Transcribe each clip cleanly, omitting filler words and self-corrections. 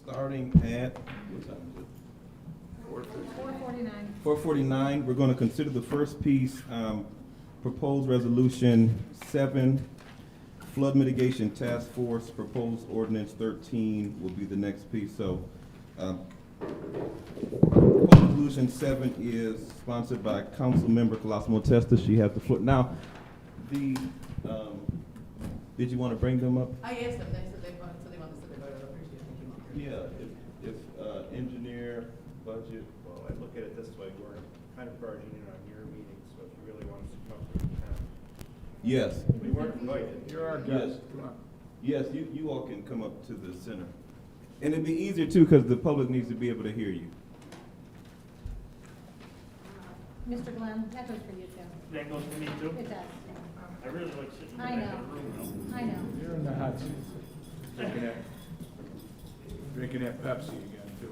starting at, what time is it? 4:49. 4:49. We're going to consider the first piece, proposed resolution 7, flood mitigation task force, proposed ordinance 13 will be the next piece. So, proposed resolution 7 is sponsored by Council Member Colosimo Testa. She has the floor. Now, did you want to bring them up? I asked them, they said they wanted to, I appreciate it, thank you. Yeah, if engineer, budget. Well, I look at it this way, we're kind of barging in on your meeting, so if you really want us to come up, we can. Yes. We weren't invited. You're our Yes. guest. Come on. Yes, you all can come up to the center. And it'd be easier too, because the public needs to be able to hear you. Mr. Glenn, that goes for you too. That goes for me too? It does. I really like sitting in the I back know. of the room. I know. You're in the hot seat. Drinking that Pepsi again, too.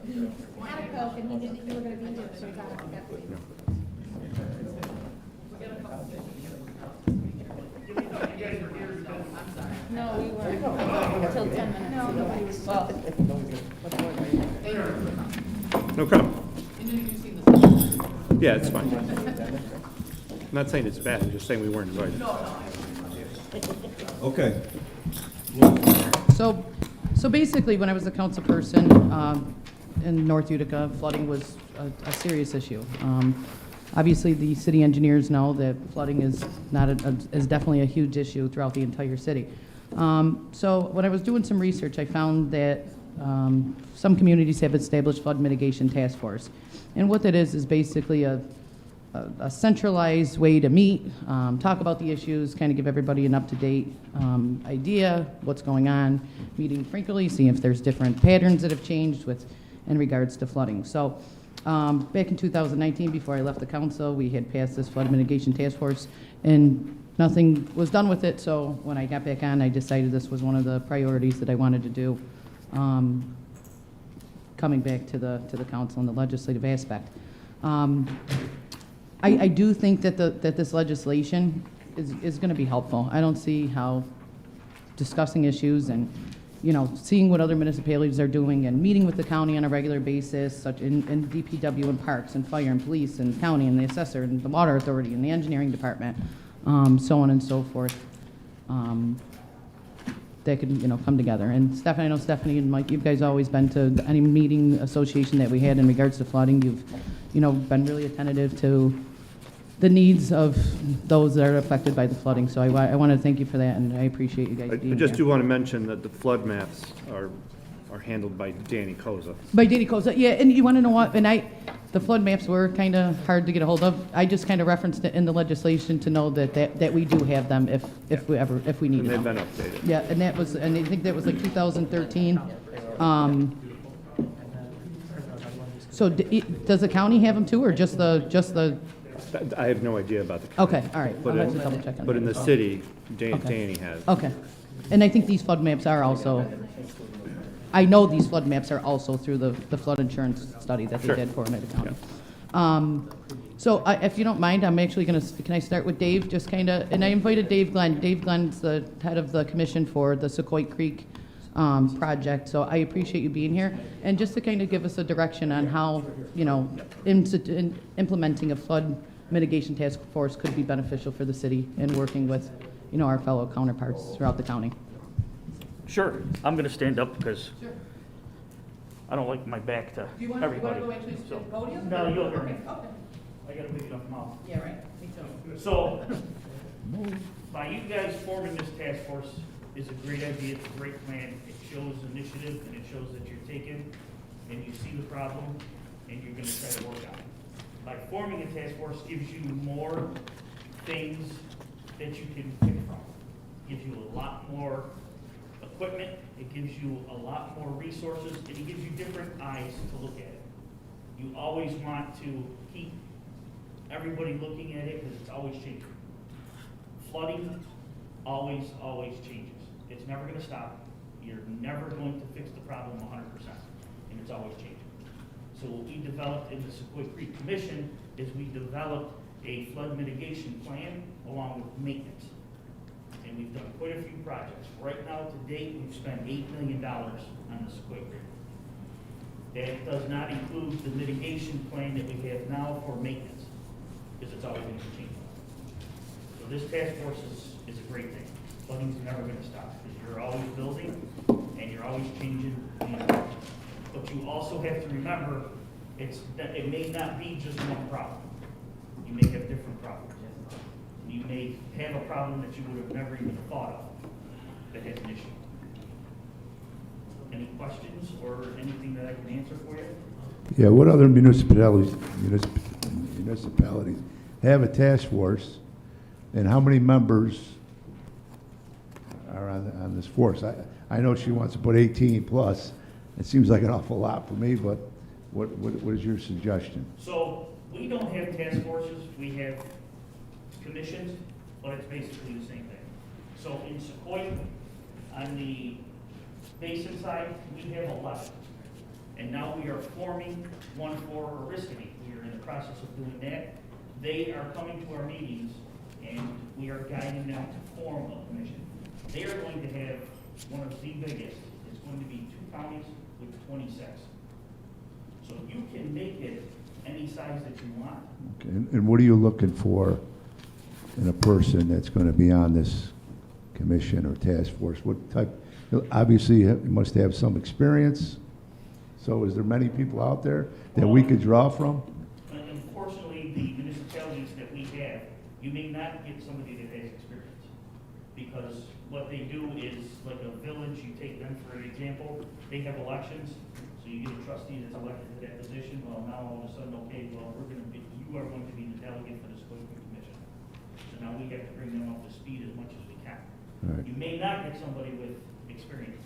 He had a Coke and he didn't, you were gonna be here, so he got a Pepsi. No, we weren't. Until 10 minutes. No, nobody was. No problem. And then you've seen this. Yeah, it's fine. I'm not saying it's bad, I'm just saying we weren't invited. Okay. So basically, when I was a council person in North Utica, flooding was a serious issue. Obviously, the city engineers know that flooding is is definitely a huge issue throughout the entire city. So when I was doing some research, I found that some communities have established flood mitigation task force. And what that is basically a centralized way to meet, talk about the issues, kind of give everybody an up-to-date idea what's going on, meeting frequently, see if there's different patterns that have changed in regards to flooding. So back in 2019, before I left the council, we had passed this flood mitigation task force, and nothing was done with it. So when I got back on, I decided this was one of the priorities that I wanted to do, coming back to the council in the legislative aspect. I do think that that this legislation is going to be helpful. I don't see how discussing issues and, seeing what other municipalities are doing and meeting with the county on a regular basis, such in DPW and parks and fire and police and county and the assessor and the water authority and the engineering department, so on and so forth, that could, come together. And Stephanie, I know Stephanie and Mike, you guys always been to any meeting association that we had in regards to flooding. You've, been really attentive to the needs of those that are affected by the flooding. So I want to thank you for that, and I appreciate you guys I being just here. do want to mention that the flood maps are handled by Danny Koza. By Danny Koza, yeah, and you want to know what, the flood maps were kind of hard to get a hold of. I just kind of referenced it in the legislation to know that we do have them if we need And them. they've been updated. Yeah, and I think that was like 2013. So does the county have them too, or just the, I have no idea about the county. okay, all right, But I'll have to in- double check on But in that. the city, Okay. Danny has. Okay, and I think these flood maps are also, I know these flood maps are also through the flood insurance study that they Sure. did for Utica County. So if you don't mind, I'm actually can I start with Dave, just kind of, and I invited Dave Glenn. Dave Glenn's the head of the commission for the Sequoia Creek project, so I appreciate you being here. And just to kind of give us a direction on how, implementing a flood mitigation task force could be beneficial for the city and working with, our fellow counterparts throughout the county. Sure, I'm gonna stand up because I don't like my back to everybody. So- podium? No, you'll hear me. Okay. I got a big enough mouth. Yeah, right, me too. So, by you guys forming this task force is a great idea, it's a great plan. It shows initiative and it shows that you're taking and you see the problem and you're gonna try to work on it. By forming a task force gives you more things that you can pick from. Gives you a lot more equipment, it gives you a lot more resources, and it gives you different eyes to look at it. You always want to keep everybody looking at it because it's always changing. Flooding always changes. It's never going to stop. You're never going to fix the problem 100%, and it's always changing. So what we developed in the Sequoia Creek Commission is we developed a flood mitigation plan along with maintenance. and we've done quite a few projects. Right now, to date, we've spent $8 million on the Sequoia Creek. That does not include the mitigation plan that we have now for maintenance, because it's always going to change. So this task force is a great thing. Flooding's never going to stop, because you're always building, and you're always changing the environment. But you also have to remember, it may not be just one problem. You may have different problems. You may have a problem that you would have never even thought of that has an issue. Any questions or anything that I can answer for you? Yeah, what other municipalities have a task force, and how many members are on this force? I know she wants to put 18 plus. It seems like an awful lot for me, but what is your suggestion? So we don't have task forces, we have commissions, but it's basically the same thing. So in Sequoia, on the basin side, we have 11. And now we are forming one for Oriskany. We are in the process of doing that. They are coming to our meetings, and we are guiding them to form a commission. They are going to have one of the biggest. It's going to be 2 counties with 26. So you can make it any size that you want. Okay, and what are you looking for in a person that's going to be on this commission or task force? What type? Obviously, you must have some experience. So is there many people out there that we could draw from? Unfortunately, the municipalities that we have, you may not get somebody that has experience. Because what they do is, like a village, you take them for an example, they have elections, so you get a trustee that's elected to that position. Well, now all of a sudden, okay, well, you are going to be the delegate for the Sequoia Commission. So now we have to bring them up to speed as much as we can. All right. You may not get somebody with experience.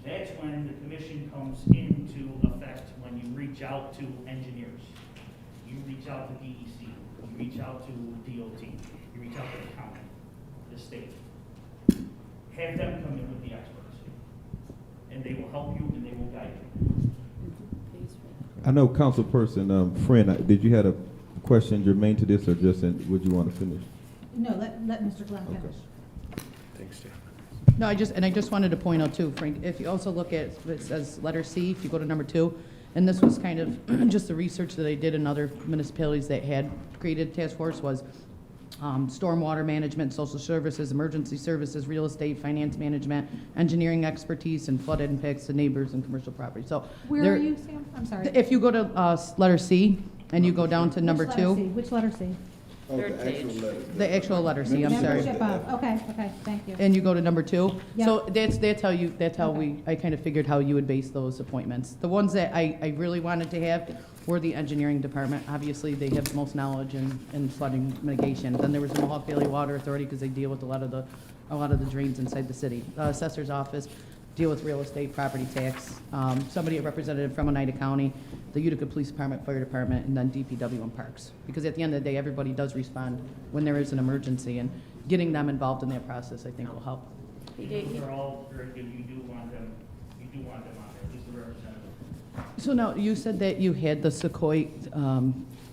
That's when the commission comes into effect, when you reach out to engineers. You reach out to DEC, you reach out to DOT, you reach out to the county, the state. Have them come in with the experts, and they will help you and they will guide you. I know Councilperson Friend, did you have a question germane to this, or just would you want to finish? No, let Mr. Glenn Okay. finish. Thanks, Tim. No, I just wanted to point out too, Frank, if you also look at, it says letter C, if you go to number 2, and this was kind of just the research that I did in other municipalities that had created task force, was stormwater management, social services, emergency services, real estate, finance management, engineering expertise, and flood impacts to neighbors and commercial property. So Where there- are you, Sam? I'm sorry. If you go to letter C and you go down to number Which letter C? 2, Which letter C? Third page. the actual letter C, I'm sorry. Membership of, okay, thank you. And you go to number 2. Yeah. So that's how I kind of figured how you would base those appointments. The ones that I really wanted to have were the engineering department. Obviously, they have the most knowledge in flooding mitigation. Then there was the Mohawk Valley Water Authority, because they deal with a lot of the drains inside the city. Assessor's office deal with real estate, property tax. Somebody, a representative from Oneida County, the Utica Police Department, Fire Department, and then DPW and Parks. Because at the end of the day, everybody does respond when there is an emergency, and getting them involved in that process, I think, will help. Those are all very good. You do want them on there, at least the representative. So now, you said that you had the Sequoia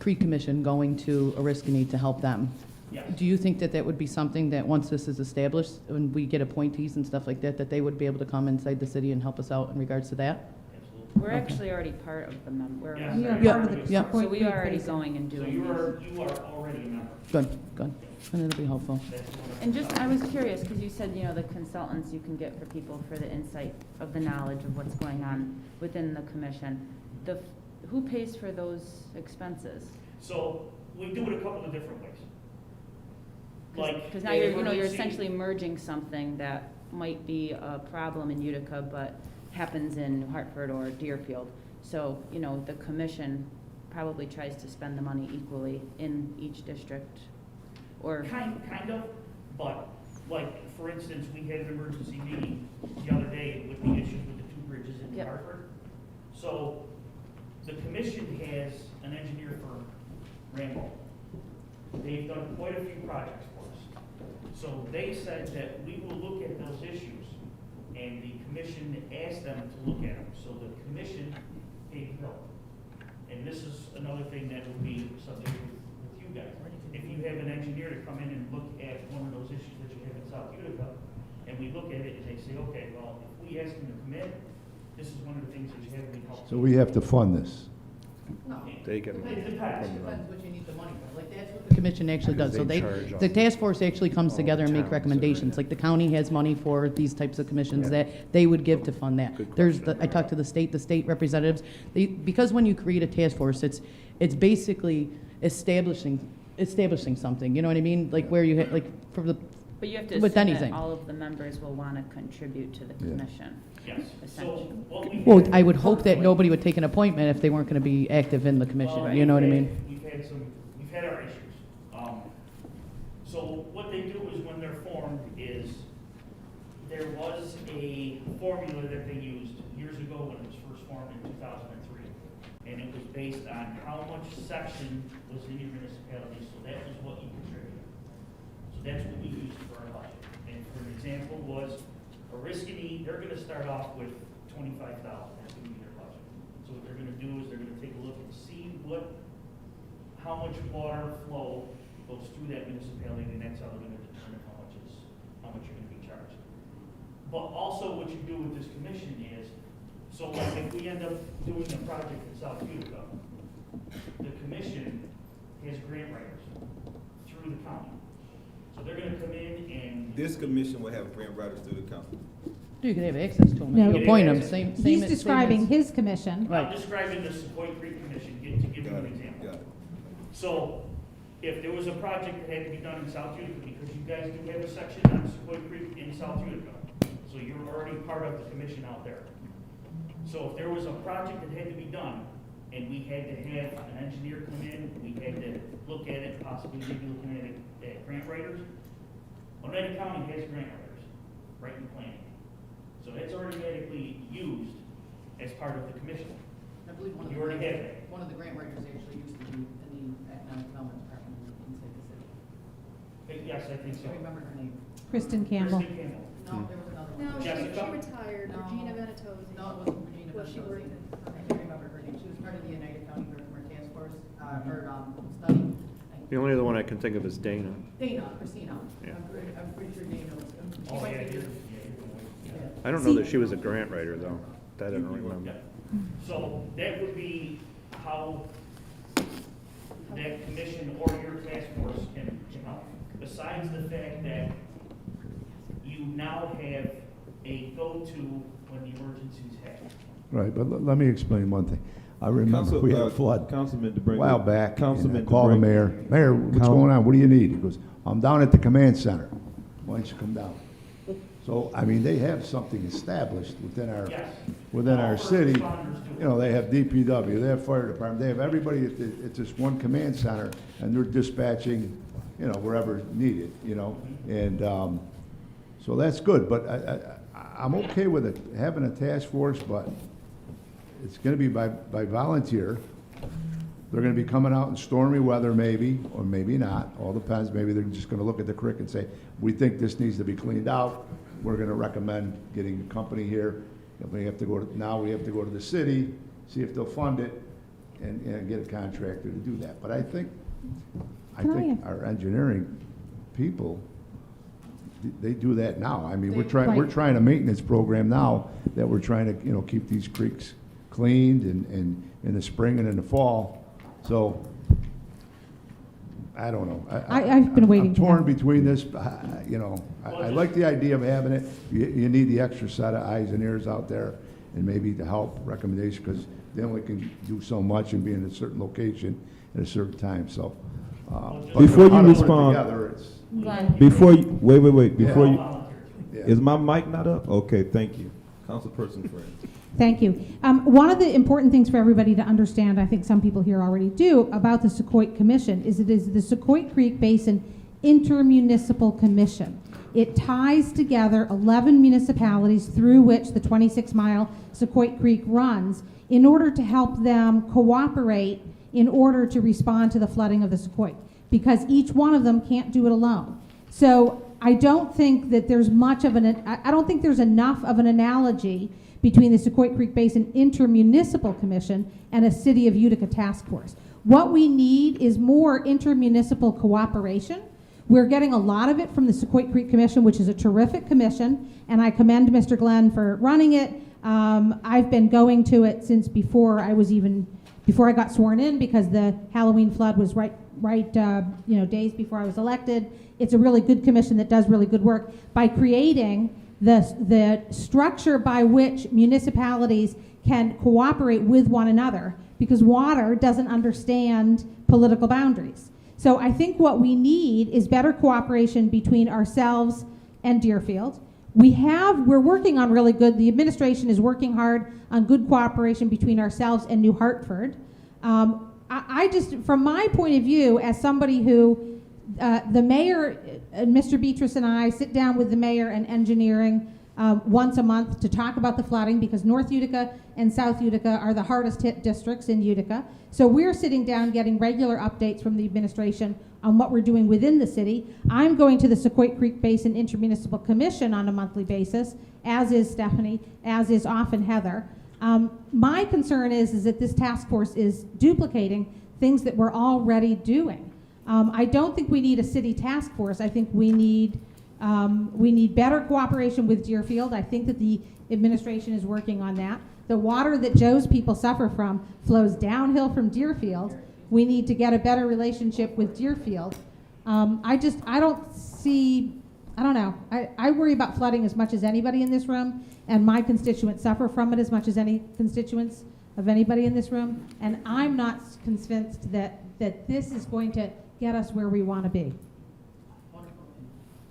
Creek Commission going to Oriskany to help them. Yes. Do you think that that would be something that, once this is established, when we get appointees and stuff like that, that they would be able to come inside the city and help us out in regards to that? Absolutely. We're actually already part of the member. Yes. We are Yeah, part of the yeah. Sequoia So we Creek are already Basin. going and So doing you these. are already a member. Good, good. And it'll be helpful. That's what And just, I was curious, because you said, the consultants you can get for people for the insight of the knowledge of what's going on within the commission. Who pays for those expenses? So we do it a couple of different ways. Like, Because now you're emergency- essentially merging something that might be a problem in Utica, but happens in Hartford or Deerfield. So, the commission probably tries to spend the money equally in each district, or, Kind of, but like, for instance, we had an emergency meeting the other day with the issues with the 2 bridges in Yep. Hartford. So the commission has an engineer firm, Rambo. They've done quite a few projects for us. So they said that we will look at those issues, and the commission asked them to look at them. So the commission paid the bill. And this is another thing that would be subject with you you guys. If you have an engineer to come in and look at one of those issues that you have in South Utica, and we look at it and they say, okay, well, if we ask them to come in, this is one of the things that you have to help. So we have to fund this. No. They can. It depends. Depends what you need the money for. Like, that's what the commission actually does. So They charge the all- task force actually comes all together and make towns, recommendations. so- Like, the county has money for these types of commissions Yeah. that they would give to fund that. Good There's, question. I talked to the state representatives, because when you create a task force, it's basically establishing something, you know what I mean? Like, where you, like, for the, But you have to with assume that anything. all of the members will want to contribute to the Yeah. commission. Yes, so Essentially. what we. well, have I would hope that currently- nobody would take an appointment if they weren't gonna be active in the commission, Well, you know what I we've mean? had- we've had our issues. So what they do is when they're formed is, there was a formula that they used years ago when it was first formed in 2003. And it was based on how much section was in your municipality, so that was what you contributed. So that's what we used for our budget. And for an example was, Oriskany, they're gonna start off with 25,000, that's gonna be their budget. So what they're gonna do is they're gonna take a look and see how much water flow goes through that municipality, and that's how they're gonna determine how much you're gonna be charged. But also what you do with this commission is, so like if we end up doing a project in South Utica, the commission has grant writers through the county. So they're gonna come in and. This commission will have grant writers through the council. You can have access to them No. if you appoint them, Yeah. same He's as- describing his commission. Right. I'm describing the Sequoia Creek Commission, to give you an example. Got it. So, if there was a project that had to be done in South Utica, because you guys do have a section on Sequoia Creek in South Utica, so you're already part of the commission out there. So if there was a project that had to be done, and we had to have an engineer come in, we had to look at it, possibly maybe looking at it at grant writers, Oneida County has grant writers, right in planning. So that's automatically used as part of the commission. I believe one of You the, already have that. one of the grant writers actually used to be in the economic development department inside the city. Yes, I think I so. can't remember her name. Kristen Campbell. Kristen Campbell. No, there was another one. No, Jessica? she retired, No. Regina Venatozzi. No, it wasn't Regina Was she Benzosi. working? I can't remember her name. She was part of the United County Herkimer Task Force, her, study. The only other one I can think of is Dana. Dana, Christina. Yeah. I'm pretty sure Dana was. She Oh, might yeah, be you're, here. yeah, you're going way. Yeah. I don't know See- that she was a grant writer, though. That I don't remember. Yeah. So that would be how that commission or your task force can help. Besides the fact that you now have a go-to when the emergencies happen. Right, but let me explain one thing. I remember Council- we had a flood Councilman a DeBrango. while back, and I Councilman called the DeBrango. mayor. Mayor, what's going on? What do you need? He goes, I'm down at the command center. Why don't you come down? So, I mean, they have something established within Yes. our All first city. responders do it. You know, they have DPW, they have fire department, they have everybody at this one command center, and they're dispatching, you know, wherever needed, you know? And, so that's good, but I'm okay with it, having a task force, but it's gonna be by volunteer. They're gonna be coming out in stormy weather maybe, or maybe not, all depends, maybe they're just gonna look at the creek and say, we think this needs to be cleaned out, we're gonna recommend getting a company here. If we have to go now we have to go to the city, see if they'll fund it, and get a contractor to do that. But I think Can I- our engineering people, they do that now. I mean, we're Right. trying a maintenance program now that we're trying to, you know, keep these creeks cleaned and in the spring and in the fall. So, I don't know. I've been waiting I'm for torn that. between this, you know, I like the idea of having it. You need the extra set of eyes and ears out there, and maybe to help recommendation, because they only can do so much and be in a certain location at a certain time, so. but Before you how to put it respond- together, it's, Glenn, Before you, wait, before All you, volunteers. yeah. is my mic not up? Okay, thank you. Councilperson Fred. Thank you. One of the important things for everybody to understand, I think some people here already do, about the Sequoia Commission is it is the Sequoia Creek Basin Intermunicipal Commission. It ties together 11 municipalities through which the 26-mile Sequoia Creek runs in order to help them cooperate in order to respond to the flooding of the Sequoia, because each one of them can't do it alone. So I don't think that there's much of I don't think there's enough of an analogy between the Sequoia Creek Basin Intermunicipal Commission and a City of Utica task force. What we need is more intermunicipal cooperation. We're getting a lot of it from the Sequoia Creek Commission, which is a terrific commission, and I commend Mr. Glenn for running it. I've been going to it since before I got sworn in, because the Halloween flood was right days before I was elected. It's a really good commission that does really good work by creating the structure by which municipalities can cooperate with one another, because water doesn't understand political boundaries. So I think what we need is better cooperation between ourselves and Deerfield. We're working on really good, the administration is working hard on good cooperation between ourselves and New Hartford. I just, from my point of view, as somebody who, the mayor, Mr. Beatrice and I sit down with the mayor and engineering once a month to talk about the flooding, because North Utica and South Utica are the hardest hit districts in Utica. So we're sitting down getting regular updates from the administration on what we're doing within the city. I'm going to the Sequoia Creek Basin Intermunicipal Commission on a monthly basis, as is Stephanie, as is often Heather. My concern is that this task force is duplicating things that we're already doing. I don't think we need a city task force. I think we need better cooperation with Deerfield. I think that the administration is working on that. The water that Joe's people suffer from flows downhill from Deerfield. We need to get a better relationship with Deerfield. I don't know. I worry about flooding as much as anybody in this room, and my constituents suffer from it as much as any constituents of anybody in this room. And I'm not convinced that this is going to get us where we want to be.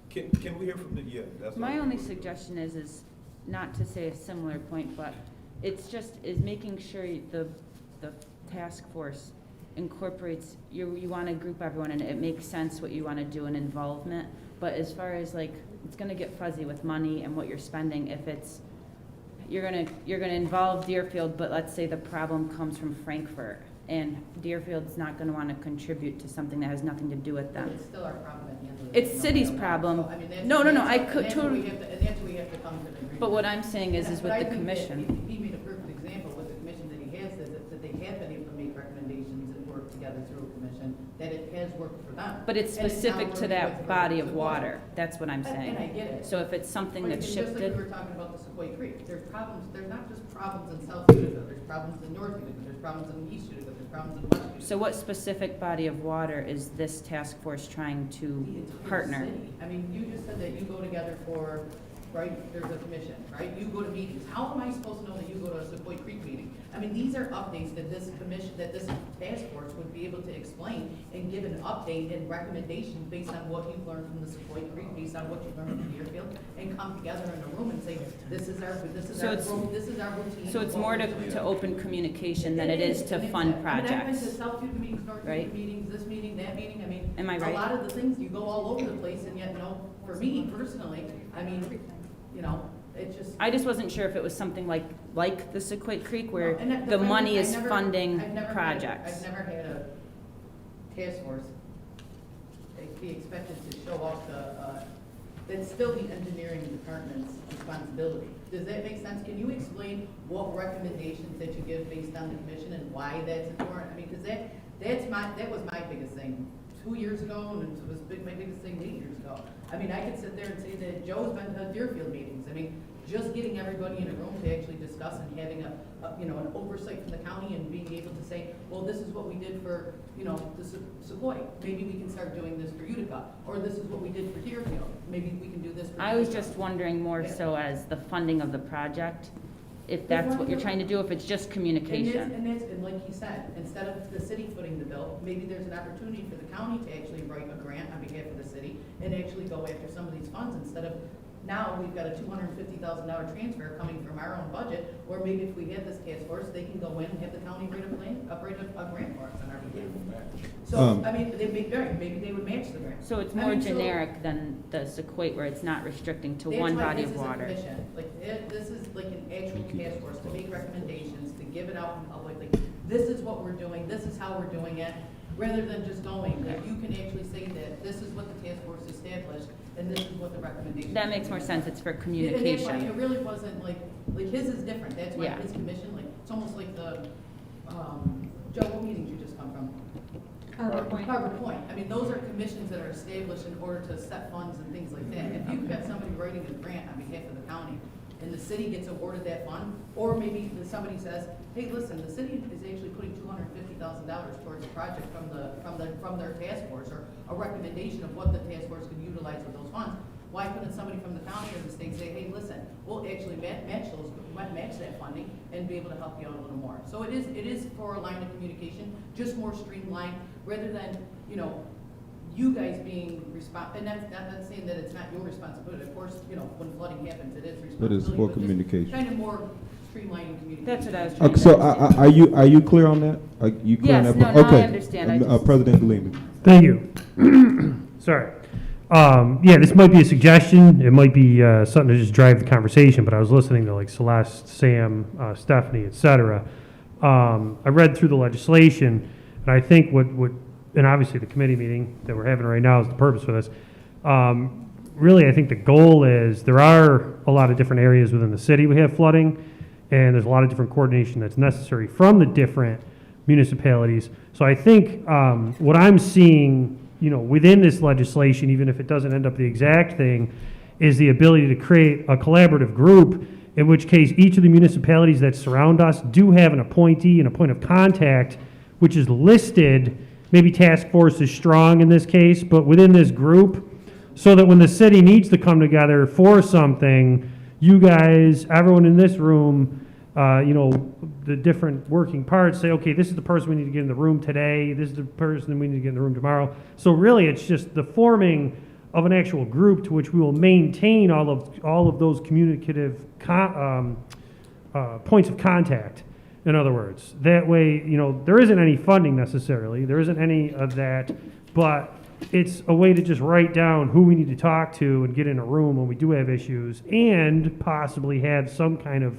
Can we hear from the, yeah, that's My all. only suggestion is not to say a similar point, but it's making sure the task force incorporates, you want to group everyone and it makes sense what you want to do in involvement. But as far as it's going to get fuzzy with money and what you're spending if you're going to involve Deerfield, but let's say the problem comes from Frankfurt and Deerfield's not going to want to contribute to something that has nothing to do with them. It's still our problem at the end of the day. It's city's problem. So, I mean, No, I could that's totally. where we have to come to an agreement. But what I'm saying is But with I the think that commission. He made a perfect example with the commission that he has, that they have been able to make recommendations and work together through a commission, that it has worked for them. But it's And not specific to working that with body of Sequoia. water. That's what I'm saying. And I get it. So if it's something Right, that's and just like shifted. we were talking about the Sequoia Creek, there's not just problems in South Utica, there's problems in North Utica, there's problems in East Utica, there's problems in West Utica. So what specific body of water is this task force trying The to entire partner? city. I mean, you just said that you go together for, right, there's a commission, right? You go to meetings. How am I supposed to know that you go to a Sequoia Creek meeting? I mean, these are updates that this commission, that this task force would be able to explain and give an update and recommendations based on what you've learned from the Sequoia Creek, based on what you've learned from Deerfield, and come together in a room and say, this is our routine. So it's of what more we're doing. to open communication than it is to fund I mean, I've been to projects. South Utica meetings, North Right. Utica meetings, this meeting, that meeting, I mean. Am I right? A lot of the things, you go all over the place, and yet, for me personally, I mean, it just. I just wasn't sure if it was something like the Sequoia Creek where And that- the thing money is, is I've never funding had- projects. I've never had a task force be expected to show off that's still the engineering department's responsibility. Does that make sense? Can you explain what recommendations that you give based on the commission and why that's important? I mean, because that was my biggest thing 2 years ago, and it was my biggest thing 8 years ago. I mean, I could sit there and say that Joe's been to Deerfield meetings. I mean, just getting everybody in a room to actually discuss and having an oversight from the county and being able to say, well, this is what we did for, the Sequoia. Maybe we can start doing this for Utica, or this is what we did for Deerfield. Maybe we can do this for I was Utica. just wondering more so as the funding of the project, if that's what you're trying to do, if it's just communication. And like he said, instead of the city footing the bill, maybe there's an opportunity for the county to actually write a grant on behalf of the city and actually go after some of these funds instead of, now we've got a $250,000 transfer coming from our own budget, or maybe if we had this task force, they can go in and have the county write a grant for us on our behalf. So, I mean, maybe they would match the grant. So it's I more mean, generic than the Sequoia where it's not restricting to one body of water. That's why this is a commission. Like, this is like an actual task force to make recommendations, to give it out in public, like, this is what we're doing, this is how we're doing it, rather than just going, that you can actually say that this is what the task force established, and this is what the recommendations. That makes more are. sense, it's for And communication. that's why it really wasn't like his is different, that's why Yeah. his commission, like, it's almost like the, Joe, what meetings you just come from? Harbor Point. Harbor Point. I mean, those are commissions that are established in order to set funds and things like that. If you've got somebody writing a grant on behalf of the county, and the city gets awarded that fund, or maybe somebody says, hey, listen, the city is actually putting $250,000 towards a project from their task force, or a recommendation of what the task force could utilize with those funds. Why couldn't somebody from the county or the state say, hey, listen, we'll actually match that funding and be able to help you out a little more? So it is for a line of communication, just more streamlined, rather than, you guys being and I'm not saying that it's not your responsibility. Of course, when flooding happens, it is But responsibility. it's for just communication. Kind of more streamlining communication. That's what I was trying Okay, to so understand. are you clear on that? Are you clear on Yes, that? no, now I Okay. understand. I just- President Galimi. Thank you. Sorry. Yeah, this might be a suggestion. It might be something to just drive the conversation, but I was listening to like Celeste, Sam, Stephanie, et cetera. I read through the legislation, and I think and obviously the committee meeting that we're having right now is the purpose for this. Really, I think the goal is there are a lot of different areas within the city we have flooding, and there's a lot of different coordination that's necessary from the different municipalities. So I think what I'm seeing, within this legislation, even if it doesn't end up the exact thing, is the ability to create a collaborative group, in which case each of the municipalities that surround us do have an appointee and a point of contact, which is listed. Maybe task force is strong in this case, but within this group, so that when the city needs to come together for something, you guys, everyone in this room, the different working parts say, okay, this is the person we need to get in the room today, this is the person we need to get in the room tomorrow. So really, it's just the forming of an actual group to which we will maintain all of those communicative points of contact. In other words, that way, there isn't any funding necessarily, there isn't any of that, but it's a way to just write down who we need to talk to and get in a room when we do have issues, and possibly have some kind of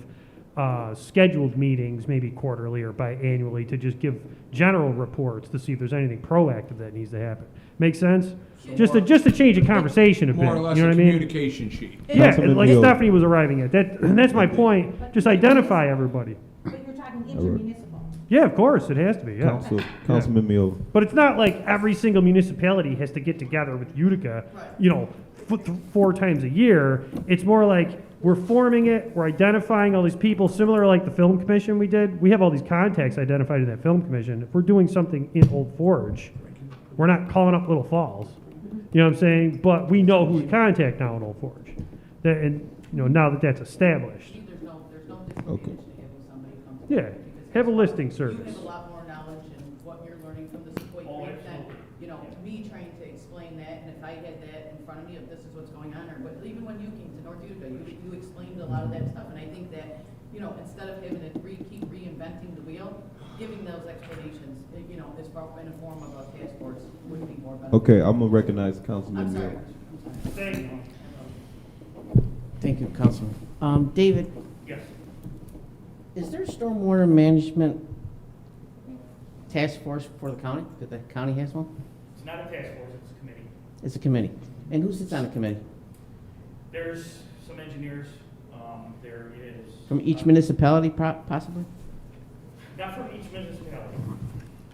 scheduled meetings, maybe quarterly or biannually, to just give general reports to see if there's anything proactive that needs to happen. Make sense? Just to change the conversation a bit. More or less You know a what I mean? communication sheet. Yeah, Councilman like Neal. Stephanie was arriving at that, and that's my point. Just identify everybody. But you're talking intermunicipal. Yeah, of course, it has to be, yeah. Councilman Mill. But it's not like every single municipality has to get together with Utica, Right. 4 times a year. It's more like we're forming it, we're identifying all these people, similar like the film commission we did. We have all these contacts identified in that film commission. If we're doing something in Old Forge, we're not calling up Little Falls. You know what I'm saying? But we know who to contact now in Old Forge. Now that that's established. There's no Okay. disadvantage to having somebody come to Yeah, because have a listing you service. have a lot more knowledge in what you're learning from the Sequoia Oh, Creek than, absolutely. me trying to explain that, and if I had that in front of me, if this is what's going on, but even when you came to North Utica, you explained a lot of that stuff, and I think that, instead of having to keep reinventing the wheel, giving those explanations, as far in a form of a task force would be more beneficial. Okay, I'm gonna recognize I'm Councilman sorry. Mill. I'm sorry. Thank you. Thank you, Councilman. David, Yes. is there a stormwater management task force for the county? That the county has one? It's not a task force, it's a committee. It's a committee. And who sits on the committee? There's some engineers, there is. From each municipality possibly? Not from each municipality,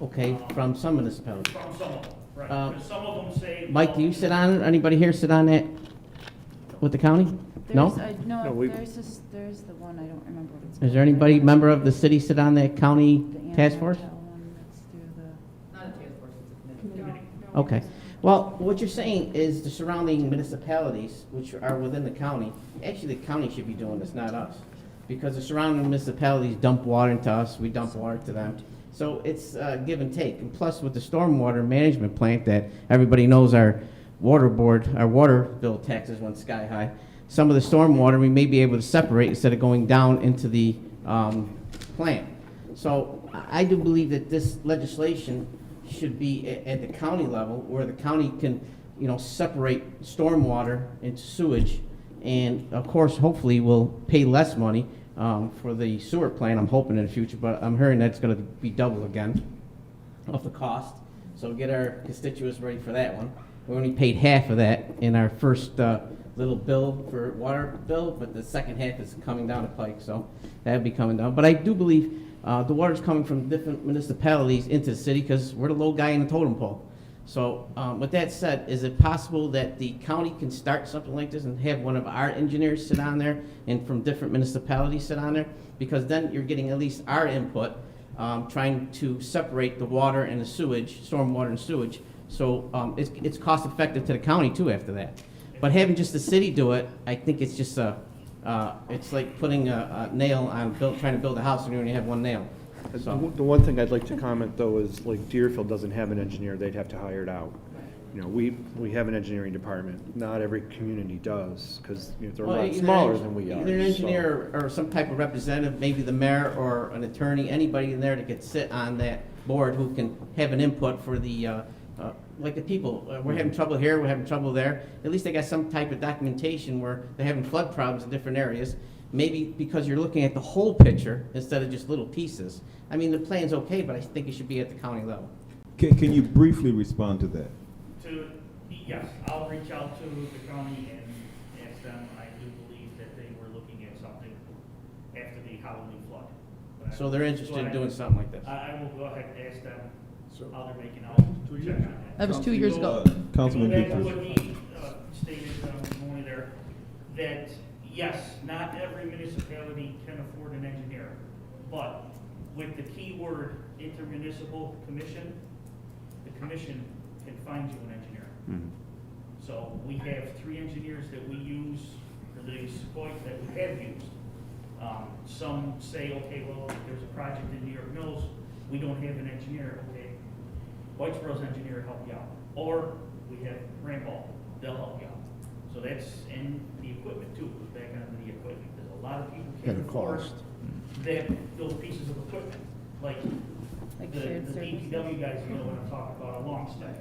Okay, from some municipalities. from some of them, right? Uh, Because some of them say. Mike, do you sit on, anybody here sit on that with the county? No? No, we- There's the one, I don't remember what it's. Is there anybody, member of the city, sit on that county task force? Not a task force, it's a committee. Okay. Well, what you're saying is the surrounding municipalities, which are within the county, actually the county should be doing this, not us. Because the surrounding municipalities dump water into us, we dump water to them. So it's give and take. And plus with the stormwater management plant that everybody knows our water board, our water bill taxes went sky high. Some of the stormwater we may be able to separate instead of going down into the plant. So I do believe that this legislation should be at the county level, where the county can, separate stormwater into sewage, and of course, hopefully, we'll pay less money for the sewer plant. I'm hoping in the future, but I'm hearing that's going to be double again of the cost. So get our constituents ready for that one. We only paid half of that in our first little bill for water bill, but the second half is coming down the pike, so that'll be coming down. But I do believe the water's coming from different municipalities into the city because we're the low guy in the totem pole. So with that said, is it possible that the county can start something like this and have one of our engineers sit on there and from different municipalities sit on there? Because then you're getting at least our input, trying to separate the water and the sewage, stormwater and sewage. So it's cost effective to the county too after that. But having just the city do it, I think it's just it's like putting a nail on trying to build a house and you only have one nail. So. The one thing I'd like to comment, though, is like Deerfield doesn't have an engineer, they'd have to hire it out. You know, we have an engineering department, not every community does, because they're a lot smaller than we are. Either an engineer or some type of representative, maybe the mayor or an attorney, anybody in there that could sit on that board who can have an input for the, like the people, we're having trouble here, we're having trouble there. At least they got some type of documentation where they're having flood problems in different areas. Maybe because you're looking at the whole picture instead of just little pieces. I mean, the plan's okay, but I think it should be at the county level. Can you briefly respond to that? Yes, I'll reach out to the county and ask them. I do believe that they were looking at something after the Halloween flood. So they're interested in doing something like this. I will go ahead and ask them how they're making out. That was 2 years ago. Councilman Going back to Peters. what he stated morning there, that yes, not every municipality can afford an engineer, but with the key word intermunicipal commission, the commission can find you an engineer. Mhm. So we have 3 engineers that we use for the Sequoia that we have used. Some say, okay, well, if there's a project in New York Mills, we don't have an engineer, okay, Whitesboro's engineer help you out. Or we have Randall, they'll help you out. So that's, and the equipment too, goes back onto the equipment. There's a lot of people can't At a afford cost. those pieces of equipment. Like the shared services. DPW guys, you know what I'm talking about, a long stick.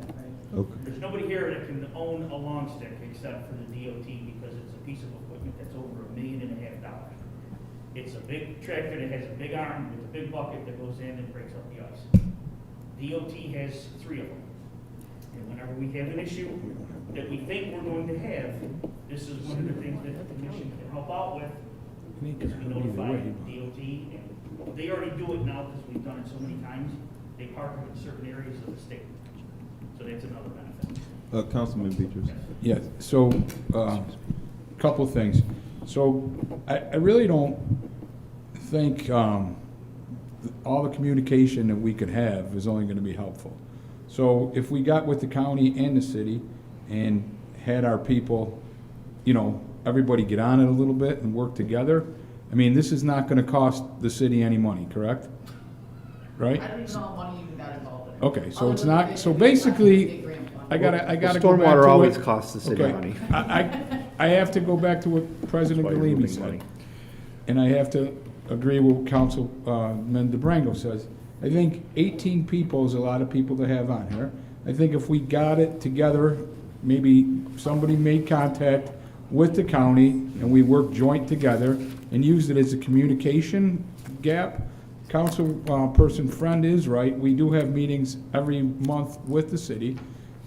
Okay. There's nobody here that can own a long stick except for the DOT because it's a piece of equipment that's over $1.5 million. It's a big tractor that has a big arm with a big bucket that goes in and breaks up the ice. DOT has 3 of them. And whenever we have an issue that we think we're going to have, this is one of the things that the commission can help out with, is we notify DOT, and they already do it now because we've done it so many times. They park them in certain areas of the state. So that's another benefit. Councilman Peters. Yeah, so, couple things. So, I really don't think all the communication that we could have is only gonna be helpful. So if we got with the county and the city and had our people, everybody get on it a little bit and work together, I mean, this is not gonna cost the city any money, correct? Right? I don't even know how money even got involved in it. Okay, so Other it's than not, the so grant basically, fund. I gotta Well, go back to stormwater always what- costs the city okay, money. I have to go back to what President That's why you're Galimi moving money. said. And I have to agree with what Councilman DeBrango says. I think 18 people is a lot of people to have on here. I think if we got it together, maybe somebody made contact with the county and we worked joint together and used it as a communication gap. Councilperson Friend is right. We do have meetings every month with the city.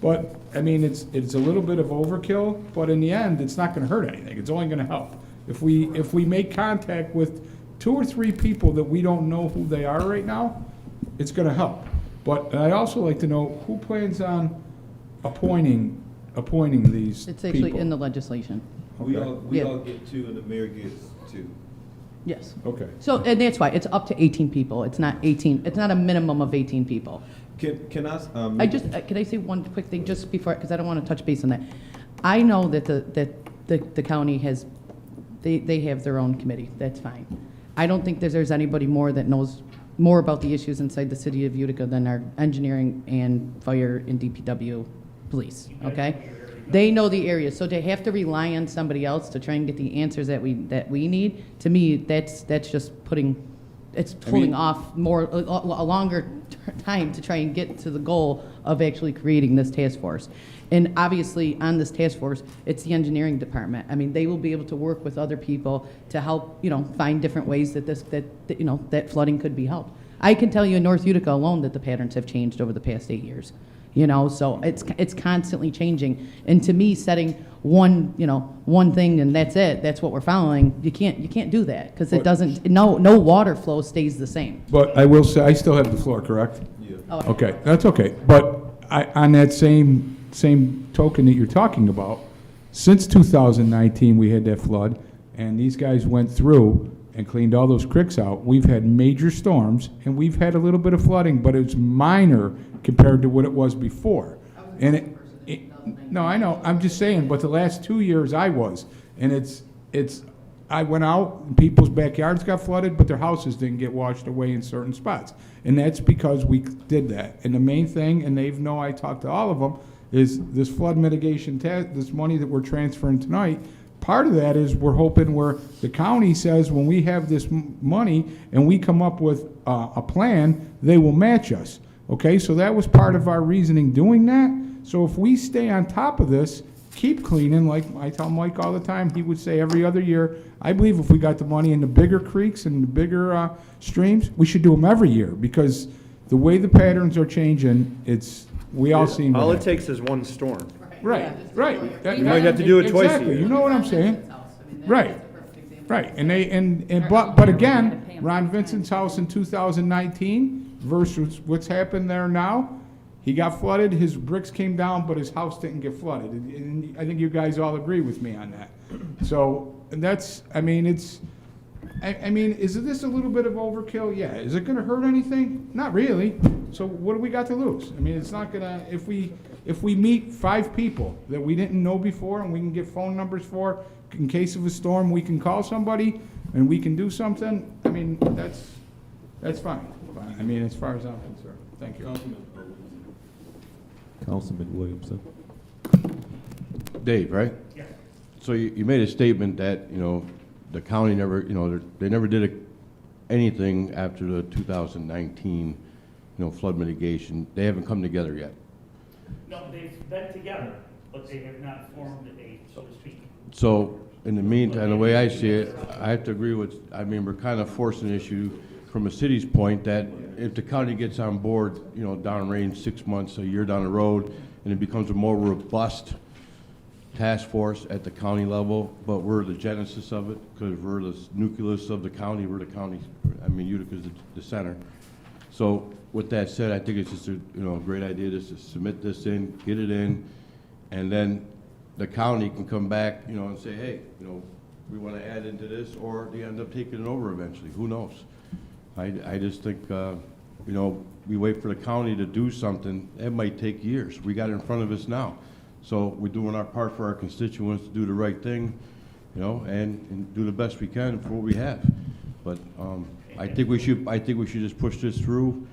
But, I mean, it's a little bit of overkill, but in the end, it's not gonna hurt anything. It's only gonna help. If we make contact with 2 or 3 people that we don't know who they are right now, it's gonna help. But I'd also like to know who plans on appointing these people. It's actually in the legislation. We Okay. all Yeah. get 2 and the mayor gets 2. Yes. Okay. So, and that's why, it's up to 18 people. It's not 18, it's not a minimum of 18 people. Can I? Can I say one quick thing just before, because I don't want to touch base on that. I know that the county has, they have their own committee, that's fine. I don't think there's anybody more that knows more about the issues inside the city of Utica than our engineering and fire and DPW police, okay? They know the area, so to have to rely on somebody else to try and get the answers that we need, to me, that's just pulling off more, a longer time to try and get to the goal of actually creating this task force. And obviously, on this task force, it's the engineering department. I mean, they will be able to work with other people to help, find different ways that that flooding could be helped. I can tell you in North Utica alone that the patterns have changed over the past 8 years. you know, so it's constantly changing. And to me, setting one thing and that's it, that's what we're following, you can't do that, because it But- doesn't, no water flow stays the same. But I will say, I still have the floor, correct? Yeah. Oh, Okay, that's okay. But on that same token that you're talking about, since 2019, we had that flood, and these guys went through and cleaned all those creeks out. We've had major storms, and we've had a little bit of flooding, but it's minor compared to what it was before. And no, I know, I'm just saying, but the last 2 years I was, and I went out, and people's backyards got flooded, but their houses didn't get washed away in certain spots. And that's because we did that. And the main thing, and they know I talked to all of them, is this flood mitigation this money that we're transferring tonight. Part of that is we're hoping where the county says when we have this money and we come up with a plan, they will match us. Okay, so that was part of our reasoning doing that. So if we stay on top of this, keep cleaning, like I tell Mike all the time, he would say every other year, I believe if we got the money in the bigger creeks and the bigger streams, we should do them every year, because the way the patterns are changing, we all seem to All it have. takes is one storm. Right. You might have to do it twice a Exactly, year. you know what I'm saying? Right. Right, but again, Ron Vincent's house in 2019 versus what's happened there now, he got flooded, his bricks came down, but his house didn't get flooded. And I think you guys all agree with me on that. So, and that's, I mean, is this a little bit of overkill? Yeah. Is it gonna hurt anything? Not really. So what do we got to lose? I mean, it's not gonna, if we meet 5 people that we didn't know before and we can get phone numbers for, in case of a storm, we can call somebody and we can do something, I mean, that's fine. I mean, as far as I'm concerned. Thank you. Councilman Williamson. Dave, right? Yeah. So you made a statement that, the county never, they never did anything after the 2019, flood mitigation. They haven't come together yet. No, they've been together, but they have not formed a, so to speak. So in the meantime, the way I see it, I have to agree with, we're kind of forcing an issue from a city's point that if the county gets on board, downrange 6 months, a year down the road, and it becomes a more robust task force at the county level, but we're the genesis of it, because we're the nucleus of the county, Utica's the center. So with that said, I think it's just a great idea just to submit this in, get it in, and then the county can come back, and say, hey, we want to add into this, or they end up taking it over eventually. Who knows? I just think, we wait for the county to do something. It might take years. We got it in front of us now. So we're doing our part for our constituents to do the right thing, and do the best we can for what we have. But I think we should just push this through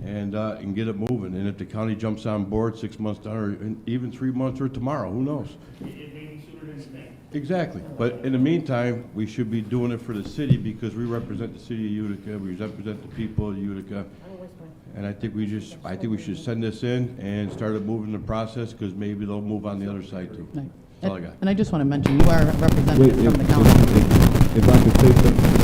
and get it moving. And if the county jumps on board 6 months down, or even 3 months or tomorrow, who knows? It may be sooner than you think. Exactly. But in the meantime, we should be doing it for the city, because we represent the city of Utica, we represent the people of Utica. And I think we should send this in and start moving the process, because maybe they'll move on the other side too. Right. That's all I got. And I just want to mention, you are represented from the county. If I could say something.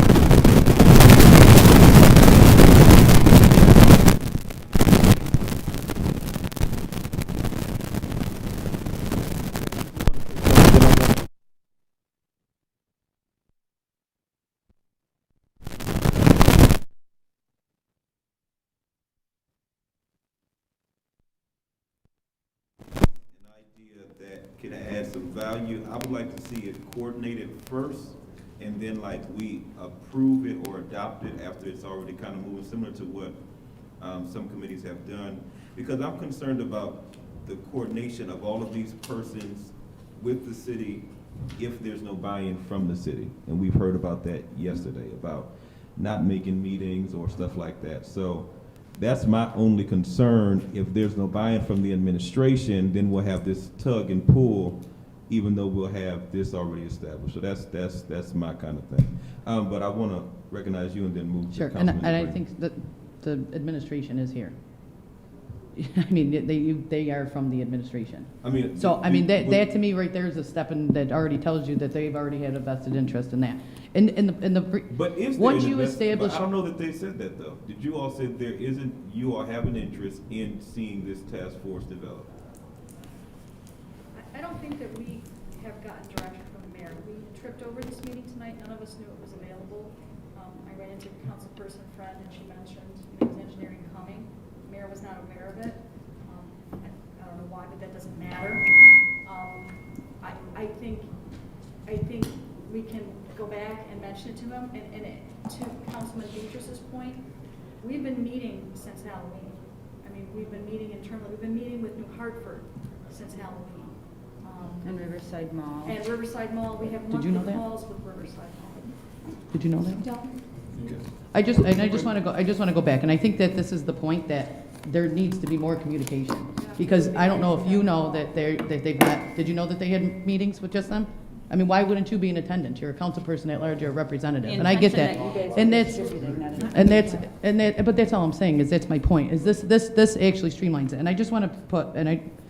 That can add some value. I would like to see it coordinated first, and then like we approve it or adopt it after it's already kind of moving, similar to what some committees have done. Because I'm concerned about the coordination of all of these persons with the city if there's no buy-in from the city. And we've heard about that yesterday, about not making meetings or stuff like that. So that's my only concern. If there's no buy-in from the administration, then we'll have this tug and pull, even though we'll have this already established. So that's my kind of thing. But I want to recognize you and then move to Sure, and Councilman I Brady. think that the administration is here. I mean, they are from the administration. I mean. So, I mean, that would- to me right there is a step in, that already tells you that they've already had a vested interest in that. And the, But if they're once an you invest- establish. but I don't know that they said that, though. Did you all say there isn't, you all have an interest in seeing this task force develop? I don't think that we have gotten direction from the mayor. We tripped over this meeting tonight, none of us knew it was available. I ran into a councilperson friend and she mentioned there was engineering coming. The mayor was not aware of it. I don't know why, but that doesn't matter. I think we can go back and mention it to him, and to Councilman Beatrice's point, we've been meeting since Halloween. I mean, we've been meeting internally, we've been meeting with New Hartford since Halloween. And Riverside Mall. And Riverside Mall, we have Did you know monthly that? calls with Riverside Mall. Did you know that? Dalton? I just want to go back, and I think that this is the point, that there needs to be more communication. Because I don't know if you know that they've met, did you know that they had meetings with just them? I mean, why wouldn't you be in attendance? You're a council person at large, you're a representative, and I get that. But that's all I'm saying, is that's my point, is this actually streamlines it. And I just want to put,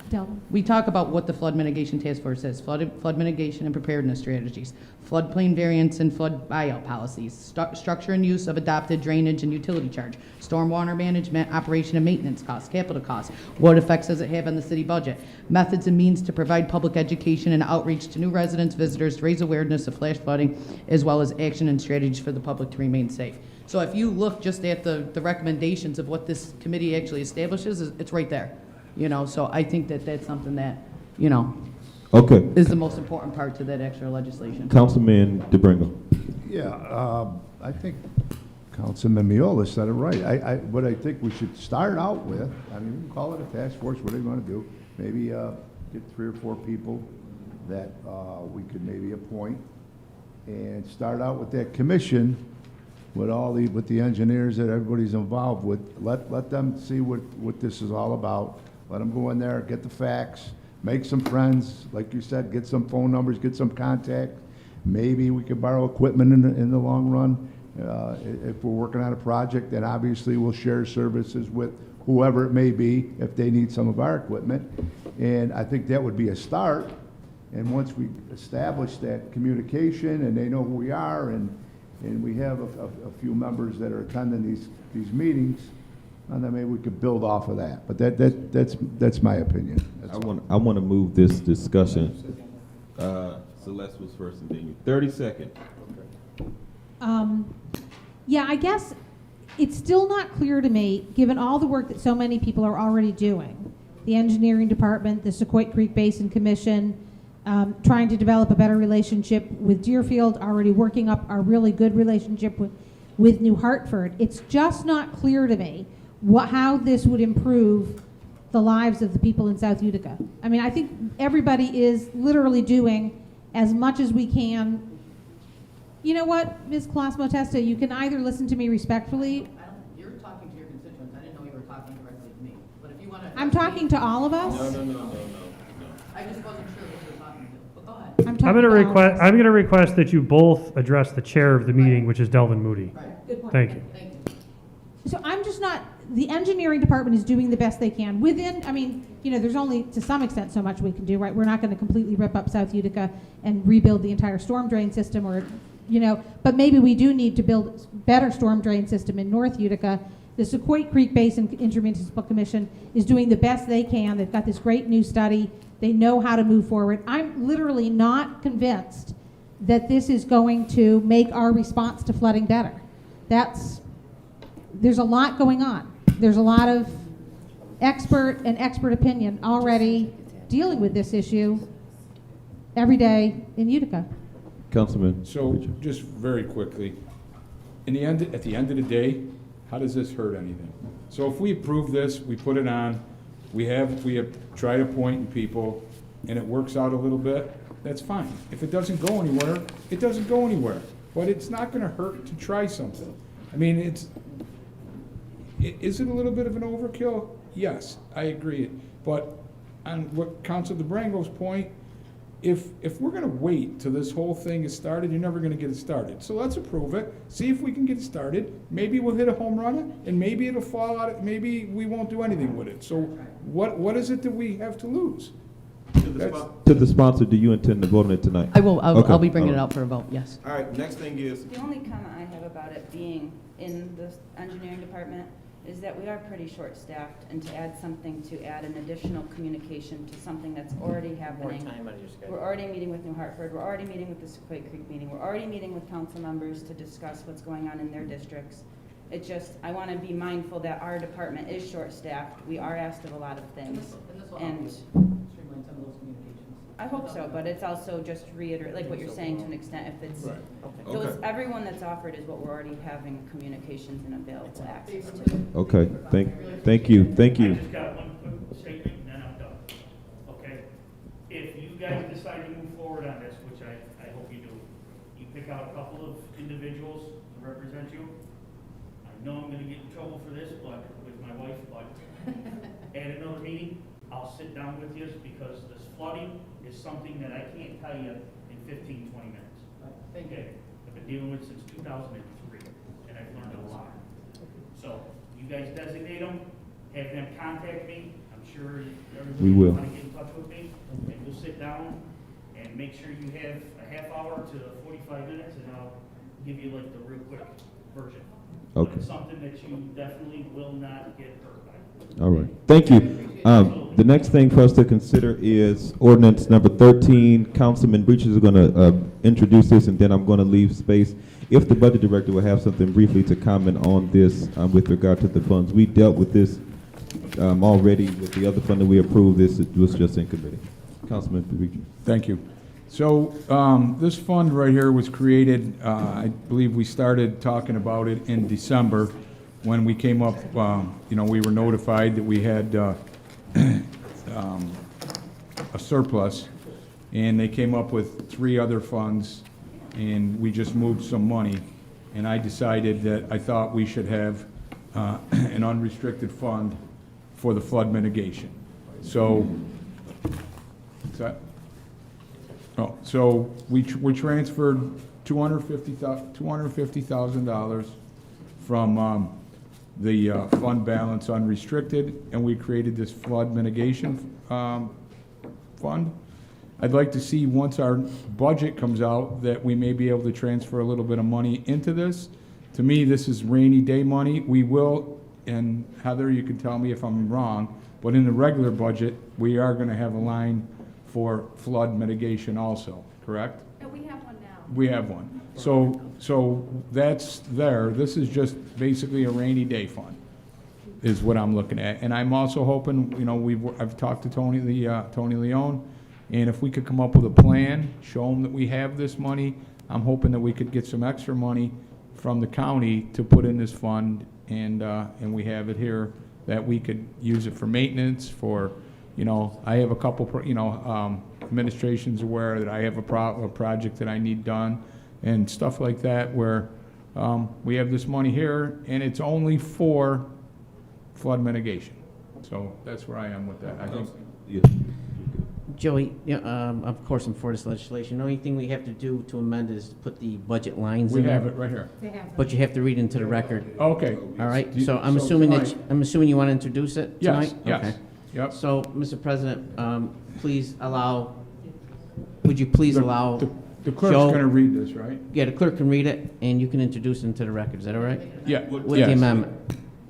Delvin. we talk about what the flood mitigation task force says, flood mitigation and preparedness strategies, floodplain variance and flood buyout policies, structure and use of adopted drainage and utility charge, stormwater management, operation and maintenance costs, capital costs, what effects does it have on the city budget, methods and means to provide public education and outreach to new residents, visitors, to raise awareness of flash flooding, as well as action and strategies for the public to remain safe. So if you look just at the recommendations of what this committee actually establishes, it's right there. So I think that that's something that, Okay. is the most important part to that extra legislation. Councilman DeBringo. Yeah, I think Councilman Miola said it right. What I think we should start out with, I mean, we can call it a task force, whatever you want to do. Maybe get 3 or 4 people that we could maybe appoint, and start out with that commission with the engineers that everybody's involved with. Let them see what this is all about. Let them go in there, get the facts, make some friends, like you said, get some phone numbers, get some contact. Maybe we could borrow equipment in the long run. If we're working on a project, then obviously we'll share services with whoever it may be if they need some of our equipment. And I think that would be a start. And once we establish that communication and they know who we are, and we have a few members that are attending these meetings, and then maybe we could build off of that. But that's my opinion. That's all. I want to move this discussion. Celeste was first and then you. 30 seconds. Yeah, I guess it's still not clear to me, given all the work that so many people are already doing, the engineering department, the Sequoia Creek Basin Commission, trying to develop a better relationship with Deerfield, already working up a really good relationship with New Hartford. It's just not clear to me how this would improve the lives of the people in South Utica. I mean, I think everybody is literally doing as much as we can. You know what, Ms. Colosimo-Testa, you can either listen to me respectfully. You're talking to your constituents. I didn't know you were talking directly to me. But if you want to. I'm talking to all of us. No. I just wasn't sure who you're talking to. But go ahead. I'm talking to all of us. I'm gonna request that you both address the chair of the meeting, which is Delvin Moody. Good point. Thank you. Thank you. So I'm just not, the engineering department is doing the best they can within, I mean, there's only to some extent so much we can do, right? We're not going to completely rip up South Utica and rebuild the entire storm drain system, or, but maybe we do need to build better storm drain system in North Utica. The Sequoia Creek Basin Intermunicipal Commission is doing the best they can. They've got this great new study. They know how to move forward. I'm literally not convinced that this is going to make our response to flooding better. There's a lot going on. There's a lot of expert opinion already dealing with this issue every day in Utica. Councilman. So, Richard. just very quickly, at the end of the day, how does this hurt anything? So if we approve this, we put it on, we have tried appointing people, and it works out a little bit, that's fine. If it doesn't go anywhere, it doesn't go anywhere. But it's not gonna hurt to try something. I mean, is it a little bit of an overkill? Yes, I agree. But on what Council DeBrango's point, if we're gonna wait till this whole thing is started, you're never gonna get it started. So let's approve it, see if we can get it started. Maybe we'll hit a home run, and maybe it'll fall out, maybe we won't do anything with it. So what is it that we have to lose? To the sponsor, do you intend to vote on it tonight? I will, Okay, I'll be bringing all it right. out for a vote, yes. All right, next thing is, The only comment I have about it being in the engineering department is that we are pretty short-staffed, and to add something, to add an additional communication to something that's already More happening. time on your schedule. We're already meeting with New Hartford, we're already meeting with the Sequoia Creek meeting, we're already meeting with council members to discuss what's going on in their districts. It just, I want to be mindful that our department is short-staffed, we are asked of a lot of things. And streamline some of those communications. I hope so, but it's also just reiterate, like what you're saying to an extent, if it's, Right. those, Okay. everyone that's offered is what we're already having communications and available access to. okay, thank you. I just got one quick statement, and then I'm done. Okay? If you guys decide to move forward on this, which I hope you do, you pick out a couple of individuals to represent you. I know I'm gonna get in trouble for this, but, with my wife, but at another meeting, I'll sit down with you, because this flooding is something that I can't tell you in 15, 20 minutes. Thank you. Okay? I've been dealing with it since 2003, and I've learned a lot. So, you guys designate them, have them contact me, I'm sure everybody We will. will want to get in touch with me, and we'll sit down and make sure you have a half hour to 45 minutes, and I'll give you like the real quick version. But Okay. it's something that you definitely will not get hurt by. All right, thank you. The next thing for us to consider is ordinance number 13. Councilman Breaches is going to introduce this, and then I'm going to leave space. If the budget director will have something briefly to comment on this with regard to the funds. We dealt with this already with the other fund that we approved. This was just in committee. Councilman Breaches. Thank you. So this fund right here was created, I believe we started talking about it in December when we came up, we were notified that we had a surplus, and they came up with 3 other funds, and we just moved some money. And I decided that I thought we should have an unrestricted fund for the flood mitigation. So, so we transferred $250,000 from the fund balance unrestricted, and we created this flood mitigation fund. I'd like to see, once our budget comes out, that we may be able to transfer a little bit of money into this. To me, this is rainy day money. We will, and Heather, you can tell me if I'm wrong, but in the regular budget, we are gonna have a line for flood mitigation also, correct? No, we have one now. We have one. So that's there. This is just basically a rainy day fund, is what I'm looking at. And I'm also hoping, I've talked to Tony Leone, and if we could come up with a plan, show him that we have this money, I'm hoping that we could get some extra money from the county to put in this fund, and we have it here, that we could use it for maintenance, for, I have a couple, administration's aware that I have a project that I need done, and stuff like that, where we have this money here, and it's only for flood mitigation. So that's where I am with that. I think, Yeah. Joey, of course, I'm for this legislation. The only thing we have to do to amend is put the budget lines we in have there. it right here. But you have to read into the record. Okay. All right, Do you- so I'm assuming tonight- you want to introduce it Yes, tonight? yes, Okay. yep. So, Mr. President, would you please allow The clerk's Joe- gonna read this, right? Yeah, the clerk can read it, and you can introduce it into the record. Is that all right? Yeah. With the yes. amendment.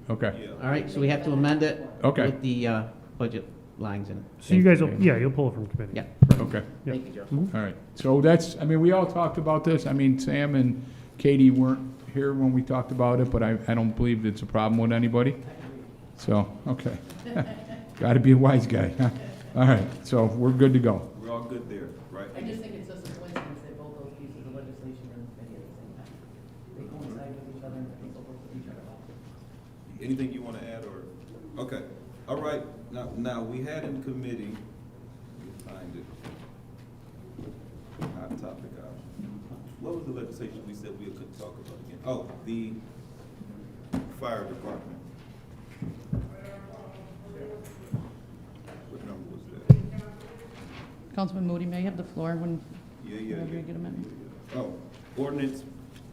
Okay. All right, so we have to amend it Okay. with the budget lines in it. So you guys will, Thank you. you'll pull it from committee. Yeah, Okay. Yep. thank you, Joe. All right. So that's, we all talked about this. Sam and Katie weren't here when we talked about it, but I don't believe it's a problem with anybody. So, okay. Gotta be a wise guy, huh? All right, so we're good to go. We're all good there, right? I just think it's just a coincidence that both those pieces of legislation are in committee at the same time. They coincide with each other and they're supposed to each other. Anything you want to add, or, okay, all right, now, we had in committee, let me find it, hot topic, what was the legislation we said we couldn't talk about again? Oh, the fire department. What number was that? Councilman Moody, may I have the floor when, Yeah. whenever you get a minute? Oh, ordinance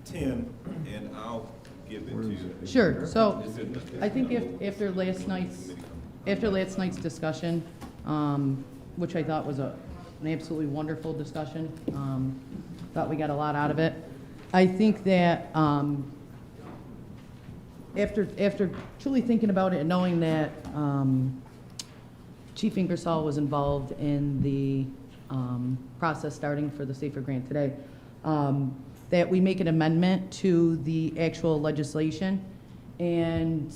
10, and I'll give it to you. Sure, so It's in the- I think after last night's discussion, which I thought was an absolutely wonderful discussion, thought we got a lot out of it. I think that after truly thinking about it and knowing that Chief Ingersoll was involved in the process starting for the Safer Grant today, that we make an amendment to the actual legislation and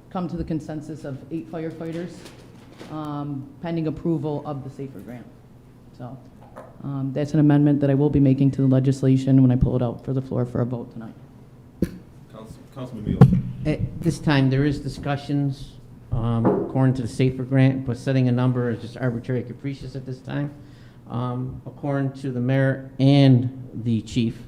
come to the consensus of 8 firefighters, pending approval of the Safer Grant. So that's an amendment that I will be making to the legislation when I pull it out for the floor for a vote tonight. Councilman Mills. At this time, there is discussions, according to the Safer Grant, but setting a number is just arbitrary and capricious at this time. According to the mayor and the chief,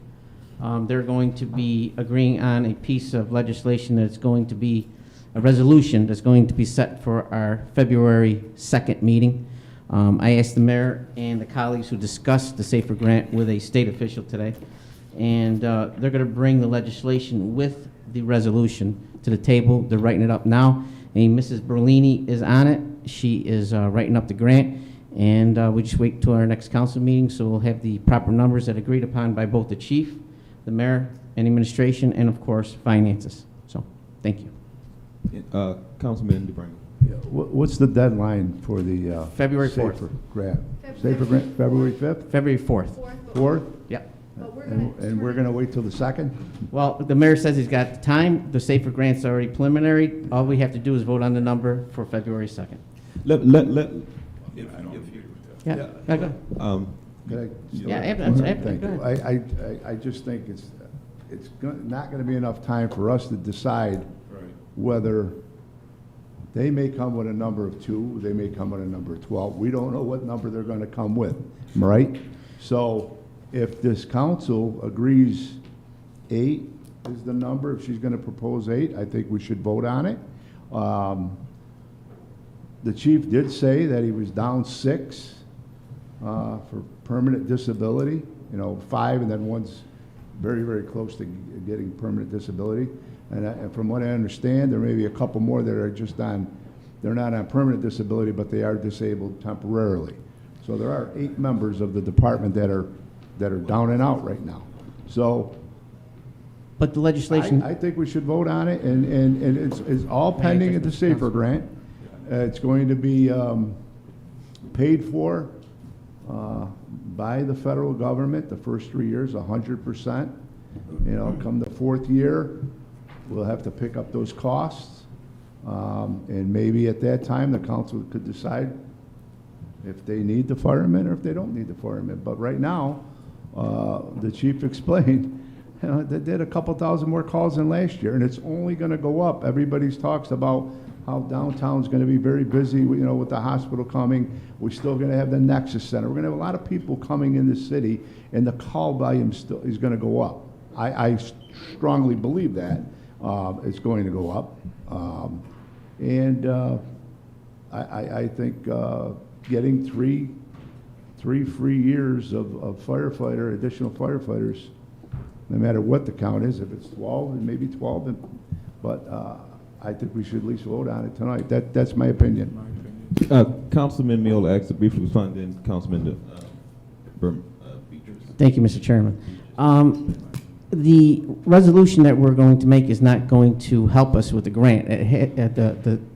they're going to be agreeing on a piece of legislation that's going to be a resolution that's going to be set for our February 2nd meeting. I asked the mayor and the colleagues who discussed the Safer Grant with a state official today, and they're going to bring the legislation with the resolution to the table. They're writing it up now, and Mrs. Berlini is on it. She is writing up the grant, and we just wait till our next council meeting, so we'll have the proper numbers that are agreed upon by both the chief, the mayor, and administration, and of course, finances. So, thank you. Councilman DeBrango. Yeah, what's the deadline for the February 4th. Safer Grant? Safer Grant, February 5th? February 4th. 4th? Yep. But we're And gonna. we're going to wait till the 2nd? Well, the mayor says he's got the time. The Safer Grant's already preliminary. All we have to do is vote on the number for February 2nd. If you. Yeah, go ahead. Could I? Yeah, after, Thank go you. ahead. I just think it's not going to be enough time for us to decide whether they may come with a number of 2, they may come with a number of 12. We don't know what number they're going to come with, right? So if this council agrees 8 is the number, if she's going to propose 8, I think we should vote on it. The chief did say that he was down 6 for permanent disability, 5, and then one's very, very close to getting permanent disability. And from what I understand, there may be a couple more that are just they're not on permanent disability, but they are disabled temporarily. So there are 8 members of the department that are down and out right now. So But the legislation, I think we should vote on it, and it's all pending at the Safer Grant. It's going to be paid for by the federal government the first 3 years, 100%. Come the 4th year, we'll have to pick up those costs. And maybe at that time, the council could decide if they need the firemen or if they don't need the firemen. But right now, the chief explained, they did a couple thousand more calls than last year, and it's only going to go up. Everybody's talks about how downtown's going to be very busy, with the hospital coming. We're still going to have the Nexus Center. We're going to have a lot of people coming in the city, and the call volume still is going to go up. I strongly believe that it's going to go up. I think getting three free years of additional firefighters, no matter what the count is, if it's 12, and maybe 12, but I think we should at least vote on it tonight. That's my opinion. Councilman Mill asked to briefly respond, then Councilman Beatrice. thank you, Mr. Chairman. The resolution that we're going to make is not going to help us with the grant.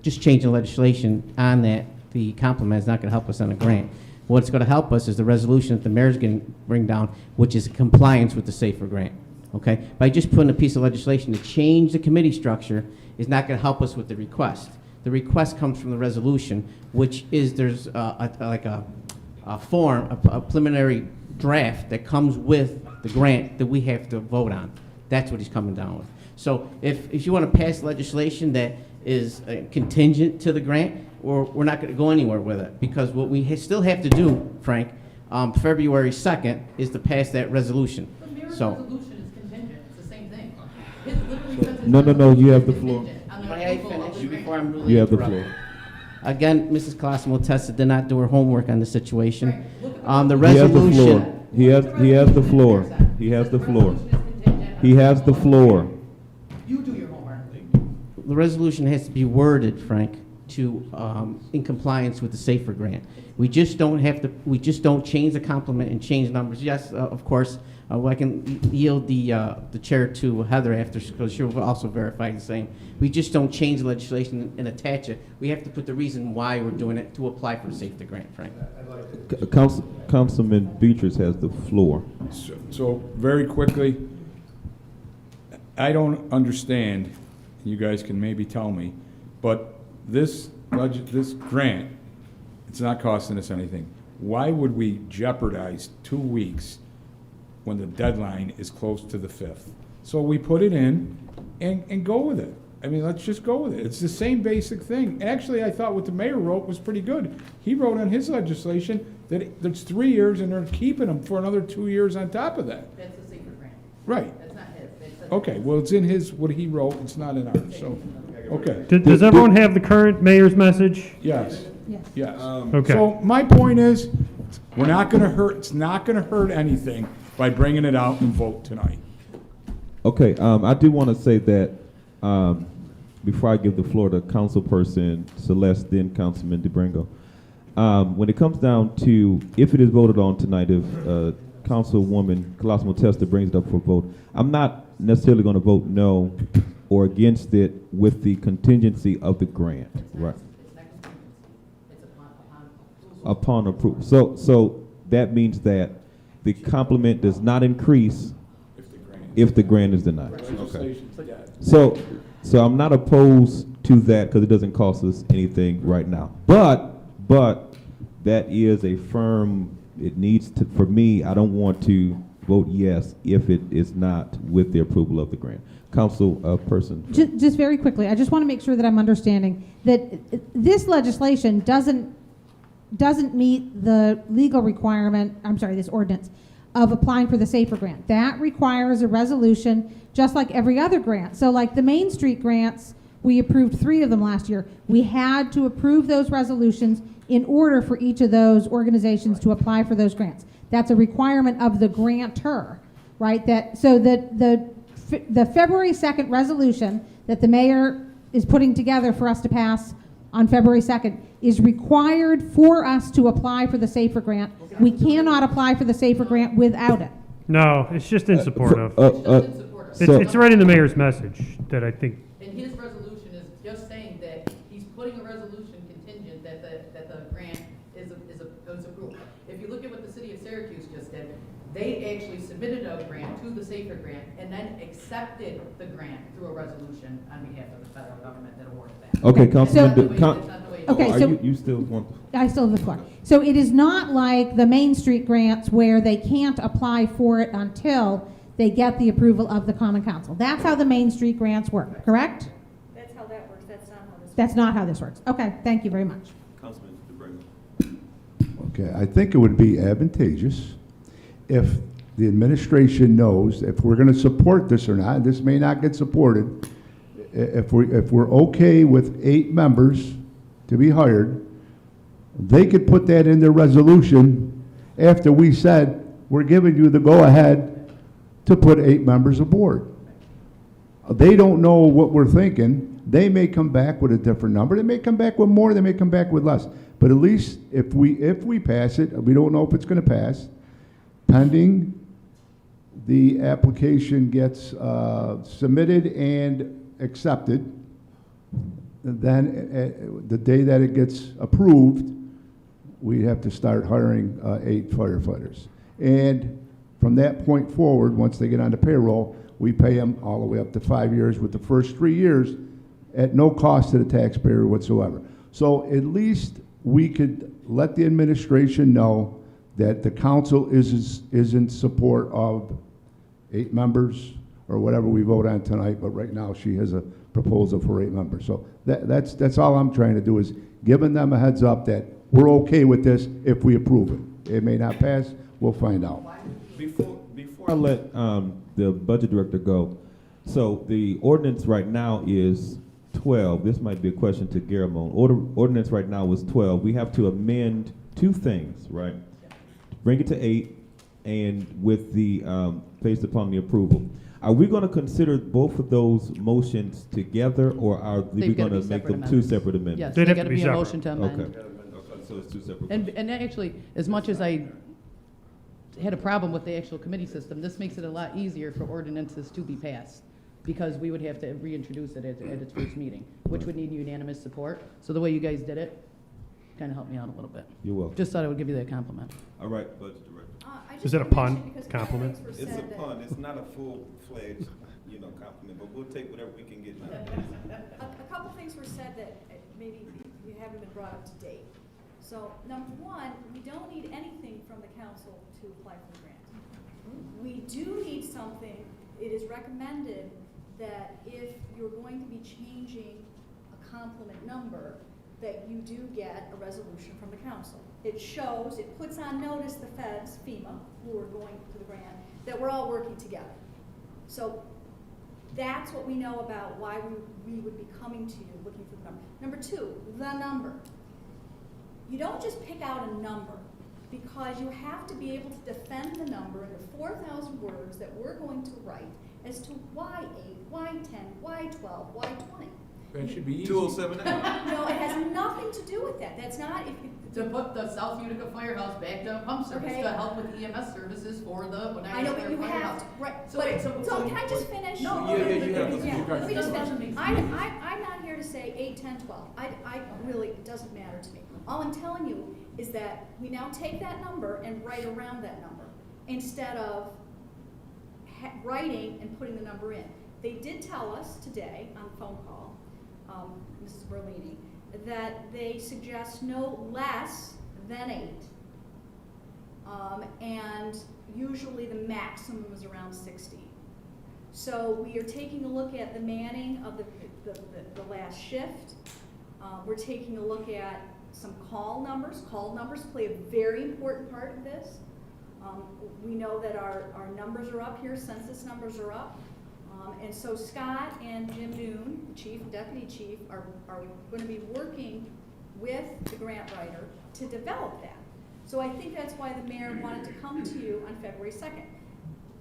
Just changing legislation on that, the complement is not going to help us on the grant. What's going to help us is the resolution that the mayor's going to bring down, which is compliance with the Safer Grant. Okay? By just putting a piece of legislation to change the committee structure is not going to help us with the request. The request comes from the resolution, which is there's a form, a preliminary draft that comes with the grant that we have to vote on. That's what he's coming down with. So if you want to pass legislation that is contingent to the grant, we're not going to go anywhere with it, because what we still have to do, Frank, February 2nd, is to pass that resolution. The mayor's So, resolution is contingent, it's the same thing. It literally says it's No, you have the floor. contingent on the may I approval of finish the grant. before I'm really You have the interrupted? floor. Again, Mrs. Colosimo tested did not do her homework on the situation. The He has the floor. resolution, He has the floor. He has the floor. He has the floor. You do your homework. the resolution has to be worded, Frank, to, in compliance with the SAFER grant. We just don't have to, we just don't change the complement and change numbers. Yes, of course, I can yield the chair to Heather after, because she'll also verify the same. We just don't change the legislation and attach it. We have to put the reason why we're doing it to apply for the SAFER grant, Frank. Councilman Beatrice has the floor. So very quickly, I don't understand, you guys can maybe tell me, but this grant, it's not costing us anything. Why would we jeopardize 2 weeks when the deadline is close to the 5th? So we put it in and go with it. I mean, let's just go with it. It's the same basic thing. Actually, I thought what the mayor wrote was pretty good. He wrote on his legislation that it's 3 years and they're keeping them for another 2 years on top of that. That's the secret grant. Right. That's not his. Okay, well, it's in his, what he wrote, it's not in ours, so, okay. Does everyone have the current mayor's message? Yes, Yes. yes. Okay. So my point is, we're not gonna hurt, it's not gonna hurt anything by bringing it out and vote tonight. Okay, I do want to say that before I give the floor to Councilperson Celeste, then Councilman DeBrango. When it comes down to if it is voted on tonight, if Councilwoman Colosimo Testa brings it up for vote, I'm not necessarily going to vote no or against it with the contingency of the grant, right? It's not contingency. It's Upon approval. So that means that the complement does not increase if the grant is denied. Okay. Legislation's dead. So I'm not opposed to that because it doesn't cost us anything right now. But that is a firm, it needs to, for me, I don't want to vote yes if it is not with the approval of the grant. Person. Just very quickly, I just want to make sure that I'm understanding that this legislation doesn't meet the legal requirement, this ordinance, of applying for the SAFER grant. That requires a resolution just like every other grant. So like the Main Street grants, we approved 3 of them last year. We had to approve those resolutions in order for each of those organizations to apply for those grants. That's a requirement of the grantor, right? So the February 2nd resolution that the mayor is putting together for us to pass on February 2nd is required for us to apply for the SAFER grant. We cannot apply for the SAFER grant without it. No, it's just in support of. So- It's right in the mayor's message that I think. And his resolution is just saying that he's putting a resolution contingent that the grant is approved. If you look at what the city of Syracuse just did, they actually submitted a grant to the SAFER grant and then accepted the grant through a resolution on behalf of the federal government that awarded that. Okay, So- Councilman. Okay, Are so- you still want? I still have the floor. So it is not like the Main Street grants where they can't apply for it until they get the approval of the Common Council. That's how the Main Street grants work, correct? That's how that works, that's not how this works. That's not how this works. Okay, thank you very much. Councilman DeBrango. Okay, I think it would be advantageous if the administration knows if we're going to support this or not. This may not get supported. If we're okay with 8 members to be hired, they could put that in their resolution after we said we're giving you the go-ahead to put 8 members aboard. They don't know what we're thinking. They may come back with a different number. They may come back with more. They may come back with less. But at least if we pass it, we don't know if it's going to pass, pending the application gets submitted and accepted, then the day that it gets approved, we have to start hiring 8 firefighters. And from that point forward, once they get on the payroll, we pay them all the way up to 5 years, with the first 3 years at no cost to the taxpayer whatsoever. So at least we could let the administration know that the council is in support of 8 members or whatever we vote on tonight, but right now she has a proposal for 8 members. So that's all I'm trying to do, is giving them a heads up that we're okay with this if we approve it. It may not pass, we'll find out. Before I let the budget director go, so the ordinance right now is 12, this might be a question to Garamone. Ordinance right now is 12. We have to amend two things, right? Bring it to 8, and with the, based upon the approval. Are we going to consider both of those motions together, or are we They've gotta going to be make separate them two amendments. separate amendments? Yes, They'd they have to gotta be be a separate. motion to amend. Okay, so it's two separate. And actually, as much as I had a problem with the actual committee system, this makes it a lot easier for ordinances to be passed, because we would have to reintroduce it at its first meeting, which would need unanimous support. So the way you guys did it kind of helped me out a little bit. You're welcome. Just thought I would give you that compliment. All right, Budget Director. I Is just that a wanna pun? mention, because Compliment? things were It's a said that- pun, it's not a full-fledged, compliment, but we'll take whatever we can get. A couple things were said that maybe you haven't been brought up to date. So, number one, we don't need anything from the council to apply for the grant. We do need something. It is recommended that if you're going to be changing a complement number, that you do get a resolution from the council. It shows, it puts on notice the feds, FEMA, who are going to the grant, that we're all working together. So that's what we know about why we would be coming to you looking for the number. Number two, the number. You don't just pick out a number, because you have to be able to defend the number in the 4,000 words that we're going to write as to why 8, why 10, why 12, why 20. That should be easy. 207. No, it has nothing to do with that. That's not, if you, To put the South Utica Firehouse back to pump service Okay. to help with EMS services for the I know, but you have to, right, So but, wait, so so- can I just finish? No, Yeah, you have to. Yeah, let me just That finish. doesn't make I'm not here to say 8, 10, 12. I really, it doesn't matter to me. All I'm telling you is that we now take that number and write around that number, instead of writing and putting the number in. They did tell us today on the phone call, Mrs. Berlini, that they suggest no less than 8. And usually the maximum is around 60. So we are taking a look at the manning of the last shift. We're taking a look at some call numbers. Call numbers play a very important part of this. We know that our numbers are up here, census numbers are up. And so Scott and Jim Noon, the chief and deputy chief, are going to be working with the grant writer to develop that. So I think that's why the mayor wanted to come to you on February 2nd.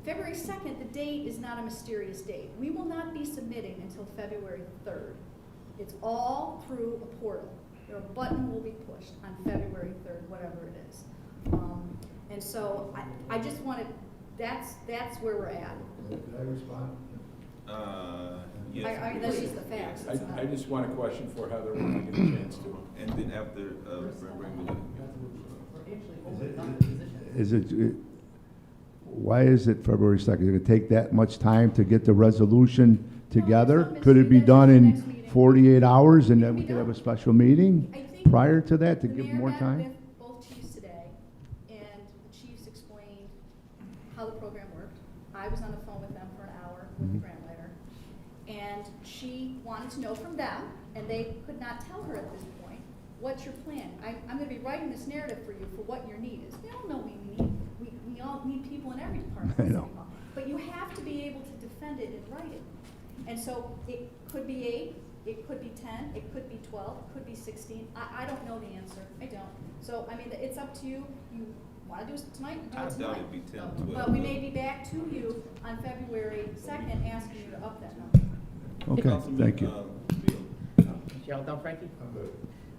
February 2nd, the date is not a mysterious date. We will not be submitting until February 3rd. It's all through a portal. A button will be pushed on February 3rd, whatever it is. And so I just wanted, that's where we're at. Can I respond? Yes. That's just the facts. It's not- I just want a question for Heather when I get a chance to. And then after, bring the. Is it, why is it February 2nd? Is it going to take that much time to get the resolution together? No, Could it be that's done the in next meeting. 48 hours and It then can we be could have a done. special meeting I think prior to that to the give mayor more met time? with both chiefs today, and the chiefs explained how the program worked. I was on the phone with them for an hour with the grant writer, and she wanted to know from them, and they could not tell her at this point, what's your plan? I'm gonna be writing this narrative for you for what your need is. We all know we need, we all need people in every department. I of the know. city hall. But you have to be able to defend it in writing. And so it could be 8, it could be 10, it could be 12, it could be 16. I don't know the answer. I don't. So, I mean, it's up to you. You want to do it tonight? Do I it doubt tonight. it'd be 10, But 12. we may be back to you on February 2nd asking you to up that number. Okay, Councilman, thank you. Bill. Y'all done, Frankie?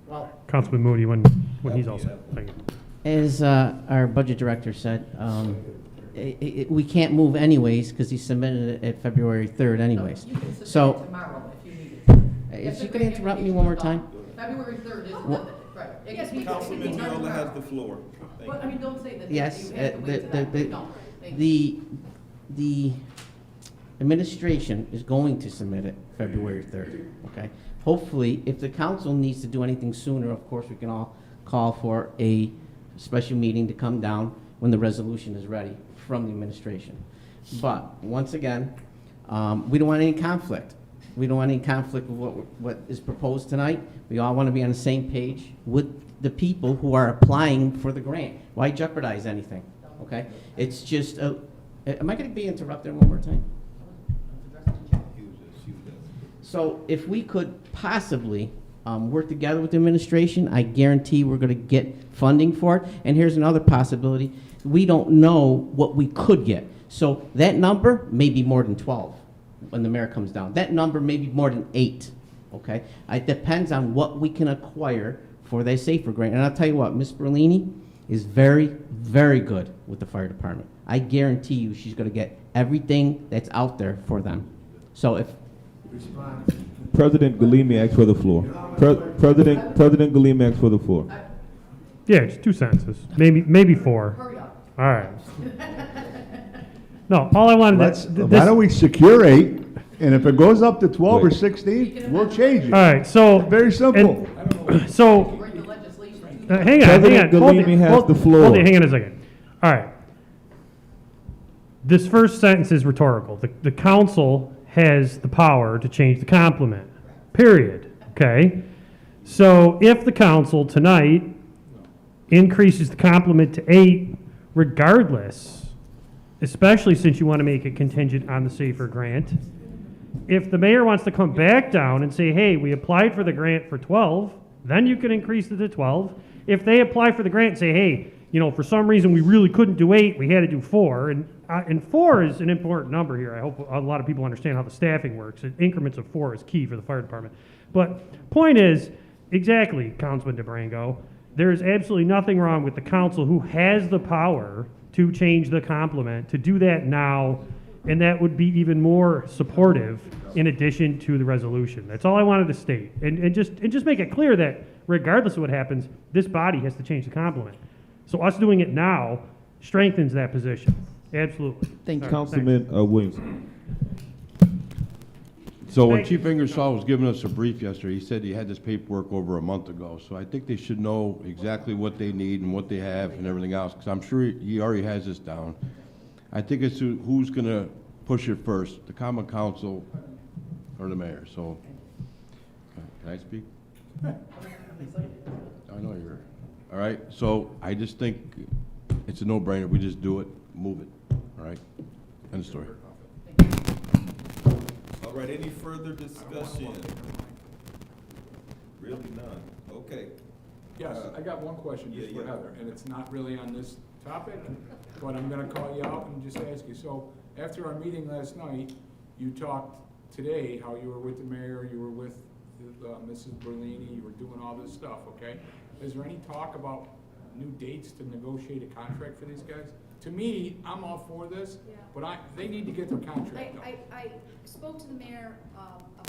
Well, Councilman Moody, when he's all set. Thank you. as our budget director said, we can't move anyways because he submitted it at February 3rd anyways. You can submit So- it tomorrow if you need it. Is she going to interrupt me one more time? February 3rd is What? right. It Yes, can be- Councilman it can be done Viola has tomorrow. the floor. Thank But, I you. mean, don't say that. Yes, You have to wait till that. No, thank you. the administration is going to submit it February 3rd, okay? Hopefully, if the council needs to do anything sooner, of course, we can all call for a special meeting to come down when the resolution is ready from the administration. But, once again, we don't want any conflict. We don't want any conflict with what is proposed tonight. We all want to be on the same page with the people who are applying for the grant. Why jeopardize anything, okay? It's just, am I going to be interrupted one more time? He was just- she was just- So if we could possibly work together with the administration, I guarantee we're going to get funding for it. And here's another possibility. We don't know what we could get. So that number may be more than 12 when the mayor comes down. That number may be more than 8, okay? It depends on what we can acquire for that SAFER grant. And I'll tell you what, Ms. Berlini is very, very good with the fire department. I guarantee you she's going to get everything that's out there for them. So if President Galimi asked for the floor. President Galimi asked for the floor. Yeah, just 2 sentences, maybe 4. Hurry up. All right. No, all I wanted Why don't we secure 8, and if it goes up to 12 or Wait. 16, we'll change it. All right, so. Very simple. So, Bring the legislation. hang on. President Galimi has the floor. Hold it, hang on a second. All right. This first sentence is rhetorical. The council has the power to change the complement, period, okay? So if the council tonight increases the complement to 8, regardless, especially since you want to make it contingent on the SAFER grant, if the mayor wants to come back down and say, hey, we applied for the grant for 12, then you can increase it to 12. If they apply for the grant and say, hey, you know, for some reason we really couldn't do 8, we had to do 4, and 4 is an important number here. I hope a lot of people understand how the staffing works. Increments of 4 is key for the fire department. But point is, exactly, Councilman DeBrango, there is absolutely nothing wrong with the council who has the power to change the complement, to do that now, and that would be even more supportive in addition to the resolution. That's all I wanted to state. And just make it clear that regardless of what happens, this body has to change the complement. So us doing it now strengthens that position. Absolutely. Thank you. Councilman Williams. So when Chief Ingersoll was giving us a brief yesterday, he said he had this paperwork over a month ago. So I think they should know exactly what they need and what they have and everything else, because I'm sure he already has this down. I think it's who's going to push it first, the Common Council or the mayor. So, can I speak? I know you're. All right. So I just think it's a no-brainer. We just do it, move it. All right. End of story. All right, any further discussion? Really none. Okay. Yes, I got one question just Yeah, for yeah. Heather, and it's not really on this topic, but I'm gonna call you out and just ask you. So, after our meeting last night, you talked today how you were with the mayor, you were with Mrs. Berlini, you were doing all this stuff, okay? Is there any talk about new dates to negotiate a contract for these guys? To me, I'm all for this, Yeah. but they need to get their contract done. I spoke to the mayor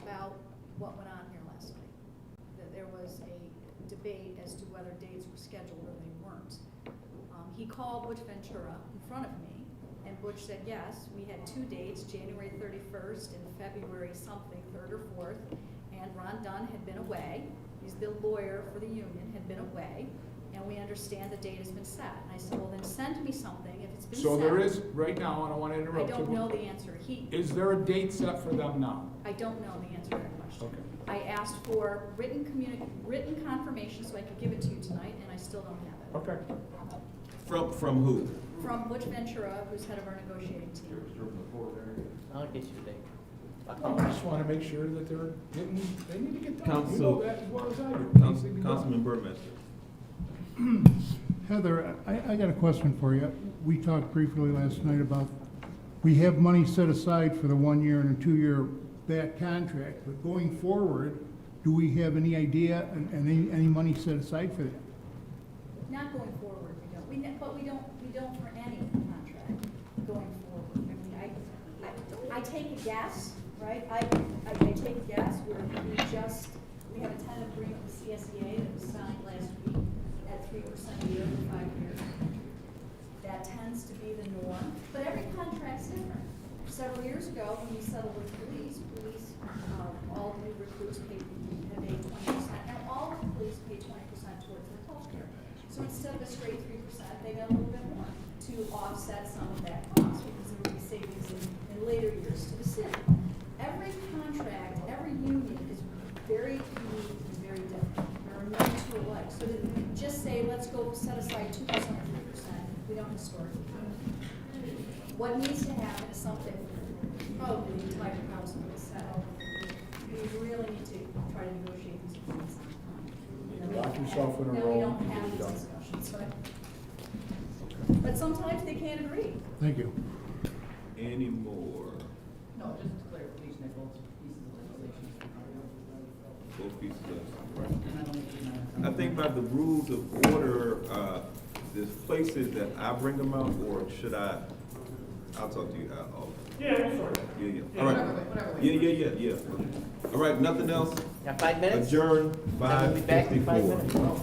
about what went on here last night. That there was a debate as to whether dates were scheduled or they weren't. He called Butch Ventura in front of me, and Butch said, yes, we had 2 dates, January 31st and February something, 3rd or 4th, and Ron Dunn had been away. He's the lawyer for the union, had been away, and we understand the date has been set. And I said, well, then send me something if it's been set. So there is, right now, and I want to I interrupt you. don't know the answer. Is there a date set for them now? I don't know the answer to that question. Okay. I asked for written confirmation so I could give it to you tonight, and I still don't have it. Okay. From who? From Butch Ventura, who's head of our negotiating team. I'll get you a date. I just want to make sure that they need to get done. You Council- know that as well as I do. It needs to be done. Councilman Burmester. Heather, I got a question for you. We talked briefly last night about, we have money set aside for the 1-year and a 2-year back contract, but going forward, do we have any idea and any money set aside for that? Not going forward, we don't. But we don't for any contract going forward. I mean, I take a guess, right? I take a guess where we have a tentative agreement with CSEA that was signed last week at 3% a year for 5 years. That tends to be the norm, but every contract's different. Several years ago, when we settled with police, all new recruits had paid 20%. Now, all the police pay 20% towards their health care. So instead of a straight 3%, they got a little bit more to offset some of that cost, because there would be savings in later years to the city. Every contract, every union is very unique and very different. There are no two alike. So to just say, let's go set aside 2% or 3%, we don't historically do. What needs to happen is something probably the entire council will settle. we really need to try to negotiate these points. Lock yourself in a Then row we don't and have get it these done. discussions, but sometimes they can't agree. Thank you. Any more? No, just clarification that both pieces of legislation. Both pieces of, right. I think by the rules of order, there's places that I bring them out, or should I? I'll talk to you. Yeah, we'll sort it. Yeah. All right. Yeah. All right, nothing else? Got 5 minutes? Adjourn, Then we'll be back in 5 5:54. minutes.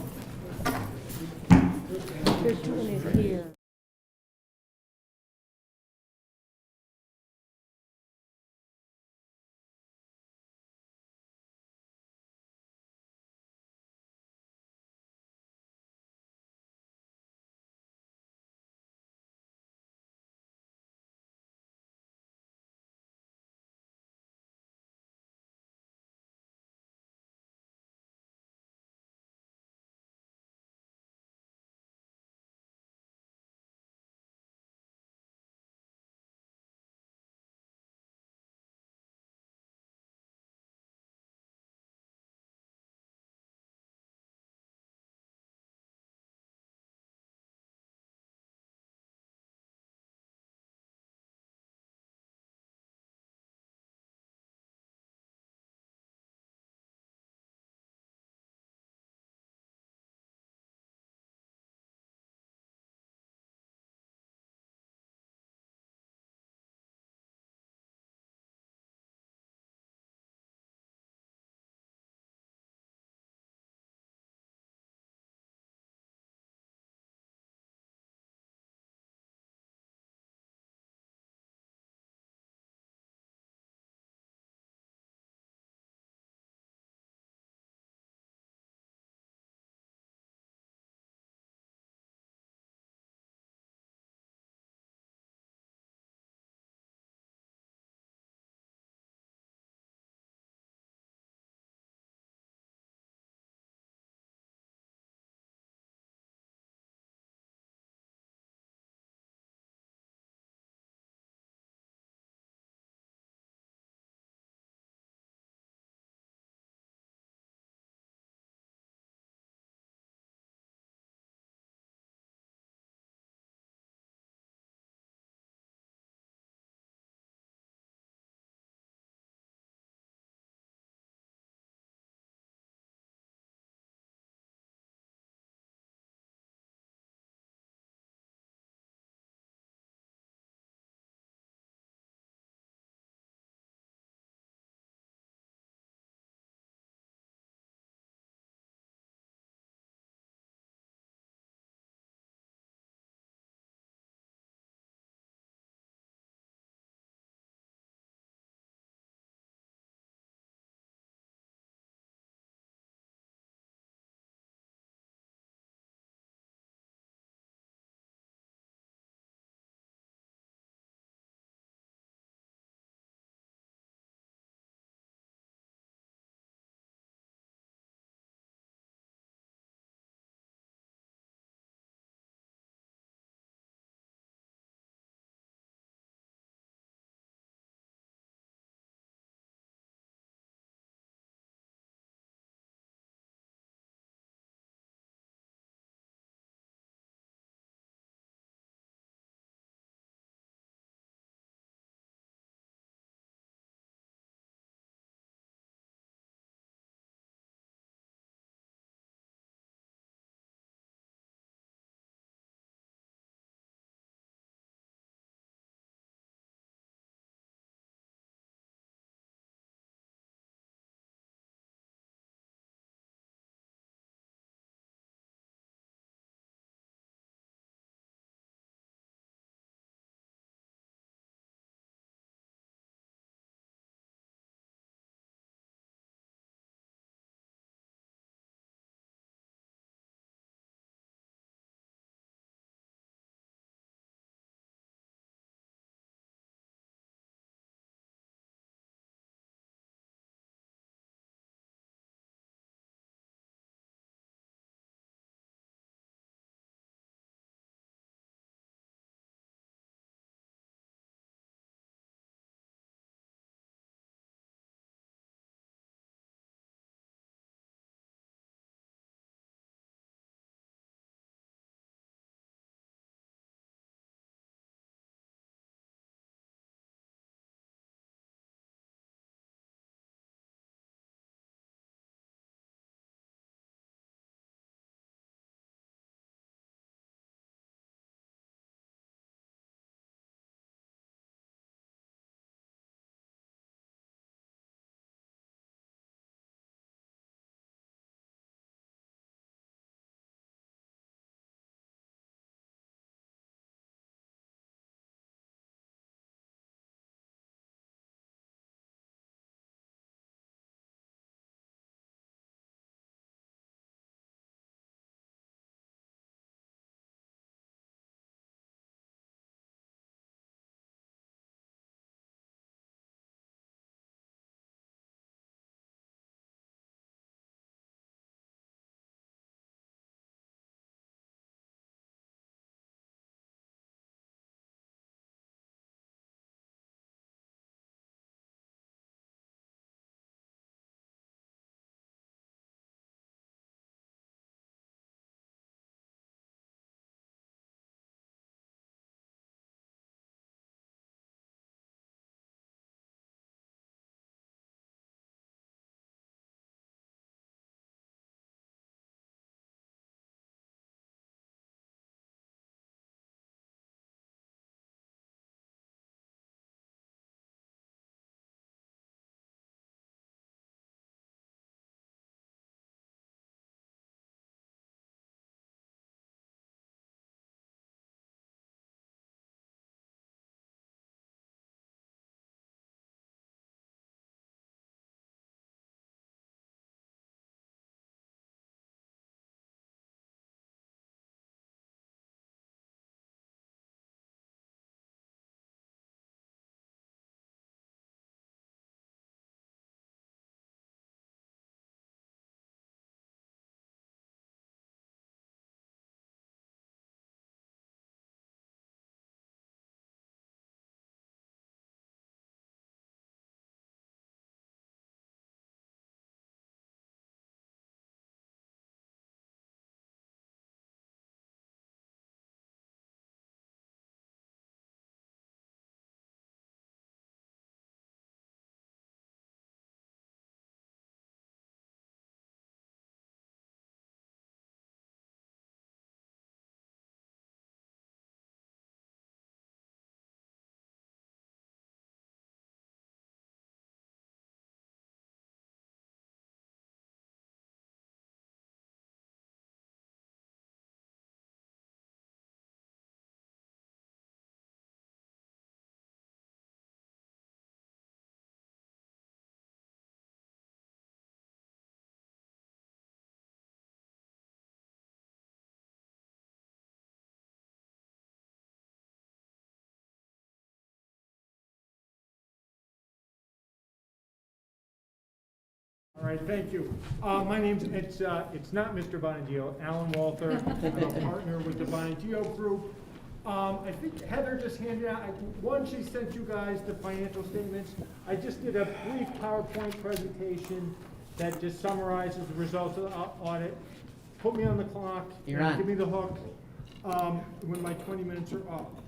right, thank you. My name's, it's not Mr. Bonagio, Alan Walther. I'm a partner with the Bonagio Group. I think Heather just handed out, one, she sent you guys the financial statements. I just did a brief PowerPoint presentation that just summarizes the results of the audit. Put me on the clock. You're on. Give me the hook when my 20 minutes are up.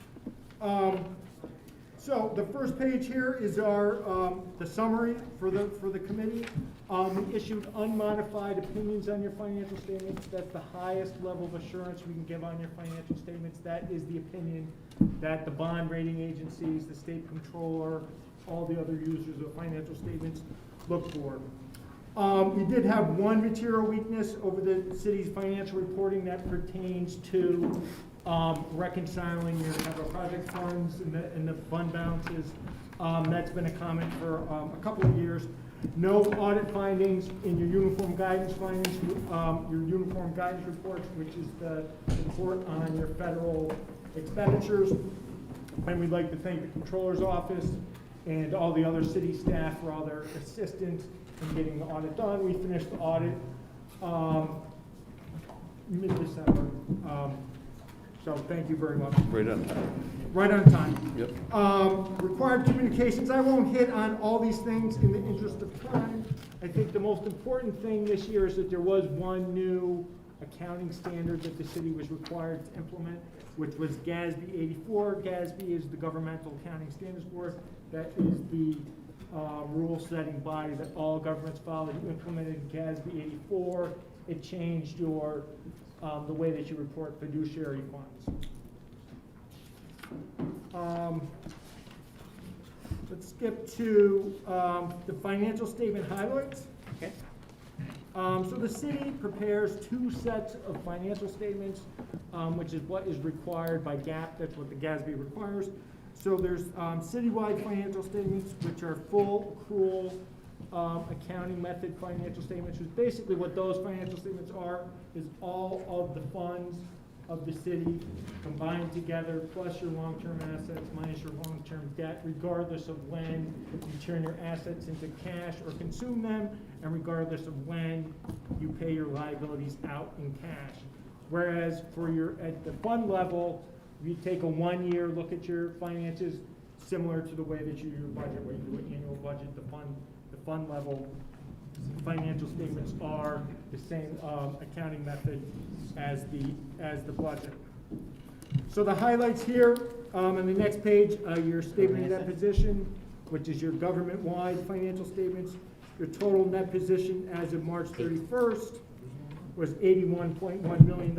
So the first page here is our the summary for the committee. We issued unmodified opinions on your financial statements. That's the highest level of assurance we can give on your financial statements. That is the opinion that the bond rating agencies, the state controller, all the other users of financial statements look for. We did have one material weakness over the city's financial reporting that pertains to reconciling your capital project funds and the fund balances. That's been a comment for a couple of years. No audit findings in your uniform guidance findings, your uniform guidance reports, which is the report on your federal expenditures. And we'd like to thank the Controller's Office and all the other city staff for all their assistance in getting the audit done. We finished the audit mid-December. So thank you very much. Right on time. Right on time. Yep. Required communications, I won't hit on all these things in the interest of time. I think the most important thing this year is that there was one new accounting standard that the city was required to implement, which was GASB 84. GASB is the Governmental Accounting Standards Board. That is the rule-setting body that all governments follow. You implemented GASB 84. It changed your the way that you report fiduciary funds. Let's skip to the financial statement highlights. Okay. So the city prepares two sets of financial statements, which is what is required by GAAP. That's what the GASB requires. So there's citywide financial statements, which are full accrual accounting method financial statements, which basically what those financial statements are is all of the funds of the city combined together, plus your long-term assets minus your long-term debt, regardless of when you turn your assets into cash or consume them, and regardless of when you pay your liabilities out in cash. Whereas for at the fund level, you take a 1 year look at your finances, similar to the way that you do your budget, where you do an annual budget. The fund level financial statements are the same accounting method as the budget. So the highlights here on the next page, your statement of net position, which is your government-wide financial statements. Your total net position as of March 31st was $81.1 million.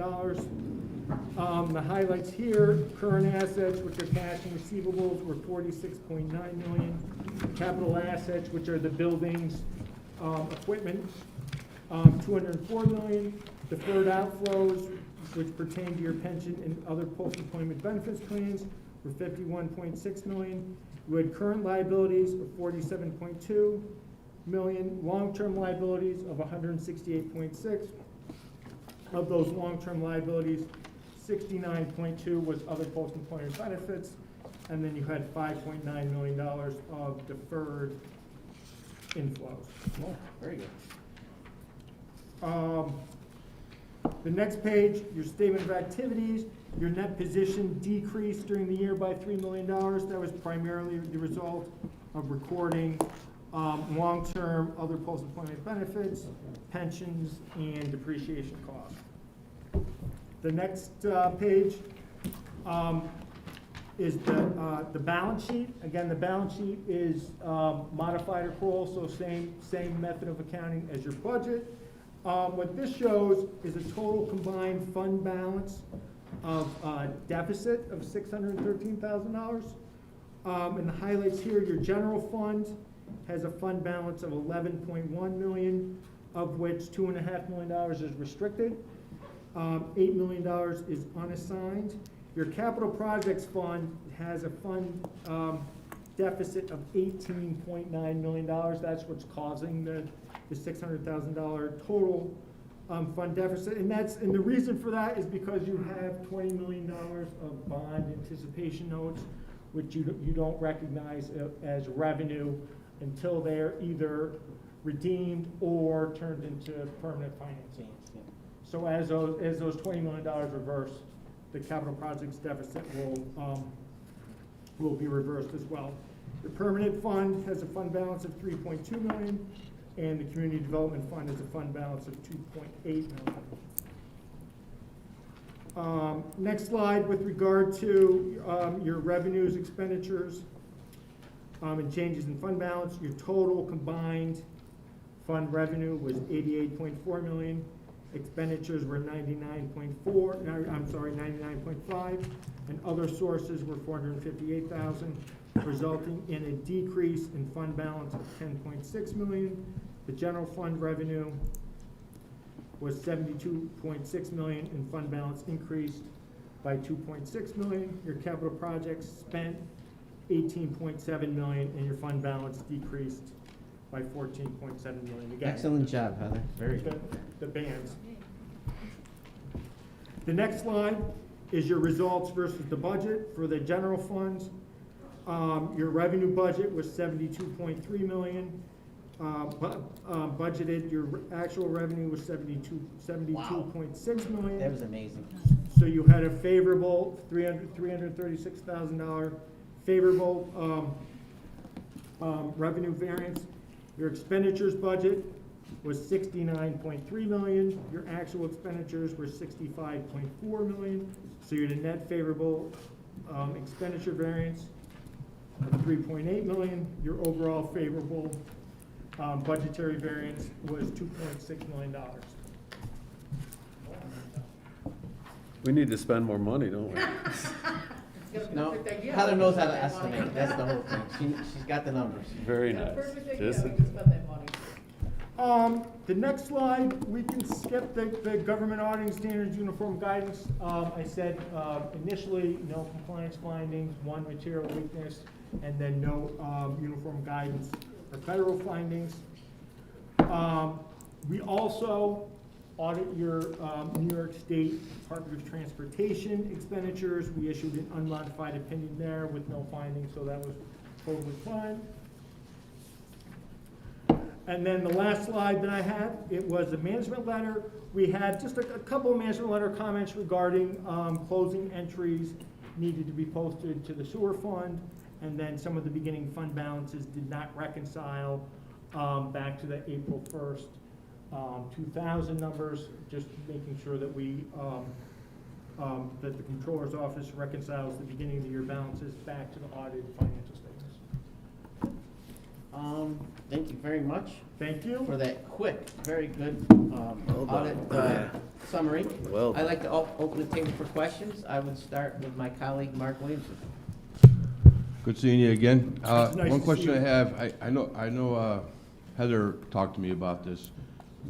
The highlights here, current assets, which are cash and receivables, were $46.9 million. Capital assets, which are the buildings, equipment, $204 million. Deferred outflows, which pertain to your pension and other post-employment benefits plans, were $51.6 million. You had current liabilities of $47.2 million, long-term liabilities of $168.6. Of those long-term liabilities, 69.2 was other post-employment benefits, and then you had $5.9 million of deferred inflows. Oh, very good. The next page, your statement of activities, your net position decreased during the year by $3 million. That was primarily the result of recording long-term other post-employment benefits, pensions, and depreciation costs. The next page is the balance sheet. Again, the balance sheet is modified accrual, so same method of accounting as your budget. What this shows is a total combined fund balance of deficit of $613,000. And the highlights here, your general fund has a fund balance of $11.1 million, of which $2.5 million is restricted. $8 million is unassigned. Your capital projects fund has a fund deficit of $18.9 million. That's what's causing the $600,000 total fund deficit. And the reason for that is because you have $20 million of bond anticipation notes, which you don't recognize as revenue until they're either redeemed or turned into permanent financing. So as those $20 million reverse, the capital projects deficit will be reversed as well. The permanent fund has a fund balance of $3.2 million, and the community development fund has a fund balance of $2.8 million. Next slide, with regard to your revenues, expenditures, and changes in fund balance, your total combined fund revenue was $88.4 million. Expenditures were 99.5, and other sources were $458,000, resulting in a decrease in fund balance of $10.6 million. The general fund revenue was $72.6 million, and fund balance increased by $2.6 million. Your capital projects spent $18.7 million, and your fund balance decreased by $14.7 million. Again, Excellent job, Heather. Very good. the bands. The next slide is your results versus the budget for the general funds. Your revenue budget was $72.3 million. Budgeted, your actual revenue was $72.6 million. That was amazing. So you had a favorable $336,000 favorable revenue variance. Your expenditures budget was $69.3 million. Your actual expenditures were $65.4 million. So you had a net favorable expenditure variance of $3.8 million. Your overall favorable budgetary variance was $2.6 million. We need to spend more money, don't we? No, Heather knows how to estimate. That's the whole thing. She's got the numbers. Very nice. Jason? The next slide, we can skip the government auditing standards uniform guidance. I said initially, no compliance findings, one material weakness, and then no uniform guidance or federal findings. We also audit your New York State Department of Transportation expenditures. We issued an unmodified opinion there with no findings, so that was totally fine. And then the last slide that I had, it was the management letter. We had just a couple of management letter comments regarding closing entries needed to be posted to the sewer fund, and then some of the beginning fund balances did not reconcile back to the April 1st, 2000 numbers, just making sure that we, that the controller's office reconciles the beginning of the year balances back to the audited financial statements. Thank you very much. Thank you. For that quick, very good audit summary. Well done. I'd like to open the table for questions. I would start with my colleague, Mark Williamson. Good seeing you again. Nice to One see question you. I have, I know Heather talked to me about this.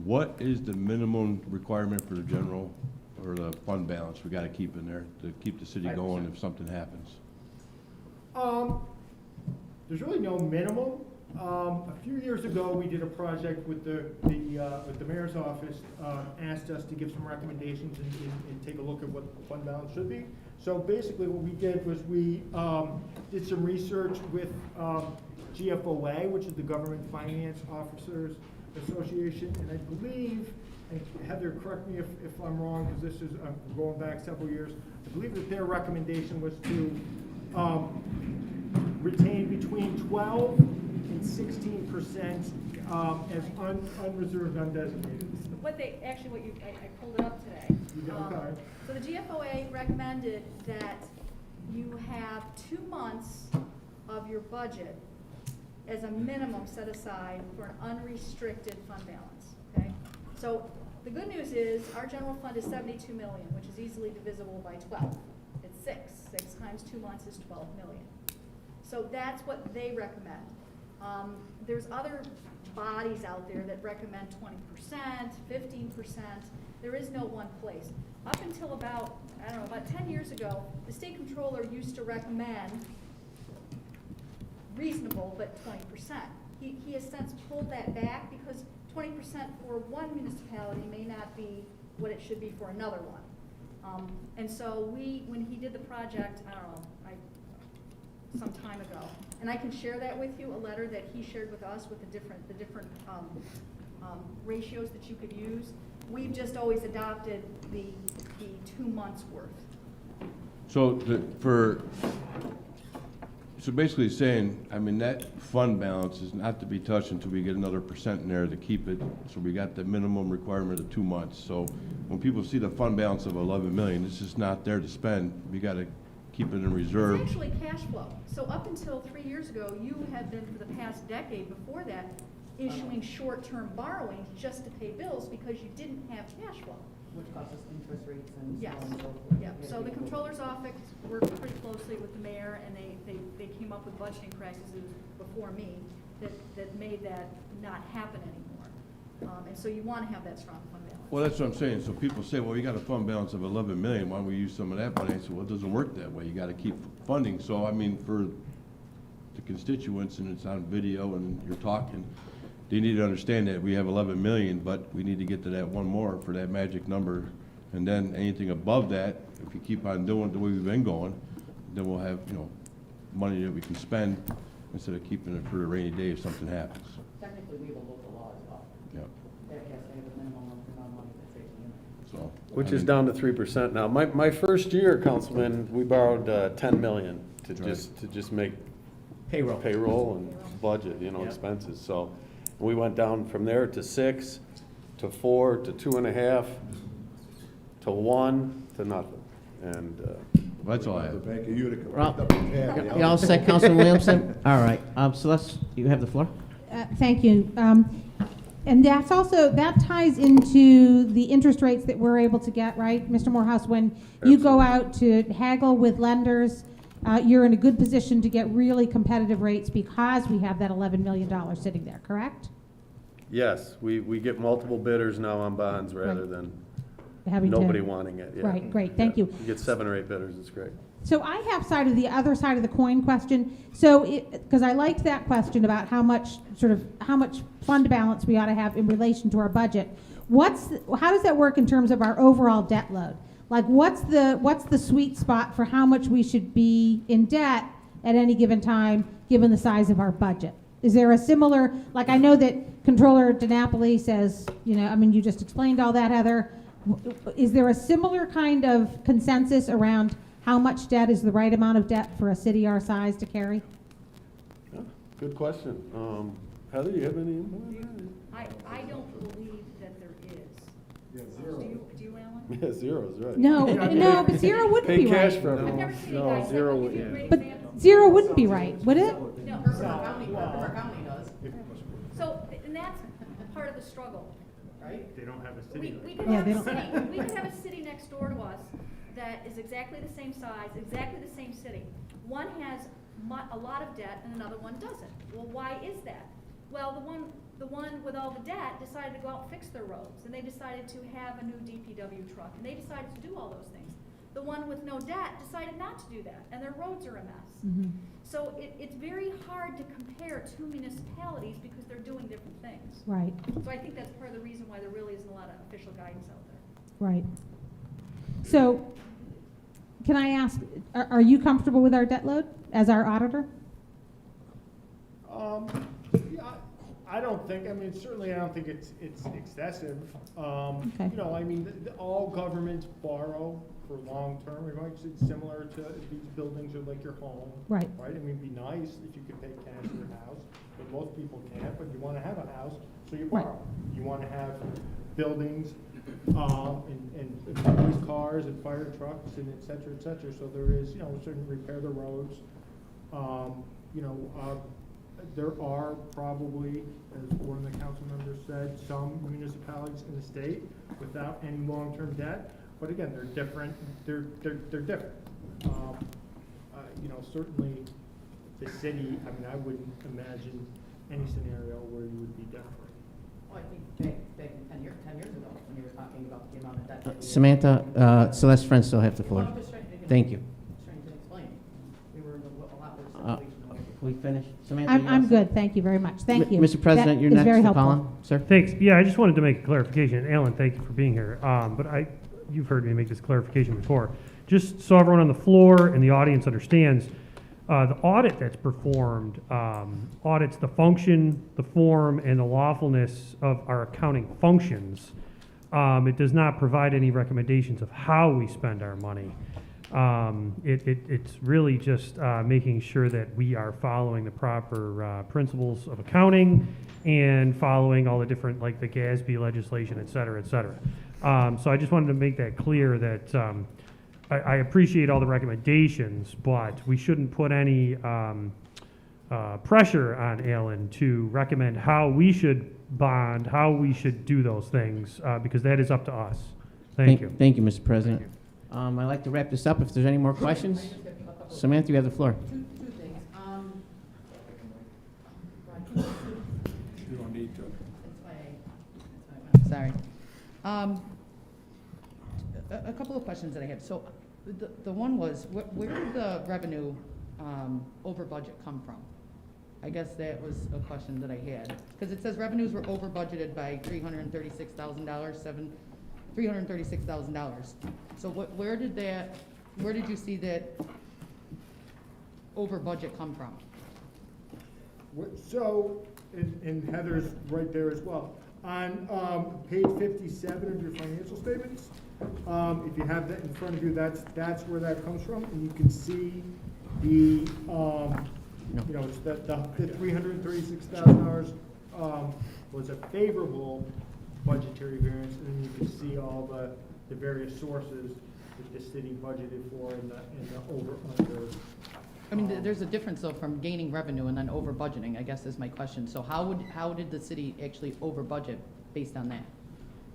What is the minimum requirement for the general or the fund balance we gotta keep in there to keep the city going if something happens? There's really no minimum. A few years ago, we did a project with the mayor's office, asked us to give some recommendations and take a look at what the fund balance should be. So basically what we did was we did some research with GFOA, which is the Government Finance Officers Association, and I believe, and Heather, correct me if I'm wrong, because this is going back several years, I believe that their recommendation was to retain between 12 and 16% as unreserved, undesignated. What they, actually, I pulled it up today. Okay. So the GFOA recommended that you have 2 months of your budget as a minimum set aside for an unrestricted fund balance, okay? So the good news is our general fund is 72 million, which is easily divisible by 12. It's 6. 6 times 2 months is 12 million. So that's what they recommend. There's other bodies out there that recommend 20%, 15%. There is no one place. Up until about, I don't know, about 10 years ago, the state controller used to recommend reasonable, but 20%. He has since pulled that back because 20% for one municipality may not be what it should be for another one. And so when he did the project, I don't know, some time ago. And I can share that with you, a letter that he shared with us with the different ratios that you could use. We've just always adopted the 2 months worth. So so basically saying, I mean, that fund balance is not to be touched until we get another percent in there to keep it. So we got the minimum requirement of 2 months. So when people see the fund balance of 11 million, it's just not there to spend. We got to keep it in reserve. It's actually cash flow. So up until 3 years ago, you had been for the past decade before that issuing short-term borrowings just to pay bills because you didn't have cash flow. Which costs us interest rates and Yes, so on and so forth. yeah. So the comptroller's office worked pretty closely with the mayor, and they came up with budgeting practices before me that made that not happen anymore. And so you want to have that strong fund balance. Well, that's what I'm saying. So people say, well, you got a fund balance of 11 million. Why don't we use some of that money? I said, well, it doesn't work that way. You got to keep funding. So, I mean, for the constituents, and it's on video and you're talking, they need to understand that we have 11 million, but we need to get to that one more for that magic number. And then anything above that, if we keep on doing the way we've been going, then we'll have, money that we can spend instead of keeping it for a rainy day if something happens. Technically, we have a local law as well. Yeah. That has to have a minimum amount of money that's taken in. So. Which I is mean, down to 3% now. My first year, Councilman, we borrowed 10 million to just make payroll and budget, expenses. So we went down from there to 6, to 4, to 2.5, to 1, to nothing. And That's all I have. The Bank of Utica. Well, picked up the tab, you all set, Councilman Williamson? All right, Celeste, you have the floor. Thank you. And that ties into the interest rates that we're able to get, right, Mr. Morehouse? When you go out to haggle with lenders, you're in a good position to get really competitive rates because we have that $11 million sitting there, correct? yes, we get multiple bidders now on bonds rather Right. than Having to- nobody wanting it. Yeah. Right, great, thank Yeah. you. You get 7 or 8 bidders, it's great. So I have the other side of the coin question. So, because I liked that question about how much fund balance we ought to have in relation to our budget. How does that work in terms of our overall debt load? Like, what's the sweet spot for how much we should be in debt at any given time, given the size of our budget? Is there a similar, like, I know that Controller DiNapoli says, you just explained all that, Heather. Is there a similar kind of consensus around how much debt is the right amount of debt for a city our size to carry? Yeah, good question. Heather, you have any input? I don't believe that there is. Do you, Alan? Yeah, 0 is right. No, but zero wouldn't Pay be cash right. for I've everyone. never seen a No, guy say, 0 I'll would, give you a yeah. great But example. zero wouldn't be right, would it? No. Our county does, So, and that's part of the struggle. right? They don't have a We city. could Yeah, have they a don't- city, we could have a city next door to us that is exactly the same size, exactly the same city. One has a lot of debt and another one doesn't. Well, why is that? Well, the one with all the debt decided to go out and fix their roads, and they decided to have a new DPW truck, and they decided to do all those things. The one with no debt decided not to do that, and their roads are a mess. Mhm. So it's very hard to compare two municipalities because they're doing different things. Right, So I think that's part of the reason why there really isn't a lot of official guidance out there. right. So, can I ask, are you comfortable with our debt load as our auditor? Yeah, I don't think, certainly I don't think it's excessive. Okay. All governments borrow for long-term, it's similar to these buildings are like your home. Right. Right, it'd be nice if you could pay cash for your house, but most people can't, but you wanna have a house, so you Right. borrow. You wanna have buildings, and police cars and fire trucks and et cetera, so there is, certain repair the roads. There are probably, as one of the council members said, some municipalities in the state without any long-term debt, but again, they're different, they're different. Certainly, the city, I wouldn't imagine any scenario where you would be different. Well, I think back 10 years ago, when you were talking about the amount of debt. that we- Samantha, Celeste Friends still have the floor. Well, I'm just trying to- Thank you. Trying to explain. We were in a lot worse Uh, situation than We finished? Samantha, you all I'm set? good, thank you very much, thank you. Mr. President, That you're is next very to helpful. Colin, sir. Thanks. Yeah, I just wanted to make a clarification. Alan, thank you for being here. But you've heard me make this clarification before. Just so everyone on the floor and the audience understands, The audit that's performed audits the function, the form, and the lawfulness of our accounting functions. It does not provide any recommendations of how we spend our money. It's really just making sure that we are following the proper principles of accounting and following all the different, like the GASB legislation, et cetera, et cetera. So I just wanted to make that clear that I appreciate all the recommendations, but we shouldn't put any pressure on Alan to recommend how we should bond, how we should do those things, because that is up to us. Thank you. Thank you, Mr. President. I'd like to wrap this up if there's any more questions. Samantha, you have the floor. Two things. You don't need to. Sorry. A couple of questions that I have. So the one was, where did the revenue over budget come from? I guess that was a question that I had. Because it says revenues were over budgeted by $336,000. So where did you see that over budget come from? So, and Heather's right there as well. On page 57 of your financial statements, if you have that in front of you, that's where that comes from, and you can see the, it's the $336,000 was a favorable budgetary variance, and then you can see all the various sources that the city budgeted for in the over/under. I mean, there's a difference though from gaining revenue and then over budgeting, I guess is my question. So how did the city actually over budget based on that?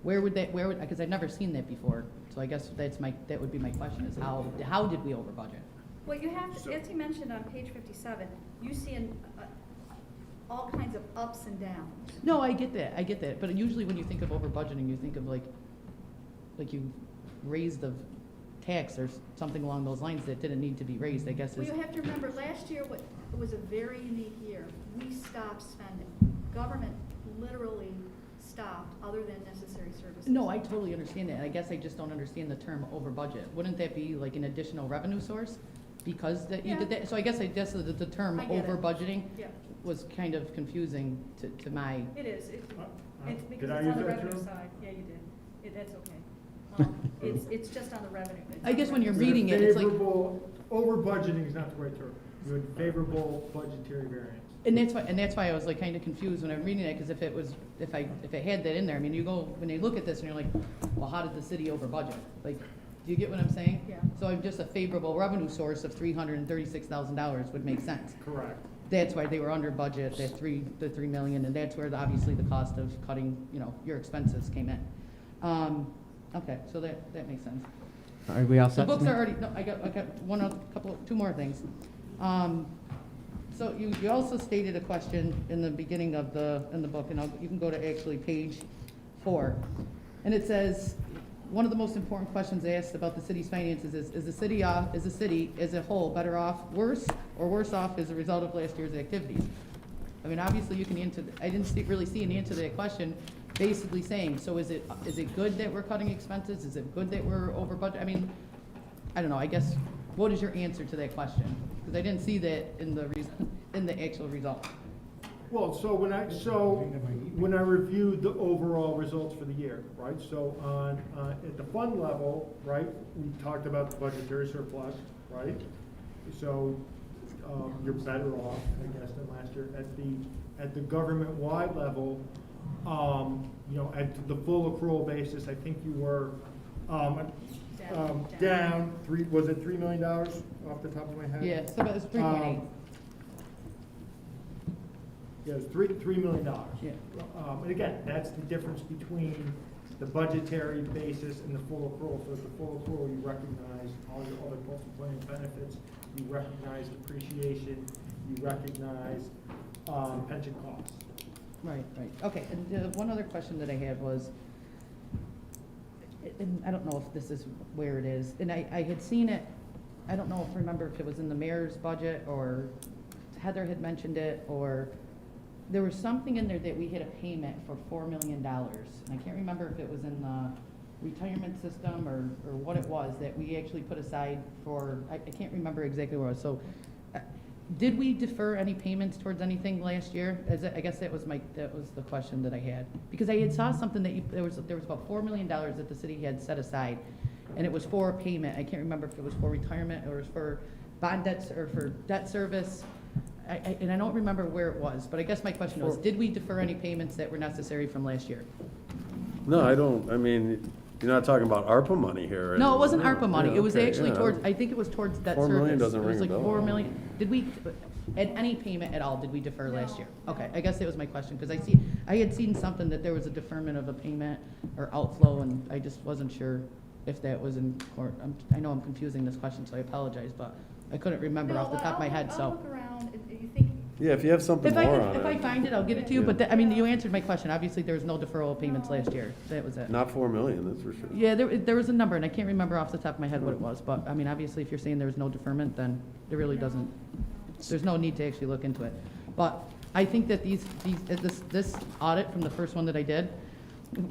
Where would, because I've never seen that before, so I guess that would be my question, is how did we over budget? Well, you have to, as you mentioned on page 57, you see all kinds of ups and downs. No, I get that, but usually when you think of over budgeting, you think of like you raised the tax or something along those lines that didn't need to be raised, I guess. Well, you have to remember, last year was a very unique year. We stopped spending. Government literally stopped, other than necessary services. No, I totally understand that. I guess I just don't understand the term over budget. Wouldn't that be like an additional revenue source? Because that you did that? So I guess the term I get over it. budgeting Yeah. was kind of confusing to my. It is. It's because Did I it's on use the that revenue term? side. Yeah, you did. That's okay. It's just on the revenue. It's I on guess the when you're revenue reading side. it, it's like. Over budgeting is not the right term. You had favorable budgetary variance. And that's why I was like kind of confused when I'm reading it, because if it had that in there, I mean, when you look at this and you're like, well, how did the city over budget? Like, do you get what I'm saying? Yeah. So I'm just a favorable revenue source of $336,000 would make sense. Correct. That's why they were under budget, the 3 million, and that's where obviously the cost of cutting, your expenses came in. Okay, so that makes sense. Are we all The set? books are Samantha? already, no, I got two more things. So you also stated a question in the beginning of in the book, and you can go to actually page 4. And it says, one of the most important questions asked about the city's finances is the city as a whole better off, worse, or worse off as a result of last year's activities? I mean, obviously you can answer, I didn't really see an answer to that question, basically saying, so is it good that we're cutting expenses? Is it good that we're over budget? I mean, I don't know, I guess, what is your answer to that question? Because I didn't see that in the actual result. Well, so when I reviewed the overall results for the year, right? So at the fund level, right, we talked about the budgetary surplus, right? So you're better off, I guess, than last year. At the government-wide level, at the full accrual basis, I think you were down was it $3 million off the top of my head? Yeah, so it was 3.8. Yeah, it was $3 million. Yeah. And again, that's the difference between the budgetary basis and the full accrual. So at the full accrual, you recognize all your other post-employment benefits, you recognize depreciation, you recognize pension costs. Right. Okay, and one other question that I had was, and I don't know if this is where it is, and I had seen it, I don't know remember if it was in the mayor's budget or Heather had mentioned it, or there was something in there that we had a payment for $4 million. And I can't remember if it was in the retirement system or what it was that we actually put aside for, I can't remember exactly what it was. So Did we defer any payments towards anything last year? I guess that was the question that I had. Because I had saw something that there was about $4 million that the city had set aside, and it was for a payment. I can't remember if it was for retirement or it was for bond debts or for debt service. And I don't remember where it was, but I guess my question was, did we defer any payments that were necessary from last year? No, I don't, I mean, you're not talking about ARPA money here. No, it wasn't Yeah, ARPA money. yeah, It was okay, actually yeah. towards, I think it was towards debt service. 4 million doesn't It was ring a like bell. 4 million. Did we, at any payment at all, did we defer last year? Okay, I guess that was my question, because I had seen something that there was a deferment of a payment or outflow, and I just wasn't sure if that was in court. I know I'm confusing this question, so I apologize, but I couldn't remember off the top of my head, I'll so. look around, if you think, Yeah, if you have something If I more can- on if I it. find it, I'll give it to you, Yeah. but I mean, you answered my question. Obviously, there was no deferral of payments last year. That was it. Not 4 million, that's for sure. Yeah, there was a number, and I can't remember off the top of my head what it was, but, I mean, obviously, if you're saying there was no deferment, then there really doesn't, there's no need to actually look into it. But I think that this audit from the first one that I did,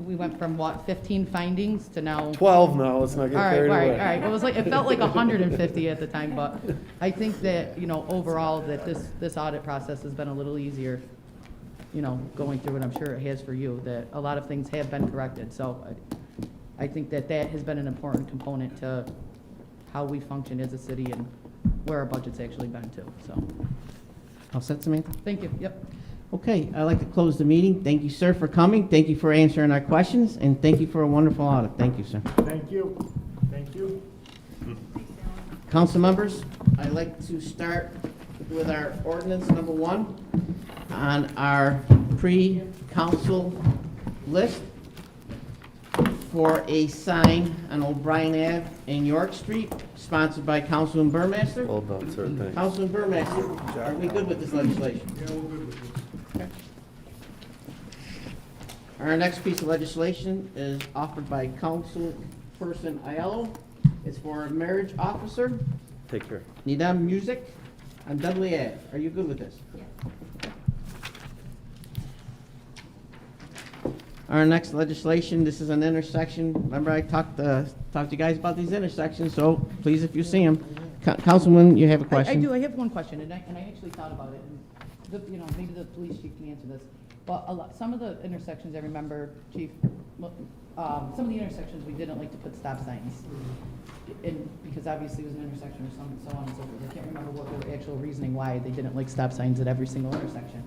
we went from, 15 findings to now. 12 now, let's not get All right, carried all right, away. all right. It was like, it felt like 150 at the time, but I think that, overall, that this audit process has been a little easier, going through it. I'm sure it has for you, that a lot of things have been corrected. So I think that has been an important component to how we function as a city and where our budget's actually been too, so. All set, Samantha? Thank you, yep. Okay, I'd like to close the meeting. Thank you, sir, for coming. Thank you for answering our questions, and thank you for a wonderful audit. Thank you, sir. Thank you. Thank you. Council members, I'd like to start with our ordinance number 1 on our pre-council list for a sign on O'Brien Ave and York Street, sponsored by Councilman Burmaster. Well done, sir, thanks. Councilman Burmaster, are we good with this legislation? Yeah, we're good with it. Okay. Our next piece of legislation is offered by Councilperson Aiello. It's for a marriage officer. Take care. Needham Music on Dudley Ave. Are you good with this? Our next legislation, this is an intersection. Remember I talked to you guys about these intersections, so please, if you see them. Councilman, you have a question? I do. I have one question, and I actually thought about it. And maybe the police chief can answer this. But some of the intersections, I remember, Chief, some of the intersections we didn't like to put stop signs. And because obviously it was an intersection or so on and so forth. I can't remember what the actual reasoning why they didn't like stop signs at every single intersection.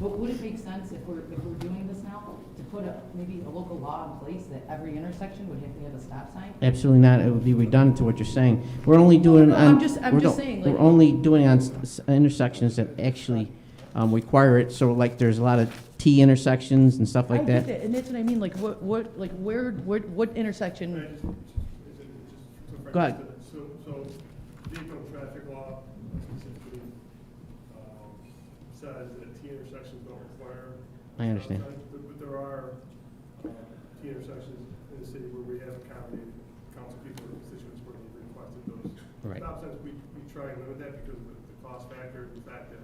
But would it make sense if we're doing this now to put maybe a local law in place that every intersection would have to have a stop sign? Absolutely not. It would be redundant to what you're saying. We're only doing No, on. I'm just saying, like. We're only doing on intersections that actually require it. So like there's a lot of T intersections and stuff like I get that. And that's what I mean, like what intersection? Go ahead. So, vehicle traffic law specifically says that T intersections don't require. I understand. But there are T intersections in the city where we have accommodated council people or constituents where they've requested those. Right. Stop signs, we try and limit that because of the cost factor, the fact that,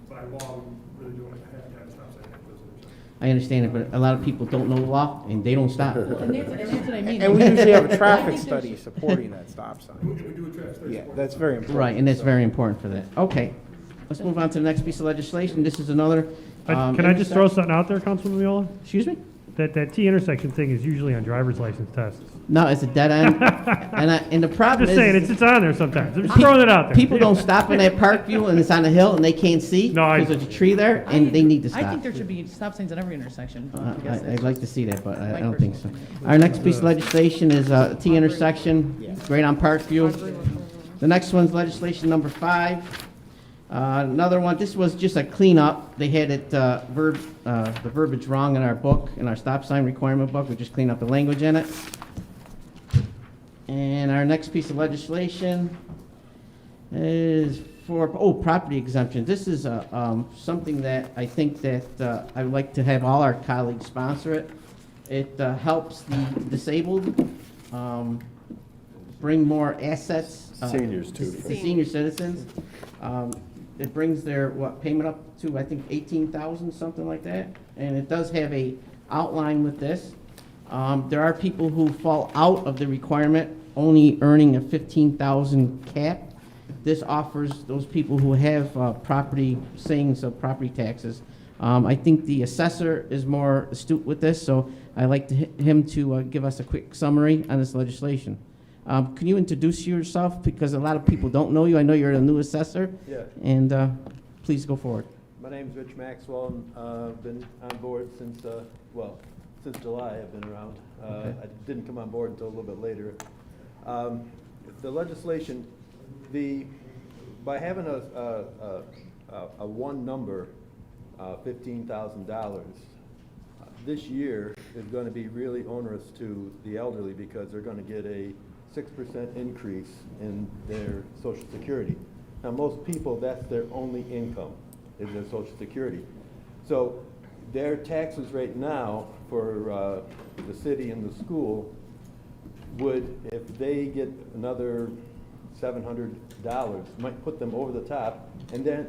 by law, we really don't have to have a stop sign at those intersections. I understand it, but a lot of people don't know the law and they don't stop. And that's what I mean. And we usually have a I traffic think there's- study supporting that stop sign. We do a traffic study. Yeah, that's very important. Right, and that's so. very important for that. Okay, let's move on to the next piece of legislation. This is another. Can I just throw something out there, Councilman Viola? Excuse me? That T intersection thing is usually on driver's license tests. No, it's a dead end. And the I'm problem just saying, is. it's on there sometimes. I'm just throwing it out there. People don't stop in that Parkview and it's on a hill and they can't see No, because there's a tree there and they need to stop. I think there should be stop signs at every intersection. but I guess I'd that's like to just see that, but I my don't think so. personal opinion. Our next piece of legislation is a T intersection, right on Parkview. The next one's legislation number 5. Another one, this was just a cleanup. They had it, the verbiage wrong in our book, in our stop sign requirement book. We just cleaned up the language in it. And our next piece of legislation is for, property exemption. This is something that I think that I would like to have all our colleagues sponsor it. It helps the disabled bring more assets. Seniors, too. To senior citizens. It brings their, payment up to, I think, 18,000, something like that. And it does have a outline with this. There are people who fall out of the requirement, only earning a 15,000 cap. this offers those people who have property, sayings of property taxes. I think the assessor is more astute with this, so I'd like him to give us a quick summary on this legislation. Can you introduce yourself, because a lot of people don't know you? I know you're a new assessor. Yeah. And please go forward. My name's Rich Maxwell, and I've been on board since, since July I've been around. Okay. I didn't come on board until a little bit later. The legislation, by having a one number, $15,000, this year is going to be really onerous to the elderly because they're going to get a 6% increase in their Social Security. Now, most people, that's their only income, is their Social Security. So their taxes right now for the city and the school would, if they get another $700, might put them over the top, and then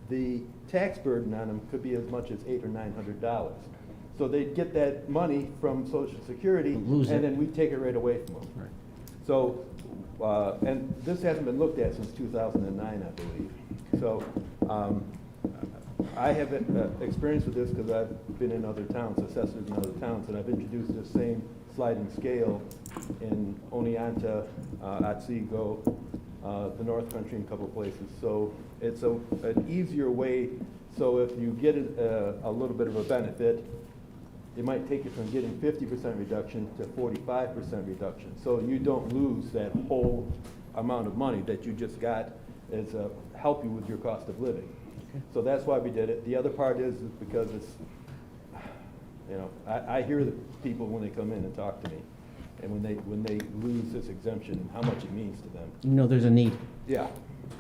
the tax burden on them could be as much as $800 or $900. So they'd get that money from Social Security, and then we take it right away from them. Right. So, and this hasn't been looked at since 2009, I believe. So, I have experience with this because I've been in other towns, assessors in other towns, and I've introduced this same sliding scale in Oneonta, Otsego, the North Country, and a couple of places. So it's an easier way. So if you get a little bit of a benefit, it might take you from getting 50% reduction to 45% reduction. So you don't lose that whole amount of money that you just got as help you with your cost of living. Okay. So that's why we did it. The other part is because it's, you know, I hear the people when they come in and talk to me, and when they lose this exemption, how much it means to them. You know there's a need. Yeah.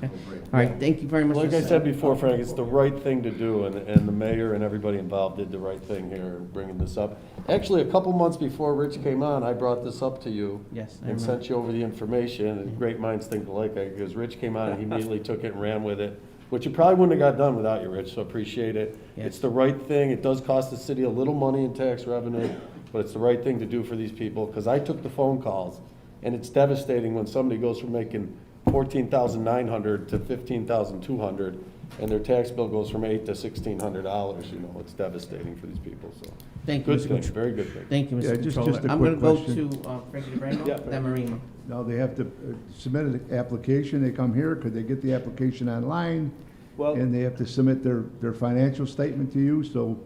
Okay. All right, thank you very much. Like I said before, Frank, it's the right thing to do, and the mayor and everybody involved did the right thing here in bringing this up. Actually, a couple months before Rich came on, I brought this up to you. Yes, I And remember. sent you over the information, and great minds think alike, because Rich came on and he immediately took it and ran with it, which you probably wouldn't have got done without you, Rich, so appreciate it. Yes. It's the right thing. It does cost the city a little money in tax revenue, but it's the right thing to do for these people, because I took the phone calls, and it's devastating when somebody goes from making $14,900 to $15,200, and their tax bill goes from $800 to $1,600. You know, it's devastating for these people. So, thank you, good Mr. thing, Controller. very good thing. Thank you, Mr. Yeah, just Controller. a I'm quick going to question. go to Frankie DeBrango, Yeah. then Marima. Now, they have to submit an application, they come here, could they get the application online? Well, And they have to submit their financial statement to you, so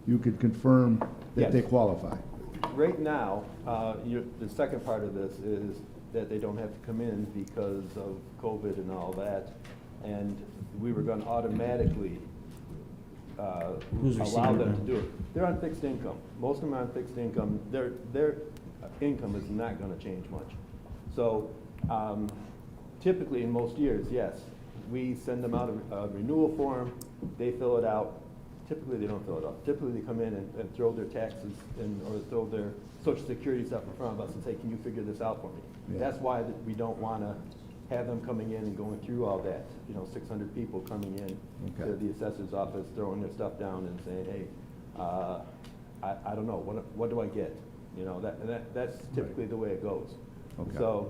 you could confirm that Yes. they qualify. right now, the second part of this is that they don't have to come in because of COVID and all that. And we were going to automatically Who's allow receiving them them? to do it. They're on fixed income. Most of them are on fixed income. Their income is not going to change much. So typically in most years, yes, we send them out a renewal form, they fill it out. Typically, they don't fill it out. Typically, they come in and throw their taxes or throw their Social Security stuff in front of us and say, can you figure this out for me? Yeah. That's why we don't want to have them coming in and going through all that. 600 people coming in to the assessor's office, throwing their stuff down and saying, hey, I don't know, what do I get? That's typically the way it goes. Okay. So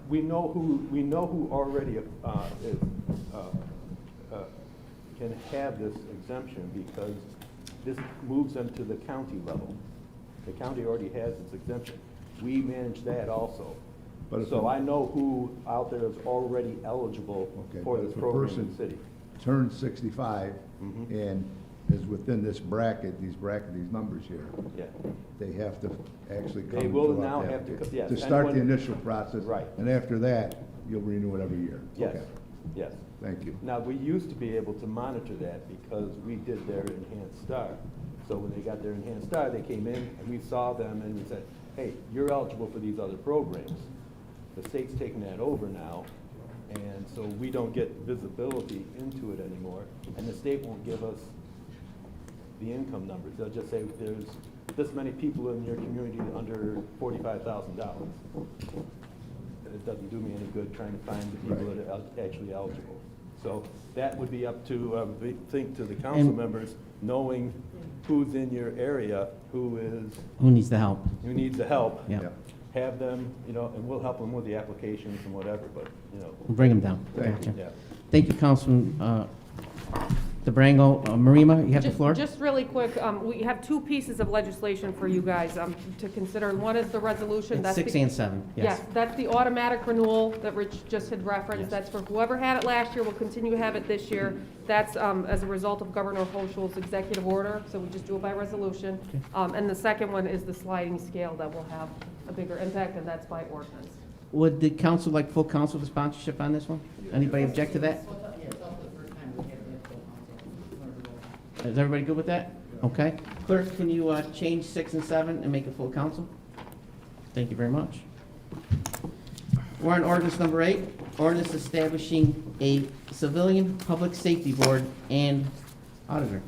we know who already can have this exemption because this moves them to the county level. The county already has its exemption. We manage that also. But if So a- I know who out there is already eligible Okay, for but this if a program in person the city. turns 65 Mhm. and is within this bracket, these numbers here, Yeah. they have to actually come. They and will fill out now the have to application. yes, To start the anyone- initial process. Right. And after that, you'll renew it every year. Yes, Okay, yes. thank you. Now, we used to be able to monitor that because we did their enhanced star. So when they got their enhanced star, they came in and we saw them and we said, hey, you're eligible for these other programs. The state's taking that over now, and so we don't get visibility into it anymore, and the state won't give us the income numbers. They'll just say there's this many people in your community under $45,000. It doesn't do me any good trying to find the people Right. that are actually eligible. So that would be up to, we think, to the council And- members, knowing who's in your area, who Who needs the help? needs the help. Yeah. Yep. have them, you know, and we'll help them with the applications and whatever, but, you know. We'll bring them down. Gotcha. Yeah. Thank you, Councilman DeBrango. Marima, you have the floor? Just really quick, we have two pieces of legislation for you guys to consider. And one is the resolution. It's That's 6 the- and 7, yes. Yes, that's the automatic renewal that Rich just had referenced. Yes. That's for whoever had it last year, will continue to have it this year. That's as a result of Governor Hochul's executive order, so we just do it by resolution. And the second one is the sliding scale that will have a bigger impact, and that's by ordinance. Would the council like full council to sponsorship on this one? Anybody object to that? Is everybody good with that? Okay. Clerk, can you change 6 and 7 and make it full council? Thank you very much. We're on ordinance number 8, ordinance establishing a civilian public safety board and auditor.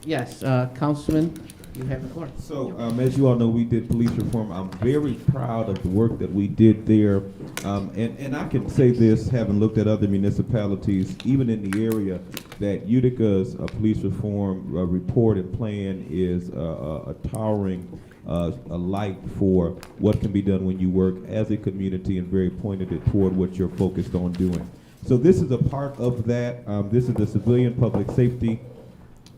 Yes, Councilman, you have the floor. So, as you all know, we did police reform. I'm very proud of the work that we did there. And I can say this, having looked at other municipalities, even in the area, that Utica's police reform report and plan is a towering light for what can be done when you work as a community and very pointed it toward what you're focused on doing. So this is a part of that. This is the Civilian Public Safety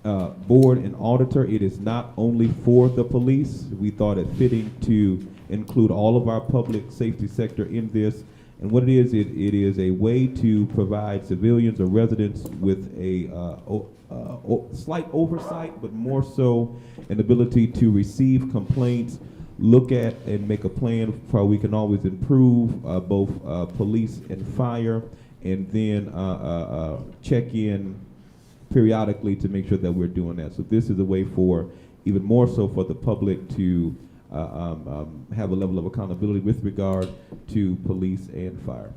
Board and Auditor. It is not only for the police. We thought it fitting to include all of our public safety sector in this. And what it is a way to provide civilians or residents with a slight oversight, but more so an ability to receive complaints, look at and make a plan for how we can always improve both police and fire, and then check in periodically to make sure that we're doing that. So this is a way for, even more so for the public to have a level of accountability with regard to police and fire.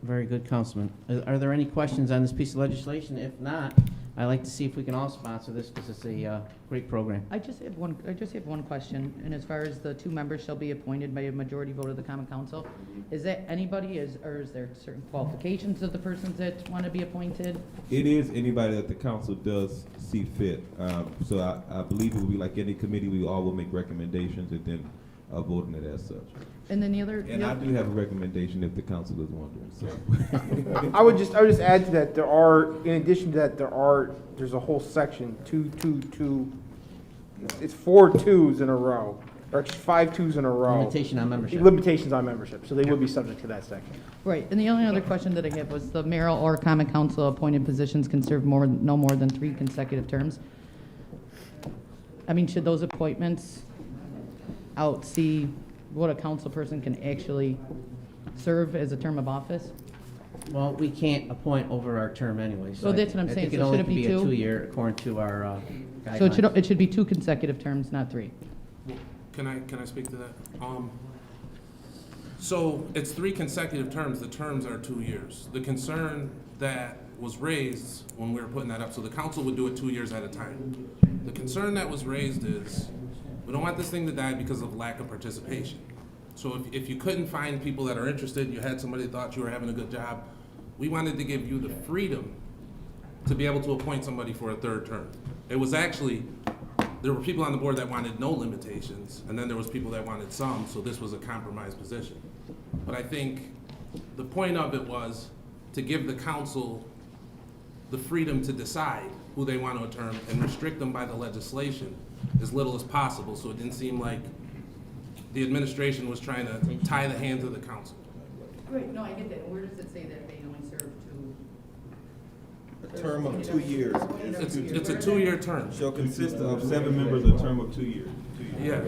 Very good, Councilman. Are there any questions on this piece of legislation? If not, I'd like to see if we can all sponsor this because it's a great program. I just have one question, and as far as the 2 members shall be appointed by a majority vote of the common council, is that anybody, or is there certain qualifications of the persons that want to be appointed? It is anybody that the council does see fit. So I believe it will be like any committee, we all will make recommendations and then vote on it as such. And then the other. And I do have a recommendation if the council is wondering, so. I would just add to that, there are, in addition to that, there's a whole section, 2, it's 4 2s in a row, or 5 2s in a row. Limitation on membership. Limitations on membership, so they would be subject to that section. Right, and the only other question that I have was the mayoral or common council appointed positions can serve no more than 3 consecutive terms. I mean, should those appointments outsee what a council person can actually serve as a term of office? Well, we can't appoint over our term anyway. So that's what I'm saying. I think it So only should it can be be a 2? 2-year according to our guidelines. So it should be 2 consecutive terms, not 3. Can I speak to that? So it's 3 consecutive terms. The terms are 2 years. The concern that was raised when we were putting that up, so the council would do it 2 years at a time. The concern that was raised is we don't want this thing to die because of lack of participation. So if you couldn't find people that are interested, you had somebody that thought you were having a good job, we wanted to give you the freedom to be able to appoint somebody for a 3rd term. It was actually, there were people on the board that wanted no limitations, and then there was people that wanted some, so this was a compromise position. But I think the point of it was to give the council the freedom to decide who they want to term and restrict them by the legislation as little as possible, so it didn't seem like the administration was trying to tie the hands of the council. Right, no, I get that. Where does it say that they only serve 2? A term of 2 years. It's a 2-year term. Shall consist of 7 members, a term of 2 years. Yeah.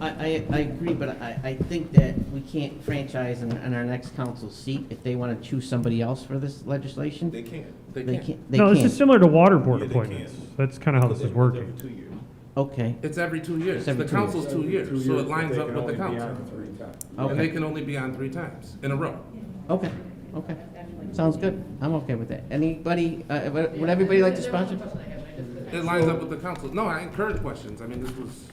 I agree, but I think that we can't franchise in our next council seat if they want to choose somebody else for this legislation. They can't. They can't. No, this is similar to water board Yeah, they appointments. can. That's kind of how this is working. Every 2 years. Okay. It's every 2 years. It's every The 2 years. council's 2 years, so it lines up with the council. Okay. And they can only be on 3 times in a row. Okay, okay. Sounds good. I'm okay with that. Anybody, would everybody like to sponsor? It lines up with the council. No, I encourage questions. I mean, this was,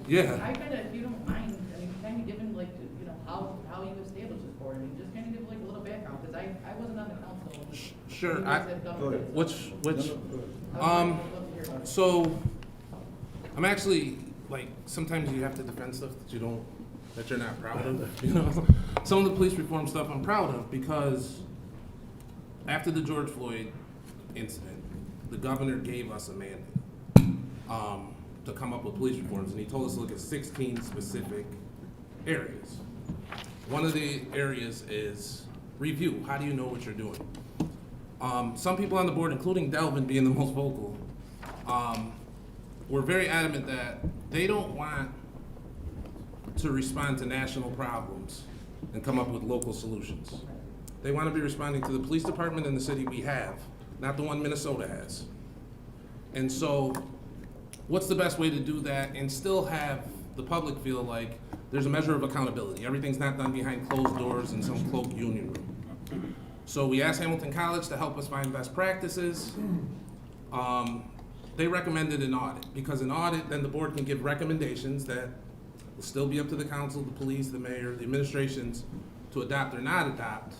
yeah. I kind of, if you don't mind, I mean, kind of given like, you know, how you established this board, I mean, just kind of give like a little background, because I wasn't on the council. Sure. You guys have done this. So I'm actually, like, sometimes you have to defend stuff that you're not proud of, you know? Some of the police reform stuff I'm proud of, because after the George Floyd incident, the governor gave us a mandate to come up with police reforms, and he told us to look at 16 specific areas. One of the areas is review. How do you know what you're doing? Some people on the board, including Delvin being the most vocal, were very adamant that they don't want to respond to national problems and come up with local solutions. They want to be responding to the police department in the city we have, not the one Minnesota has. And so, what's the best way to do that and still have the public feel like there's a measure of accountability? Everything's not done behind closed doors in some cloaked union room. So we asked Hamilton College to help us find best practices. They recommended an audit, because an audit, then the board can give recommendations that will still be up to the council, the police, the mayor, the administrations to adopt or not adopt.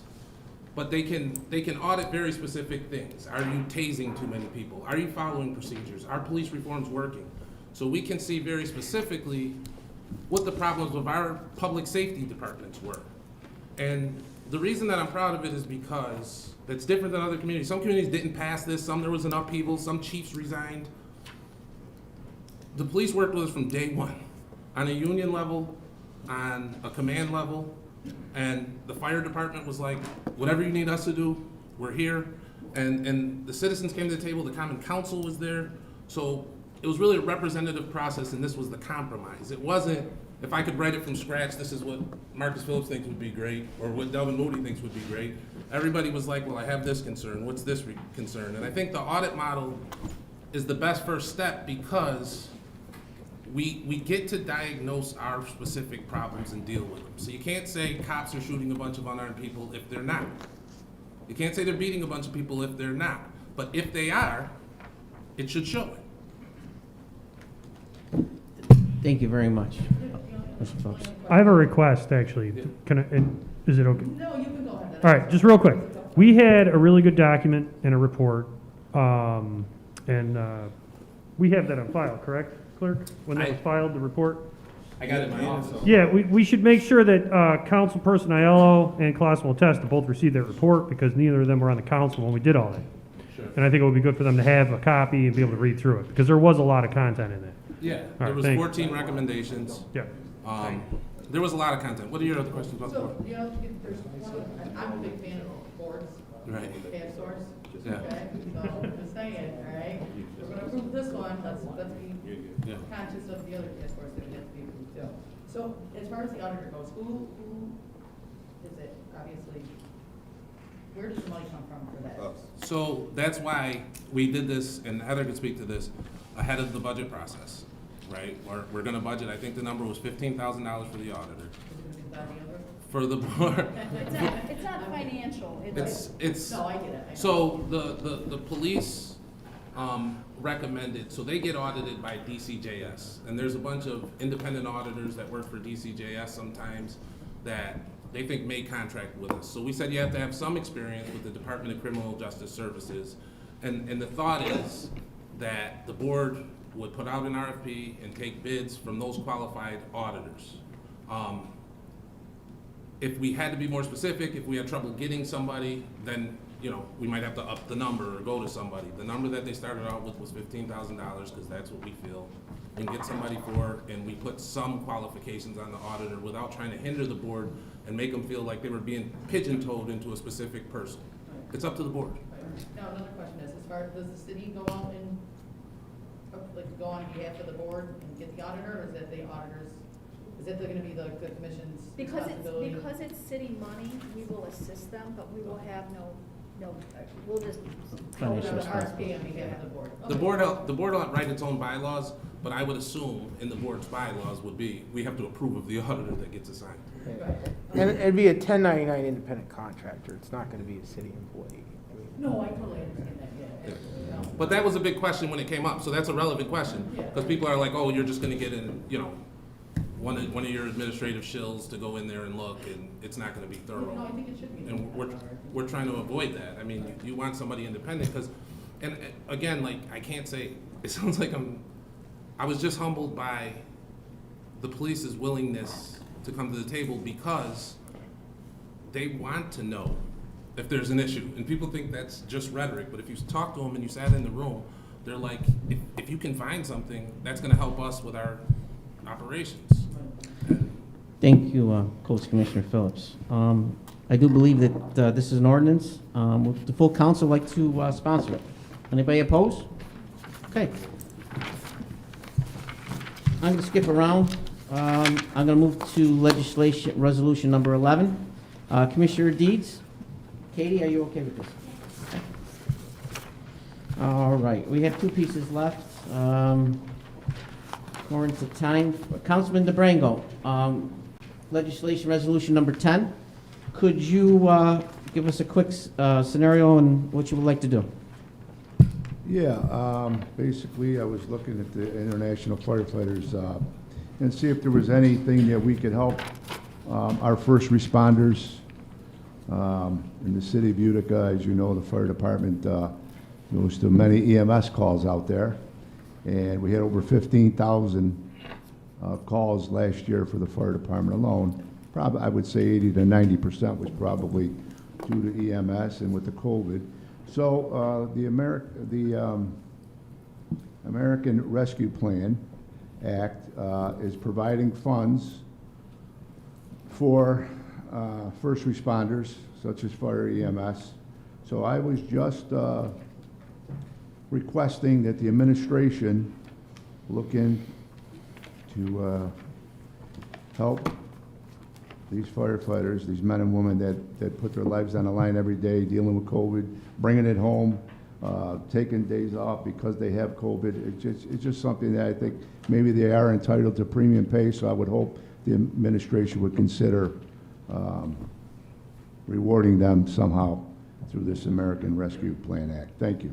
But they can audit very specific things. Are you tasing too many people? Are you following procedures? Are police reforms working? So we can see very specifically what the problems of our public safety departments were. And the reason that I'm proud of it is because it's different than other communities. Some communities didn't pass this, some there was an upheaval, some chiefs resigned. The police worked with us from day one, on a union level, on a command level, and the fire department was like, whatever you need us to do, we're here. And the citizens came to the table, the common council was there. So it was really a representative process, and this was the compromise. It wasn't, if I could write it from scratch, this is what Marcus Phillips thinks would be great, or what Delvin Moody thinks would be great. Everybody was like, well, I have this concern, what's this concern? And I think the audit model is the best first step, because we get to diagnose our specific problems and deal with them. So you can't say cops are shooting a bunch of unarmed people if they're not. You can't say they're beating a bunch of people if they're not. But if they are, it should show it. Thank you very much, Mr. Phillips. I have a request, actually. Can I, is it okay? No, you can go ahead. All right, just real quick. We had a really good document and a report, and we have that on file, correct, clerk? When that was filed, the report? I got it in my office. Yeah, we should make sure that Councilperson Aiello and Colosimo Testa both received that report, because neither of them were on the council when we did all that. Sure. And I think it would be good for them to have a copy and be able to read through it, because there was a lot of content in that. Yeah, All there right, was thank you. 14 recommendations. Yeah. There was a lot of content. What are your other questions about the board? So, you know, there's one, I'm a big fan of boards. Right. Task source. Yeah. Okay, so, just saying, all right? We're gonna approve this one, let's be Yeah. conscious of the other task force that we have to be approved too. So, as far as the auditor goes, who is it, obviously? Where does the money come from for that? So that's why we did this, and Heather could speak to this, ahead of the budget process, right? We're gonna budget, I think the number was $15,000 for the auditor. For the board. It's not financial. It's. No, I get it. I know. So the police recommended, so they get audited by DCJS. And there's a bunch of independent auditors that work for DCJS sometimes that they think may contract with us. So we said you have to have some experience with the Department of Criminal Justice Services. And the thought is that the board would put out an RFP and take bids from those qualified auditors. If we had to be more specific, if we had trouble getting somebody, then, you know, we might have to up the number or go to somebody. The number that they started out with was $15,000, because that's what we feel we can get somebody for, and we put some qualifications on the auditor without trying to hinder the board and make them feel like they were being pigeon-toed into a specific person. It's up to the board. Now, another question is, as far, does the city go out and, like, go on behalf of the board and get the auditor, or is that the auditors? Is that gonna be the commission's responsibility? Because it's city money, we will assist them, but we will have we'll just. Financial RFP on behalf of the board. The board will write its own bylaws, but I would assume in the board's bylaws would be, we have to approve of the auditor that gets assigned. And it'd be a 1099 independent contractor. It's not gonna be a city employee. No, I totally understand that, yeah. But that was a big question when it came up, so that's a relevant question. Because people are like, oh, you're just gonna get in, you know, one of your administrative shills to go in there and look, and it's not gonna be thorough. No, I think it should be. And we're trying to avoid that. I mean, you want somebody independent, because, and again, like, I can't say, it sounds like I was just humbled by the police's willingness to come to the table because they want to know if there's an issue. And people think that's just rhetoric, but if you talk to them and you sat in the room, they're like, if you can find something, that's gonna help us with our operations. Thank you, Coach Commissioner Phillips. I do believe that this is an ordinance. Would the full council like to sponsor it? Anybody opposed? Okay. I'm going to skip around. I'm going to move to legislation, resolution number 11. Commissioner Deeds. Katie, are you okay with this? Okay. All right, we have two pieces left. According to time, Councilman DeBrango, legislation resolution number 10. Could you give us a quick scenario on what you would like to do? Yeah, basically, I was looking at the international firefighters and see if there was anything that we could help our first responders in the city of Utica. As you know, the fire department goes to many EMS calls out there, and we had over 15,000 calls last year for the fire department alone. Probably, I would say 80 to 90% was probably due to EMS and with the COVID. So the American Rescue Plan Act is providing funds for first responders, such as fire EMS. So I was just requesting that the administration look in to help these firefighters, these men and women that put their lives on the line every day, dealing with COVID, bringing it home, taking days off because they have COVID. It's just something that I think maybe they are entitled to premium pay, so I would hope the administration would consider rewarding them somehow through this American Rescue Plan Act. Thank you.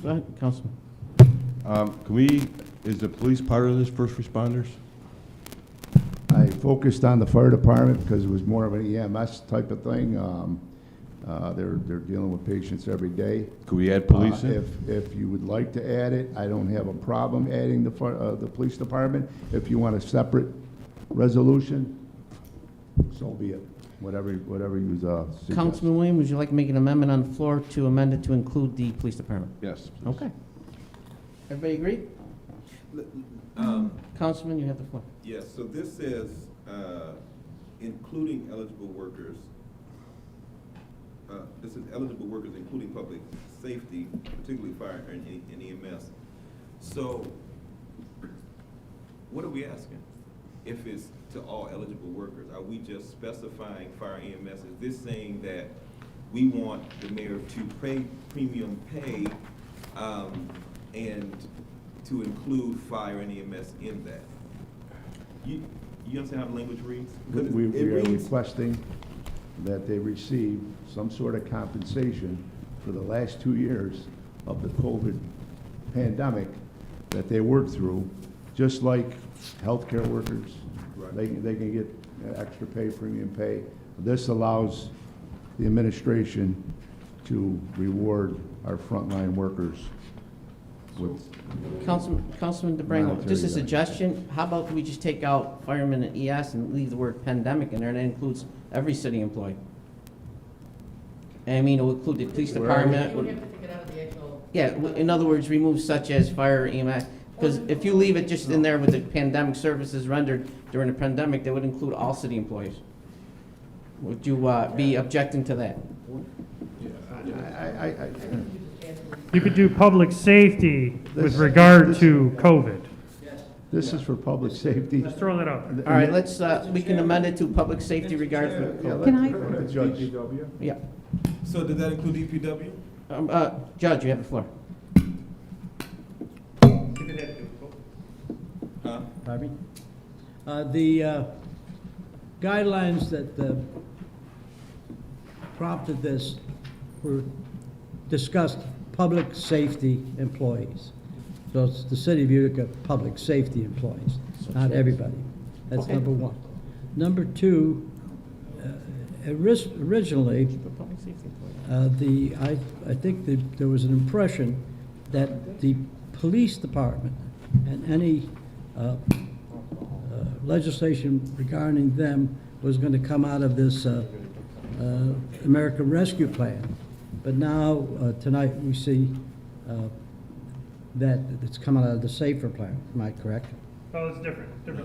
Go ahead, Councilman. Is the police part of this, first responders? I focused on the fire department because it was more of an EMS type of thing. They're dealing with patients every day. Could we add police in? If you would like to add it, I don't have a problem adding the police department. If you want a separate resolution, so be it. Whatever you suggest. Councilman Williams, would you like to make an amendment on the floor to amend it to include the police department? Yes. Please. Okay. Everybody agree? Councilman, you have the floor. Yes, so this says, including eligible workers. This is eligible workers, including public safety, particularly fire and EMS. So, what are we asking? If it's to all eligible workers, are we just specifying fire EMS? Is this saying that we want the mayor to pay premium pay and to include fire and EMS in that? You understand how the language reads? We are requesting that they receive some sort of compensation for the last 2 years of the COVID pandemic that they worked through, just like healthcare workers. Right. They can get extra pay, premium pay. This allows the administration to reward our frontline workers with Councilman DeBrango, just a suggestion, how about we just take out firemen and ES and leave the word pandemic in there, and that includes every city employee? I mean, it'll include the police department. Yeah, in other words, remove such as fire, EMS, because if you leave it just in there with the pandemic services rendered during the pandemic, that would include all city employees. Would you be objecting to that? You could do public safety with regard to COVID. This is for public safety. Just throw that out. All right, let's, we can amend it to public safety regard for COVID. Can I? Judge. Yeah. So did that include DPW? Judge, you have the floor. Huh? Pardon me? The guidelines that prompted this were discussed public safety employees. So it's the city of Utica public safety employees, not everybody. That's Okay. number one. Number two, originally, I think that there was an impression that the police department and any legislation regarding them was going to come out of this American Rescue Plan. But now, tonight, we see that it's coming out of the SAFER Plan. Am I correct? Oh, it's different. It's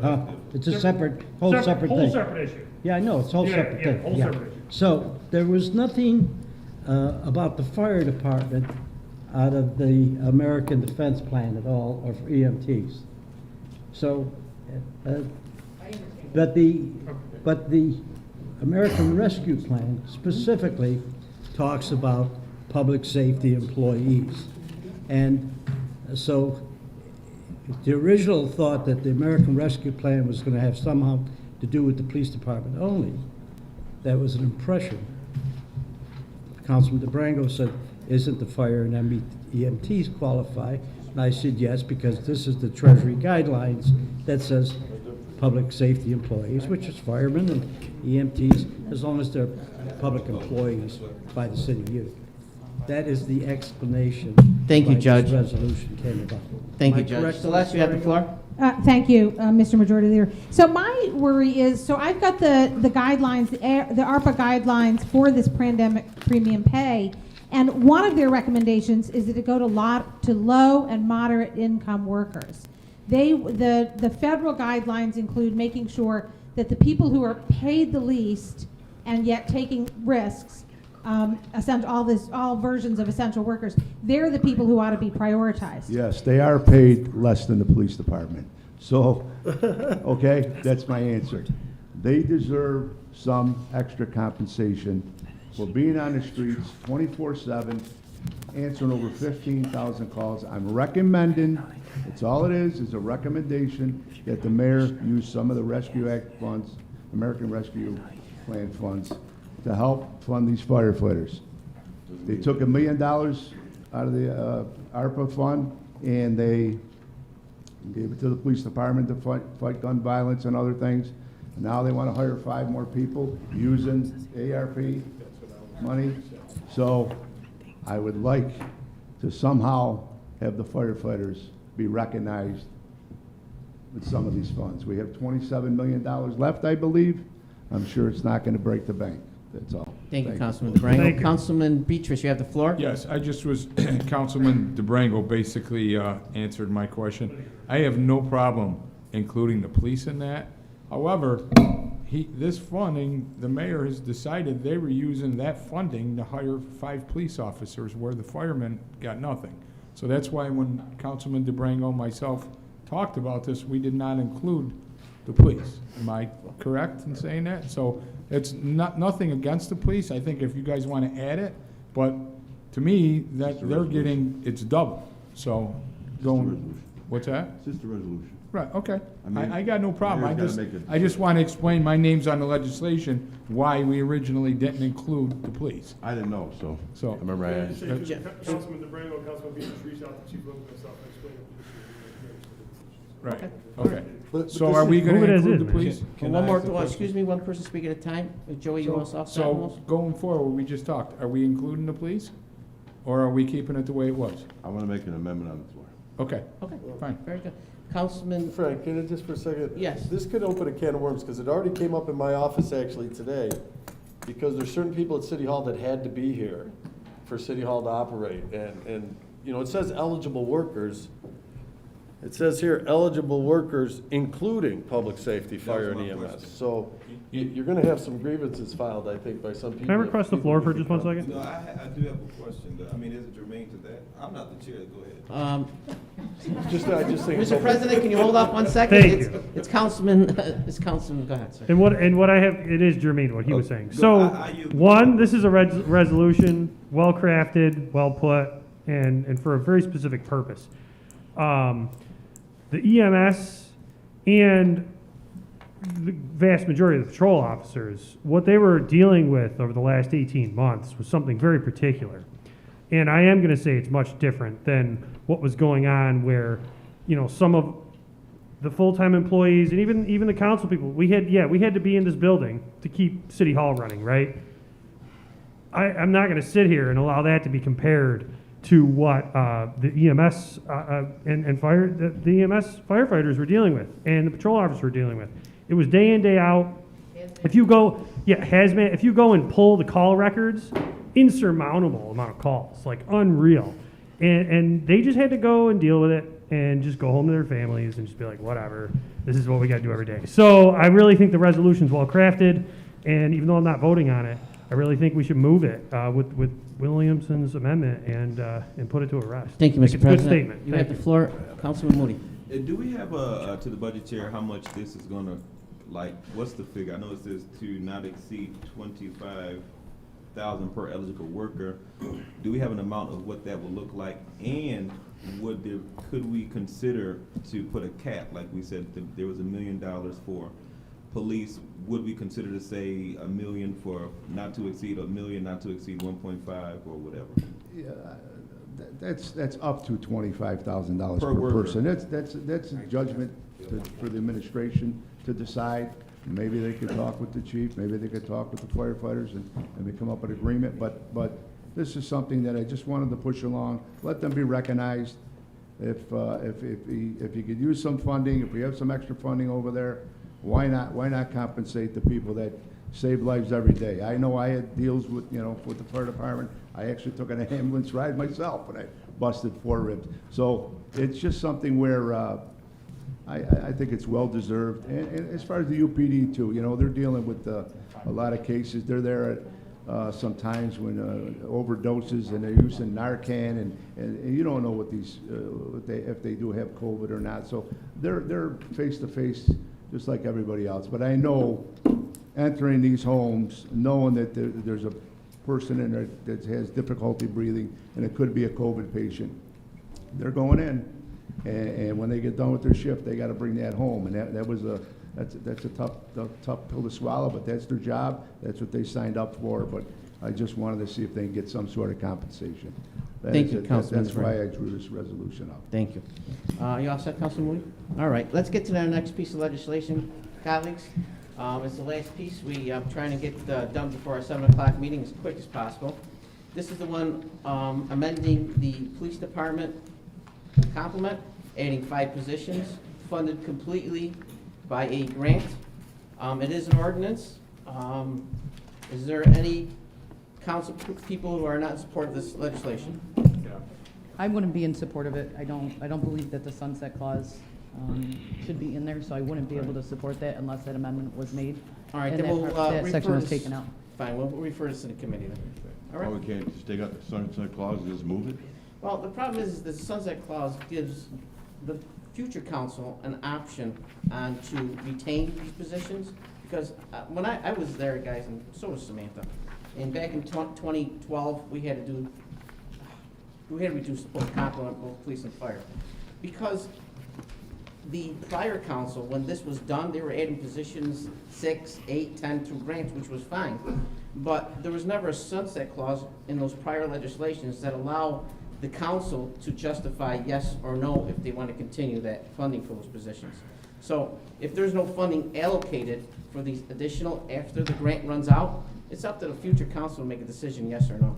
a whole separate thing. Whole separate issue. Yeah, I know, it's a whole Yeah, separate yeah, thing. whole separate issue. So, there was nothing about the fire department out of the American Defense Plan at all, or for EMTs. So, but the American Rescue Plan specifically talks about public safety employees. And so, the original thought that the American Rescue Plan was going to have somehow to do with the police department only, that was an impression. Councilman DeBrango said, isn't the fire and EMTs qualify? And I said, yes, because this is the Treasury guidelines that says public safety employees, which is firemen and EMTs, as long as they're public employees by the city of Utica. That is the explanation. Thank you, why Judge. this resolution came about. Thank Am you, I Judge. correct? Celeste, you have the floor? Thank you, Mr. Majority Leader. So my worry is, so I've got the guidelines, the ARPA guidelines for this pandemic premium pay, and one of their recommendations is that it go to low and moderate income workers. The federal guidelines include making sure that the people who are paid the least and yet taking risks, all versions of essential workers, they're the people who ought to be prioritized. Yes, they are paid less than the police department. So, okay, that's my answer. They deserve some extra compensation for being on the streets 24/7, answering over 15,000 calls. I'm recommending, that's all it is a recommendation that the mayor use some of the Rescue Act funds, American Rescue Plan funds, to help fund these firefighters. They took $1 million out of the ARPA fund, and they gave it to the police department to fight gun violence and other things. And now they want to hire 5 more people using ARP money. So I would like to somehow have the firefighters be recognized with some of these funds. We have $27 million left, I believe. I'm sure it's not going to break the bank. That's all. Thank you, Councilman DeBrango. Councilman Beatrice, you have the floor? Yes, I just was, Councilman DeBrango basically answered my question. I have no problem including the police in that. However, this funding, the mayor has decided they were using that funding to hire 5 police officers where the firemen got nothing. So that's why when Councilman DeBrango and myself talked about this, we did not include the police. Am I correct in saying that? So it's nothing against the police. I think if you guys want to add it, but to me, that they're getting, it's double. So going, what's that? It's just a resolution. Right, okay. I mean, I got no problem. mayor's gotta make it- I just want to explain, my name's on the legislation, why we originally didn't include the police. I didn't know, so I remember I asked. Councilman DeBrango and Councilman Beatrice reached out to Chief Wilson and myself and explained the position. Right, okay. But So this are we is- going Move to it as include is, the man. police? One more, excuse me, one person speaking at a time. Joey, you want to off that So almost? going forward, we just talked, are we including the police? Or are we keeping it the way it was? I want to make an amendment on the floor. Okay, Okay, fine. very good. Councilman, Frank, can I just for a second? Yes. This could open a can of worms, because it already came up in my office actually today, because there's certain people at City Hall that had to be here for City Hall to operate, and, you know, it says eligible workers. It says here, eligible workers, including public safety, fire, and my EMS. question. So you're gonna have some grievances filed, I think, by some people. Can I request the floor for just one No, second? I do have a question. I mean, is it germane to that? I'm not the chair. Go ahead. I just think. it's Mr. open. President, can you hold off 1 second? Thank It's- you. It's Councilman, go ahead, sir. And what I have, it is germane what he was saying. Good. So, I yield. one, this is a resolution, well crafted, well put, and for a very specific purpose. The EMS and the vast majority of the patrol officers, what they were dealing with over the last 18 months was something very particular. And I am going to say it's much different than what was going on where, you know, some of the full-time employees and even the council people, we had to be in this building to keep City Hall running, right? I'm not going to sit here and allow that to be compared to what the EMS and the EMS firefighters were dealing with and the patrol officers were dealing with. It was day in, day out. If you go, yeah, hazmat, if you go and pull the call records, insurmountable amount of calls, like unreal. And they just had to go and deal with it and just go home to their families and just be like, whatever, this is what we got to do every day. So I really think the resolution's well crafted, and even though I'm not voting on it, I really think we should move it with Williamson's amendment and put it to a rest. Thank you, I think Mr. it's a good President. statement. You Thank have the floor, Councilman Moody. Do we have to the budget chair, how much this is gonna, like, what's the figure? I know it says to not exceed 25,000 per eligible worker. Do we have an amount of what that would look like? And could we consider to put a cap, like we said, there was $1 million for police? Would we consider to say $1 million for not to exceed $1 million, not to exceed 1.5 or whatever? Yeah, that's up to $25,000 Per per worker. person. That's a judgment for the administration to decide. Maybe they could talk with the chief, maybe they could talk with the firefighters and we come up with an agreement, but this is something that I just wanted to push along, let them be recognized. If you could use some funding, if we have some extra funding over there, why not compensate the people that save lives every day? I know I had deals with the fire department. I actually took an ambulance ride myself when I busted 4 ribs. So it's just something where I think it's well deserved. And as far as the UPD too, they're dealing with a lot of cases. They're there at sometimes when overdoses and they're using Narcan and you don't know what these if they do have COVID or not. So they're face to face just like everybody else. But I know entering these homes, knowing that there's a person in there that has difficulty breathing and it could be a COVID patient, they're going in. And when they get done with their shift, they got to bring that home, and that's a tough pill to swallow. But that's their job. That's what they signed up for. But I just wanted to see if they can get some sort of compensation. Thank you, Councilman. That's why I drew this resolution up. Thank you. You all set, Councilman Moody? All right, let's get to our next piece of legislation, colleagues. It's the last piece. I'm trying to get done before our 7 o'clock meeting as quick as possible. This is the one amending the police department complement, adding 5 positions, funded completely by a grant. It is an ordinance. Is there any council people who are not in support of this legislation? I wouldn't be in support of it. I don't believe that the sunset clause should be in there, so I wouldn't be able to support that unless that amendment was made. All right, and then we'll that section refer was this- taken out. Fine, we'll refer this to the committee then. All right. Oh, we can't just take out the sunset clause and just move it? Well, the problem is the sunset clause gives the future council an option to retain these positions, because when I was there, guys, and so was Samantha, and back in 2012, we had to reduce both complement, both police and fire, because the prior council, when this was done, they were adding positions 6, 8, 10 through grants, which was fine, but there was never a sunset clause in those prior legislations that allow the council to justify yes or no if they want to continue that funding for those positions. So if there's no funding allocated for these additional after the grant runs out, it's up to the future council to make a decision, yes or no.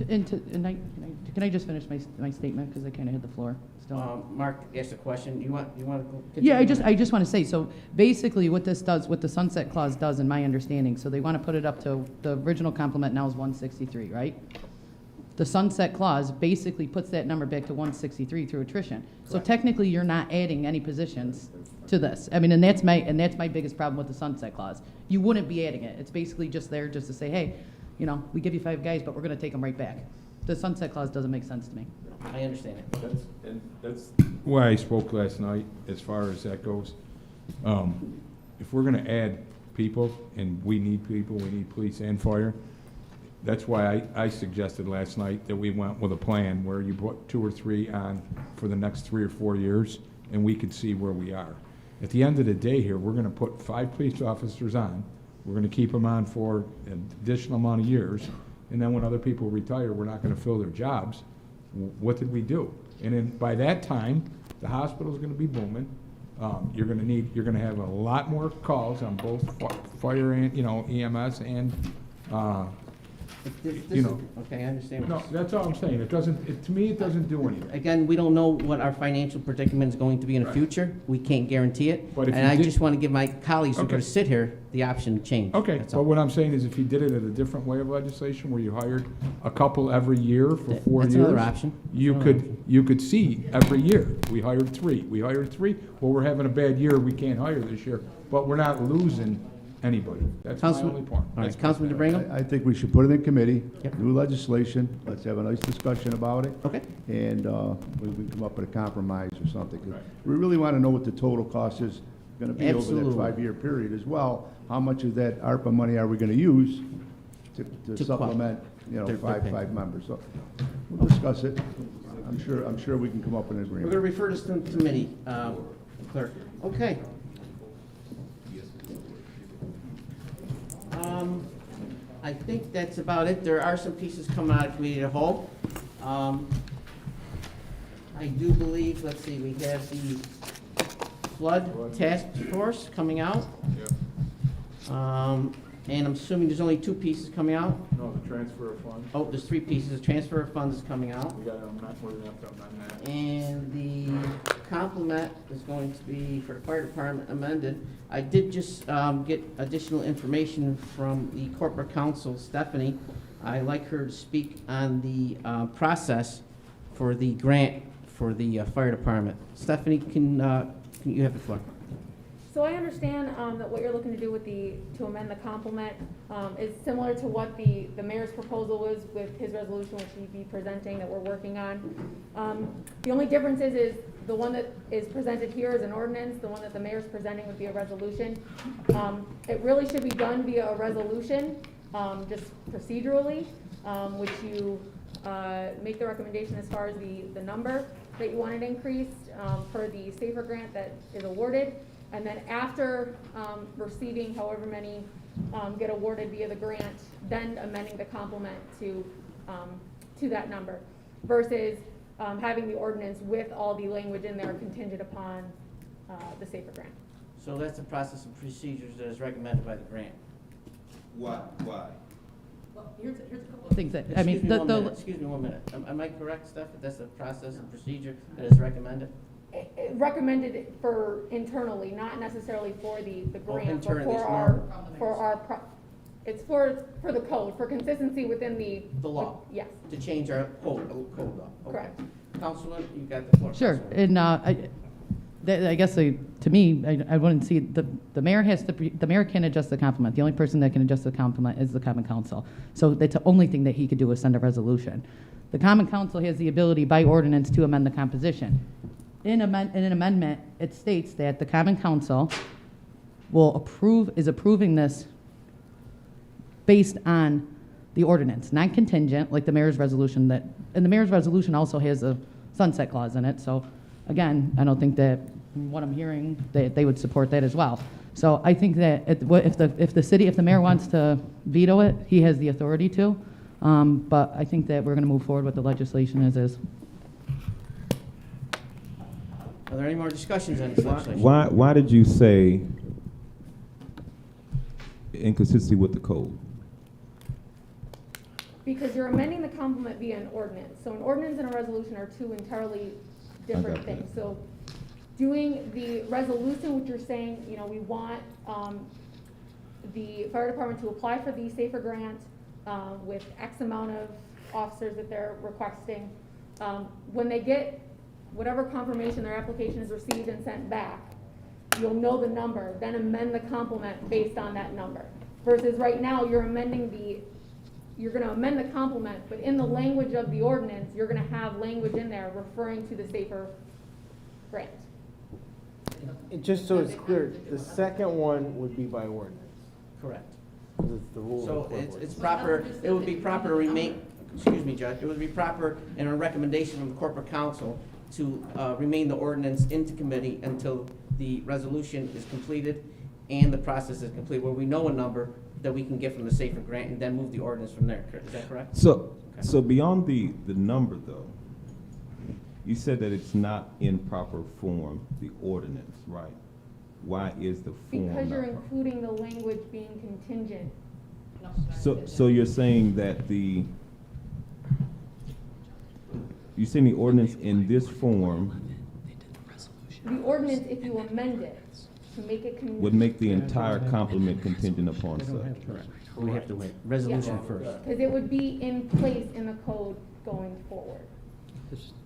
Can I just finish my statement, because I kind of had the floor still? Mark asked a question. You want to go? Yeah, I just want to say, so basically what this does, what the sunset clause does, in my understanding, so they want to put it up to, the original complement now is 163, right? The sunset clause basically puts that number back to 163 through attrition. So Correct. technically, you're not adding any positions to this. I mean, and that's my biggest problem with the sunset clause. You wouldn't be adding it. It's basically just there just to say, hey, we give you 5 guys, but we're going to take them right back. The sunset clause doesn't make sense to me. I understand it. That's why I spoke last night, as far as that goes. If we're gonna add people, and we need people, we need police and fire, that's why I suggested last night that we went with a plan where you put 2 or 3 on for the next 3 or 4 years, and we could see where we are. At the end of the day here, we're gonna put 5 police officers on, we're gonna keep them on for an additional amount of years, and then when other people retire, we're not gonna fill their jobs. What did we do? And then by that time, the hospital's gonna be booming. You're gonna have a lot more calls on both fire and, EMS and This You know. okay, I understand. No, that's all I'm saying. It doesn't, to me, it doesn't do anything. Again, we don't know what our financial predicament is going to be in the Right. future. We can't guarantee it. But if And you I did- just want to give my colleagues who are Okay. going to sit here the option to change. Okay, That's but all. what I'm saying is if you did it at a different way of legislation, where you hired a couple every year for Th- 4 years. that's another option. You Another could see every year, we hired 3, well, we're having a bad year, we can't hire this year, but we're not losing anybody. That's my Councilman- only point. All right, That's my Councilman point. DeBrango? I think we should put it in committee, Yep. new legislation, let's have a nice discussion about it. Okay. And we can come up with a compromise or something. 'Cause Right. we really want to know what the total cost is going to be over Absolutely. that 5-year period as well. How much of that ARPA money are we going to use to To supplement, their five pay. members? So we'll discuss it. I'm sure we can come up with an We're going agreement. to refer this to committee, clerk. Okay. I think that's about it. There are some pieces coming out of committee of the whole. I do believe, let's see, we have the flood task force coming out. And I'm assuming there's only 2 pieces coming out. No, the transfer of funds, Oh, there's 3 pieces. The transfer of funds is coming out. we got, we're gonna have to amend that. And the complement is going to be for the fire department amended. I did just get additional information from the corporate counsel, Stephanie. I'd like her to speak on the process for the grant for the fire department. Stephanie, can you have the floor? So I understand that what you're looking to do with to amend the complement is similar to what the mayor's proposal was with his resolution, which he'd be presenting, that we're working on. The only difference is the one that is presented here is an ordinance, the one that the mayor's presenting would be a resolution. It really should be done via a resolution, just procedurally, which you make the recommendation as far as the number that you wanted increased for the SAFER grant that is awarded. And then after receiving however many get awarded via the grant, then amending the complement to that number, versus having the ordinance with all the language in there contingent upon the SAFER grant. So that's the process and procedures that is recommended by the grant. Why? Well, here's a couple of things that, I mean, Excuse me 1 minute. Am I correct, Steph, that that's the process and procedure that is recommended? Recommended for internally, not necessarily for the grant, but internally, it's for the code, for consistency within the law. Yes, To change our code law. Okay. correct. Councilman, you got the floor. Sure, Councilman. and I guess to me, I wouldn't see, the mayor the mayor can't adjust the complement. The only person that can adjust the complement is the common council. So that's the only thing that he could do is send a resolution. The common council has the ability by ordinance to amend the composition. In an amendment, it states that the common council is approving this based on the ordinance, not contingent, like the mayor's resolution and the mayor's resolution also has a sunset clause in it, so again, I don't think that, from what I'm hearing, that they would support that as well. So I think that if the mayor wants to veto it, he has the authority to, but I think that we're gonna move forward with the legislation as is. Are there any more discussions on this legislation? Why did you say inconsistency with the code? Because you're amending the complement via an ordinance. So an ordinance and a resolution are 2 entirely different got that. things. So doing the resolution, which you're saying, we want the fire department to apply for the SAFER grant with X amount of officers that they're requesting. When they get whatever confirmation their application is received and sent back, you'll know the number, then amend the complement based on that number. Versus right now, you're gonna amend the complement, but in the language of the ordinance, you're gonna have language in there referring to the SAFER grant. And just so it's clear, the second one would be by ordinance. Correct. 'Cause it's the rule. So of it's proper, it would be proper to remain, excuse me, Judge, it would be proper in a recommendation from the corporate council to remain the ordinance into committee until the resolution is completed and the process is complete, where we know a number that we can get from the SAFER grant and then move the ordinance from there. Is that correct? So beyond the number though, you said that it's not in proper form, the ordinance, right? Why is the form Because you're not proper? including the language being contingent So you're saying that you're saying the ordinance in this form The ordinance, if you amend it, to make it. would make the entire complement contingent upon such? Correct. We have to wait. Resolution first. Because it would be in place in the code going forward.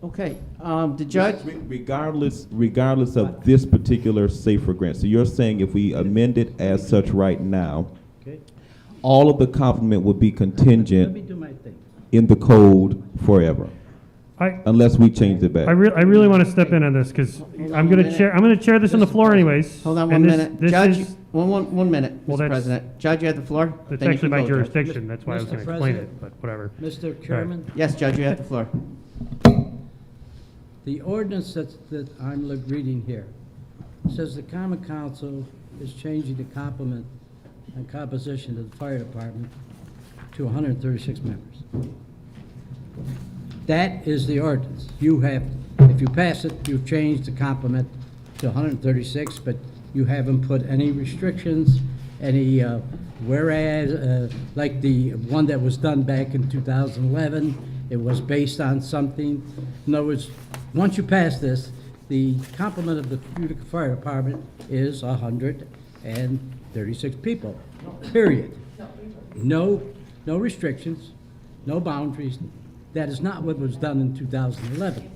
Okay, the judge, Regardless of this particular safer grant. So you're saying if we amend it as such right now, Okay. all of the complement would be Let me contingent do my thing. in the code forever, I, unless we change it back. I really want to step in on this because I'm going to chair this on the floor anyways. hold on and one this- minute. this Judge, is- one minute, Well, Mr. that's- President. Judge, you have the floor. That's Then you actually can my go, Judge. jurisdiction. That's why I was Mr. going to explain President. it, but whatever. Mr. Chairman, Yes, Judge, you have the floor. the ordinance that I'm reading here says the common council is changing the complement and composition of the fire department to 136 members. That is the ordinance. You have, if you pass it, you've changed the complement to 136, but you haven't put any restrictions, any whereas, like the one that was done back in 2011, it was based on something. In other words, once you pass this, the complement of the Utica Fire Department is 136 people, period. No restrictions, no boundaries. That is not what was done in 2011.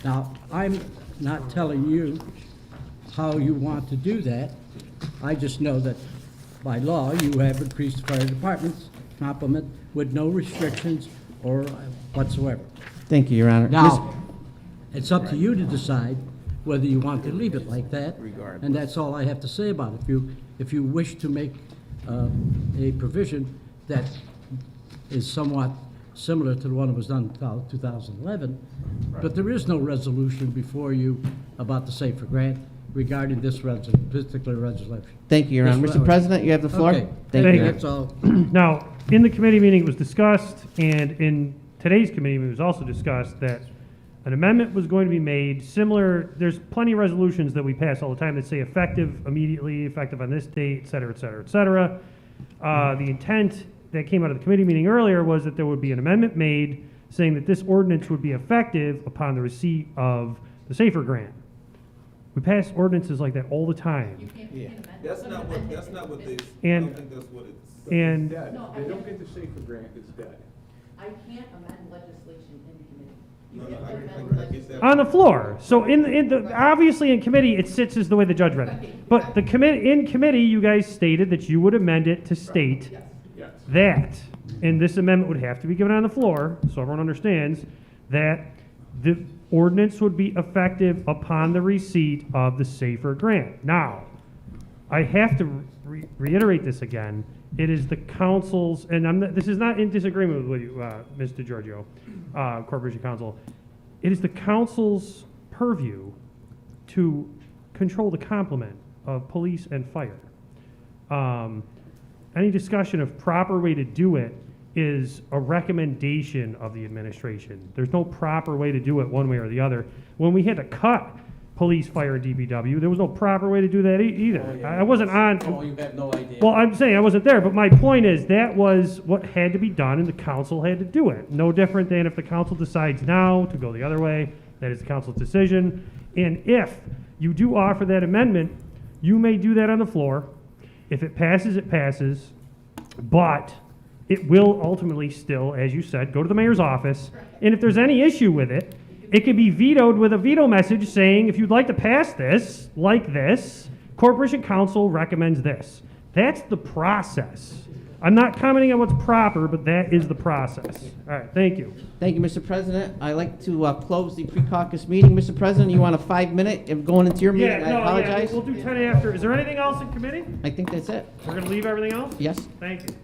Now, I'm not telling you how you want to do that. I just know that by law, you have increased the fire department's complement with no restrictions or whatsoever. Thank you, Your Honor. Now, it's up to you to decide whether you want to leave it like that. And that's all I have to say about it. If you wish to make a provision that is somewhat similar to the one that was done in 2011, but there is no resolution before you about the safer grant regarding this particular resolution. Thank you, Your Honor. Mr. President, you have the floor. Okay, Thank you. that's all. Now, in the committee meeting, it was discussed, and in today's committee meeting, it was also discussed that an amendment was going to be made similar. There's plenty of resolutions that we pass all the time that say effective immediately, effective on this date, et cetera, et cetera, et cetera. The intent that came out of the committee meeting earlier was that there would be an amendment made saying that this ordinance would be effective upon the receipt of the safer grant. We pass ordinances like that all the time. That's not what they, And- I don't think that's what it's. And They don't get the safer grant, it's dead. I can't amend legislation in committee. No, no, I get that. on the floor. So obviously in committee, it sits as the way the judge read it. But in committee, you guys stated that you would amend it to state that, and this amendment would have to be given on the floor, so everyone understands, that the ordinance would be effective upon the receipt of the safer grant. Now, I have to reiterate this again. It is the council's, and this is not in disagreement with you, Mr. Giorgio, Corporation Counsel. It is the council's purview to control the complement of police and fire. Any discussion of proper way to do it is a recommendation of the administration. There's no proper way to do it one way or the other. When we had to cut police, fire, and DPW, there was no proper way to do that either. I wasn't on. Oh, you have no idea. Well, I'm saying I wasn't there, but my point is that was what had to be done, and the council had to do it. No different than if the council decides now to go the other way, that is the council's decision. And if you do offer that amendment, you may do that on the floor. If it passes, it passes, but it will ultimately still, as you said, go to the mayor's office. And if there's any issue with it, it can be vetoed with a veto message saying, if you'd like to pass this, like this, Corporation Council recommends this. That's the process. I'm not commenting on what's proper, but that is the process. All right, thank you. Thank you, Mr. President. I'd like to close the pre-caucus meeting. Mr. President, you want a 5-minute if going into your meeting? I apologize. We'll do 10 after. Is there anything else in committee? I think that's it. We're going to leave everything else? Yes. Thank you.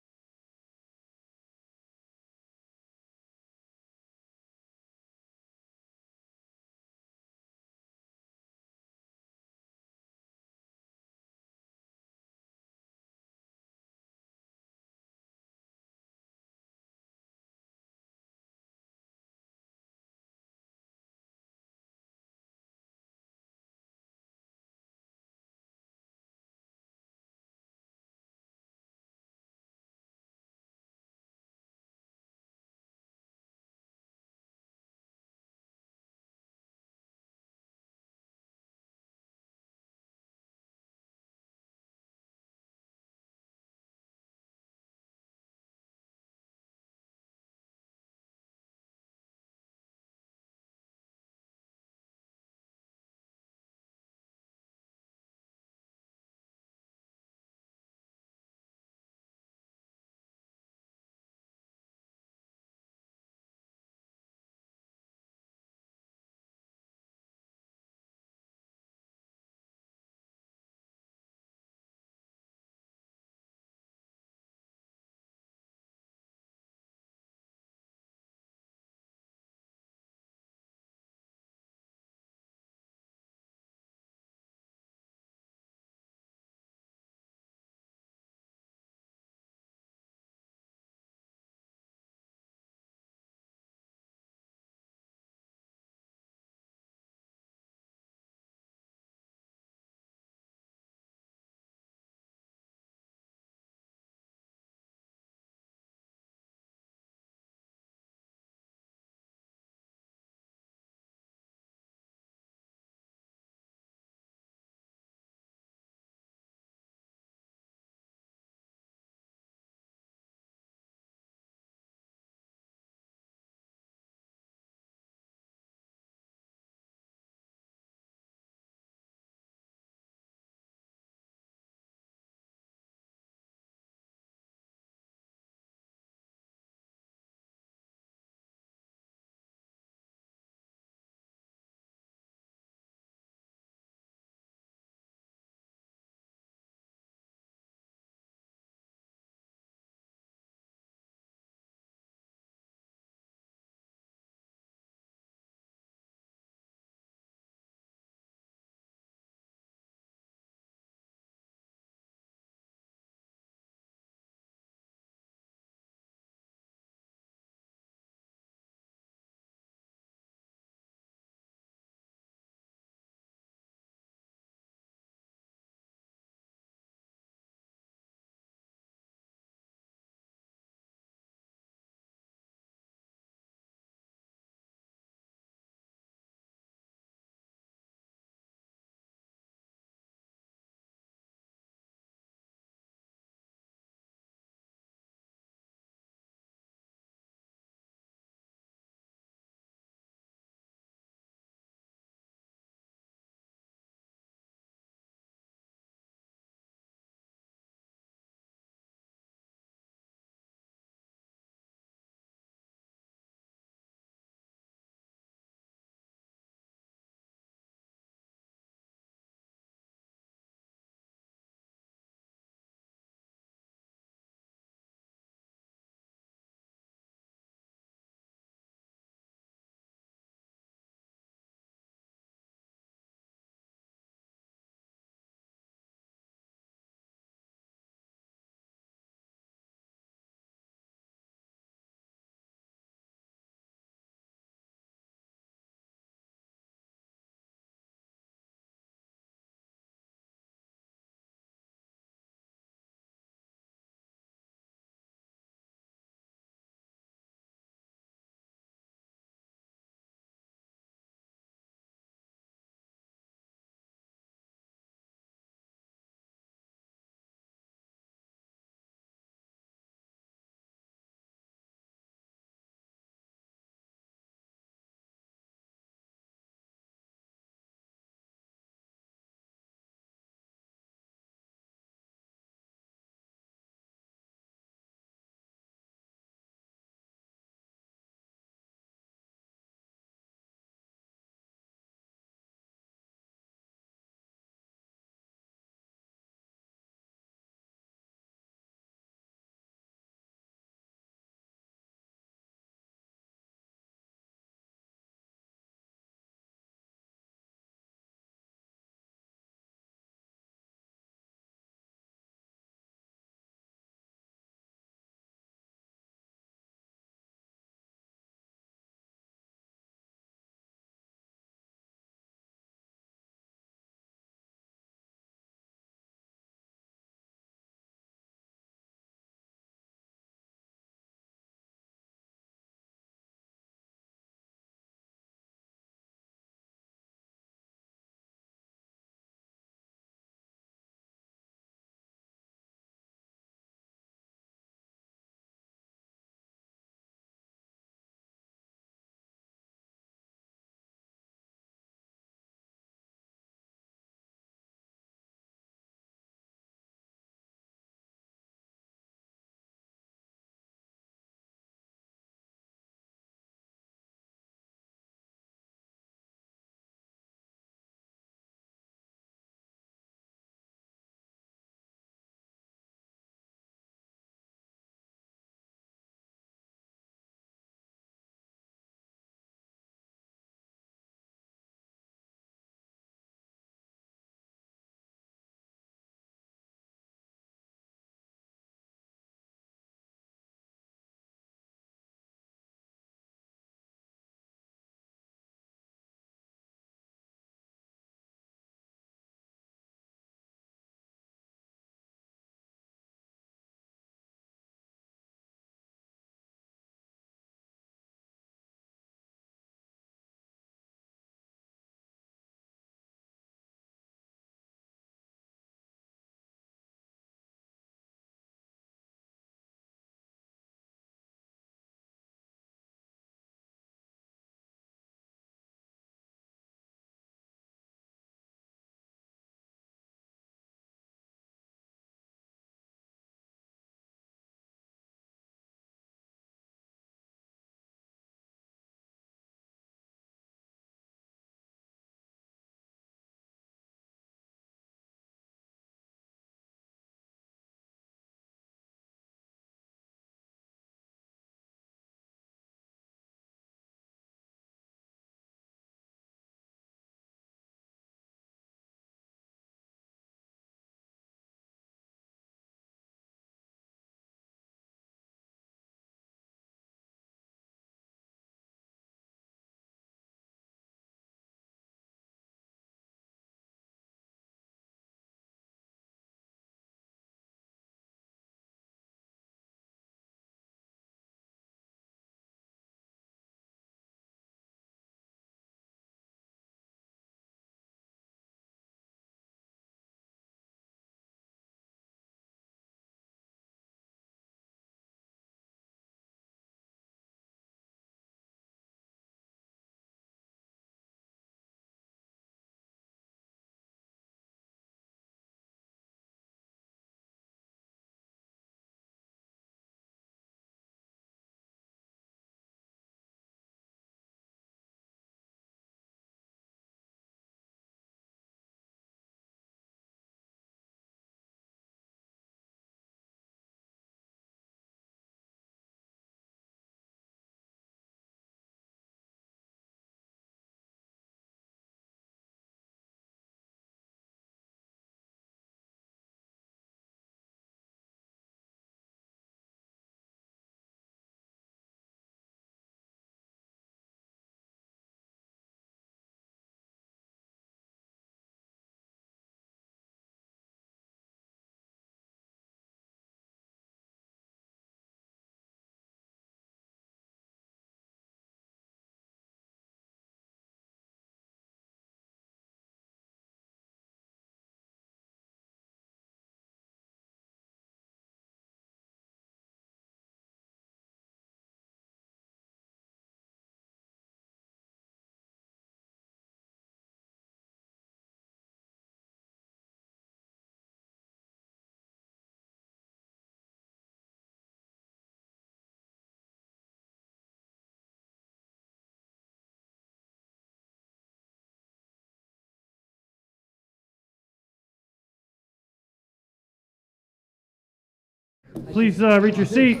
Please reach your seat.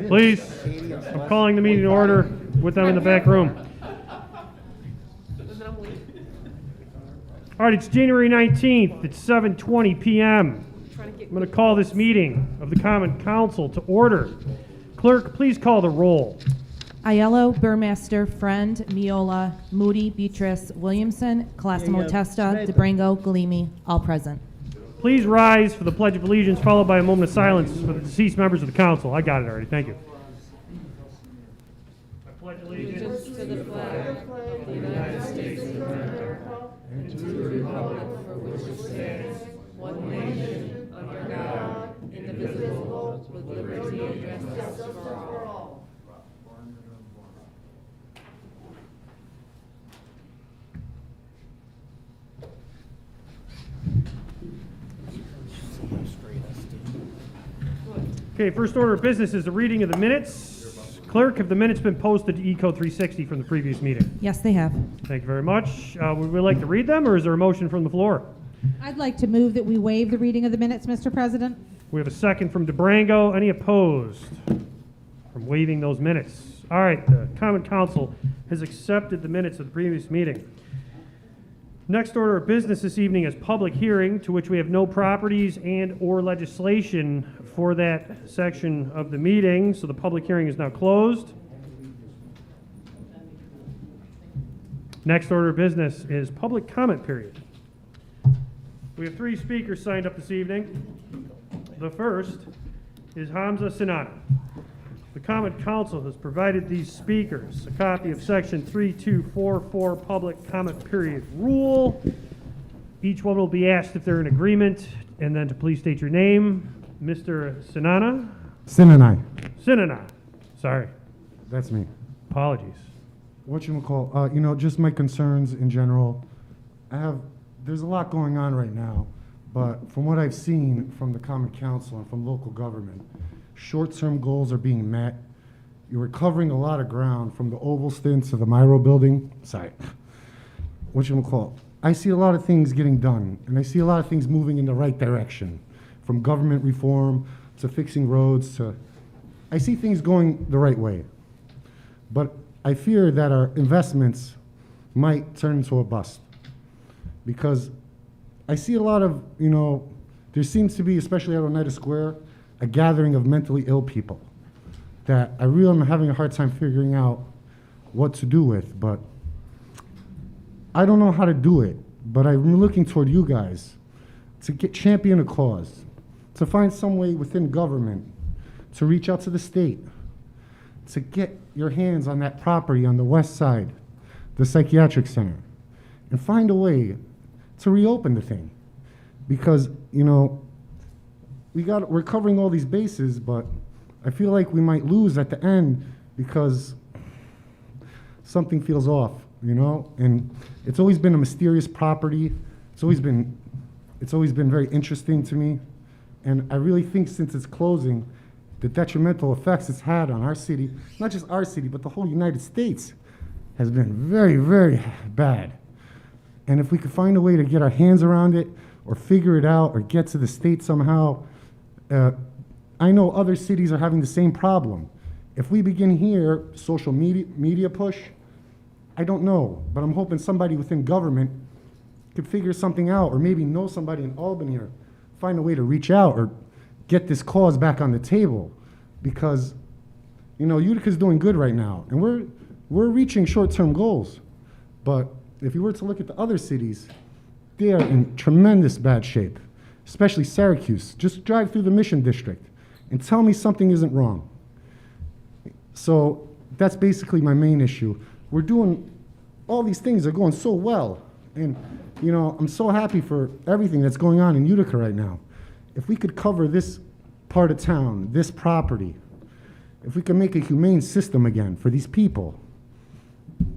Please. I'm calling the meeting to order with them in the back room. All right, it's January 19th. It's 7:20 p.m. I'm going to call this meeting of the Common Council to order. Clerk, please call the roll. Aiello, Burmaster, Friend, Miola, Moody, Beatrice, Williamson, Colosimo Testa, DeBrango, Galimi, all present. Please rise for the Pledge of Allegiance, followed by a moment of silence for the deceased members of the council. I got it already. Thank you. I pledge allegiance To the flag of the United States of America and to the republic for which it stands, one nation, under God, indivisible, with liberty and justice for all. Okay, first order of business is the reading of the minutes. Clerk, have the minutes been posted to ECO 360 from the previous meeting? Yes, they have. Thank you very much. Would we like to read them, or is there a motion from the floor? I'd like to move that we waive the reading of the minutes, Mr. President. We have a second from DeBrango. Any opposed from waiving those minutes? All right, the Common Council has accepted the minutes of the previous meeting. Next order of business this evening is public hearing, to which we have no properties and or legislation for that section of the meeting, so the public hearing is now closed. Next order of business is public comment period. We have 3 speakers signed up this evening. The first is Hamza Sinana. The Common Council has provided these speakers a copy of Section 3244 Public Comment Period Rule. Each one will be asked if they're in agreement, and then to please state your name. Mr. Sinana? Sinanai. Sinana. Sorry. That's me. Apologies. Whatchamacall, just my concerns in general. There's a lot going on right now, but from what I've seen from the Common Council and from local government, short-term goals are being met. You're recovering a lot of ground from the Ovalston to the Myro building. Sorry. Whatchamacall, I see a lot of things getting done, and I see a lot of things moving in the right direction, from government reform to fixing roads to, I see things going the right way. But I fear that our investments might turn into a bust, because I see a lot of, there seems to be, especially at Oneida Square, a gathering of mentally ill people that I really am having a hard time figuring out what to do with, but I don't know how to do it. But I'm looking toward you guys to champion a cause, to find some way within government to reach out to the state, to get your hands on that property on the west side, the psychiatric center, and find a way to reopen the thing. Because, we're covering all these bases, but I feel like we might lose at the end because something feels off, and it's always been a mysterious property. It's always been very interesting to me, and I really think since it's closing, the detrimental effects it's had on our city, not just our city, but the whole United States, has been very, very bad. And if we could find a way to get our hands around it, or figure it out, or get to the state somehow, I know other cities are having the same problem. If we begin here, social media push, I don't know, but I'm hoping somebody within government could figure something out, or maybe know somebody in Albany, or find a way to reach out, or get this cause back on the table. Because, Utica's doing good right now, and we're reaching short-term goals. But if you were to look at the other cities, they are in tremendous bad shape, especially Syracuse. Just drive through the Mission District and tell me something isn't wrong. So that's basically my main issue. We're doing, all these things are going so well. And, I'm so happy for everything that's going on in Utica right now. If we could cover this part of town, this property, if we could make a humane system again for these people,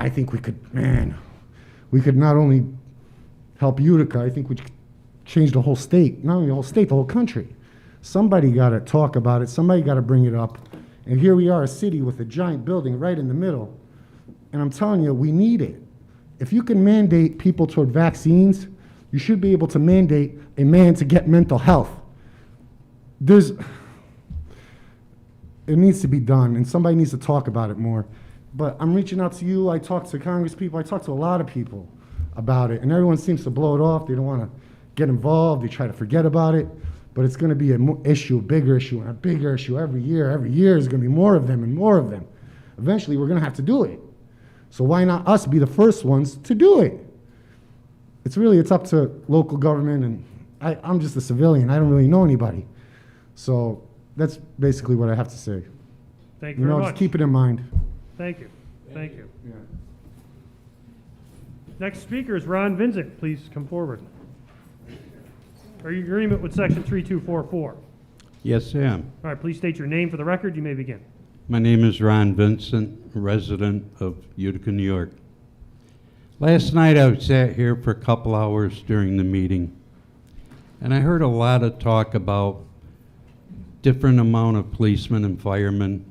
I think we could not only help Utica, I think we could change the whole state, not only the whole state, the whole country. Somebody got to talk about it, somebody got to bring it up, and here we are, a city with a giant building right in the middle, and I'm telling you, we need it. If you can mandate people toward vaccines, you should be able to mandate a man to get mental health. it needs to be done, and somebody needs to talk about it more. But I'm reaching out to you. I talk to Congress people. I talk to a lot of people about it, and everyone seems to blow it off. They don't want to get involved. They try to forget about it. But it's going to be an issue, a bigger issue, and a bigger issue every year. Every year is going to be more of them and more of them. Eventually, we're going to have to do it. So why not us be the first ones to do it? It's up to local government, and I'm just a civilian. I don't really know anybody. So that's basically what I have to say. Thank you very much. Just keep it in mind. Thank you. Thank you. Next speaker is Ron Vincent. Please come forward. Are you in agreement with section 3244? Yes, I am. All right, please state your name for the record. You may begin. My name is Ron Vincent, a resident of Utica, New York. Last night I sat here for a couple hours during the meeting, and I heard a lot of talk about different amount of policemen and firemen.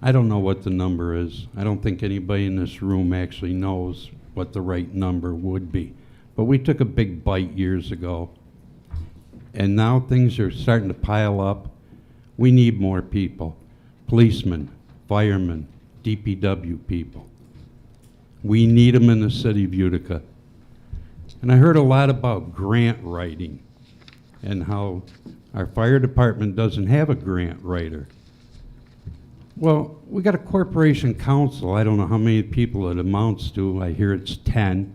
I don't know what the number is. I don't think anybody in this room actually knows what the right number would be. But we took a big bite years ago, and now things are starting to pile up. We need more people. Policemen, firemen, DPW people. We need them in the city of Utica. And I heard a lot about grant writing and how our fire department doesn't have a grant writer. Well, we got a corporation council. I don't know how many people it amounts to. I hear it's 10.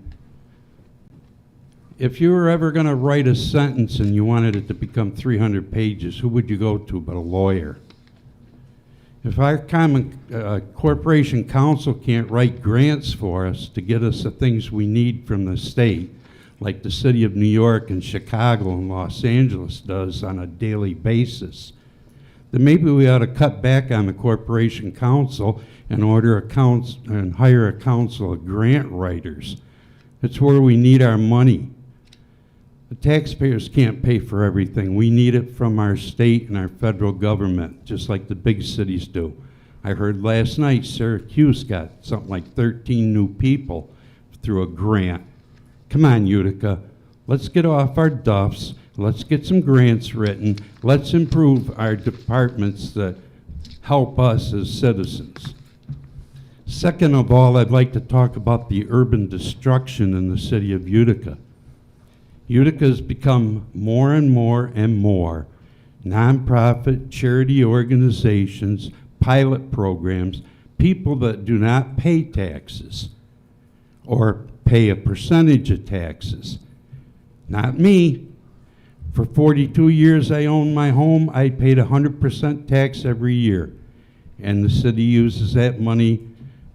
If you were ever going to write a sentence and you wanted it to become 300 pages, who would you go to but a lawyer? If our corporation council can't write grants for us to get us the things we need from the state, like the city of New York and Chicago and Los Angeles does on a daily basis, then maybe we ought to cut back on the corporation council and hire a council of grant writers. It's where we need our money. The taxpayers can't pay for everything. We need it from our state and our federal government, just like the big cities do. I heard last night Syracuse got something like 13 new people through a grant. Come on, Utica. Let's get off our duffs. Let's get some grants written. Let's improve our departments that help us as citizens. Second of all, I'd like to talk about the urban destruction in the city of Utica. Utica has become more and more and more nonprofit charity organizations, pilot programs, people that do not pay taxes or pay a percentage of taxes. Not me. For 42 years I owned my home, I paid 100% tax every year. And the city uses that money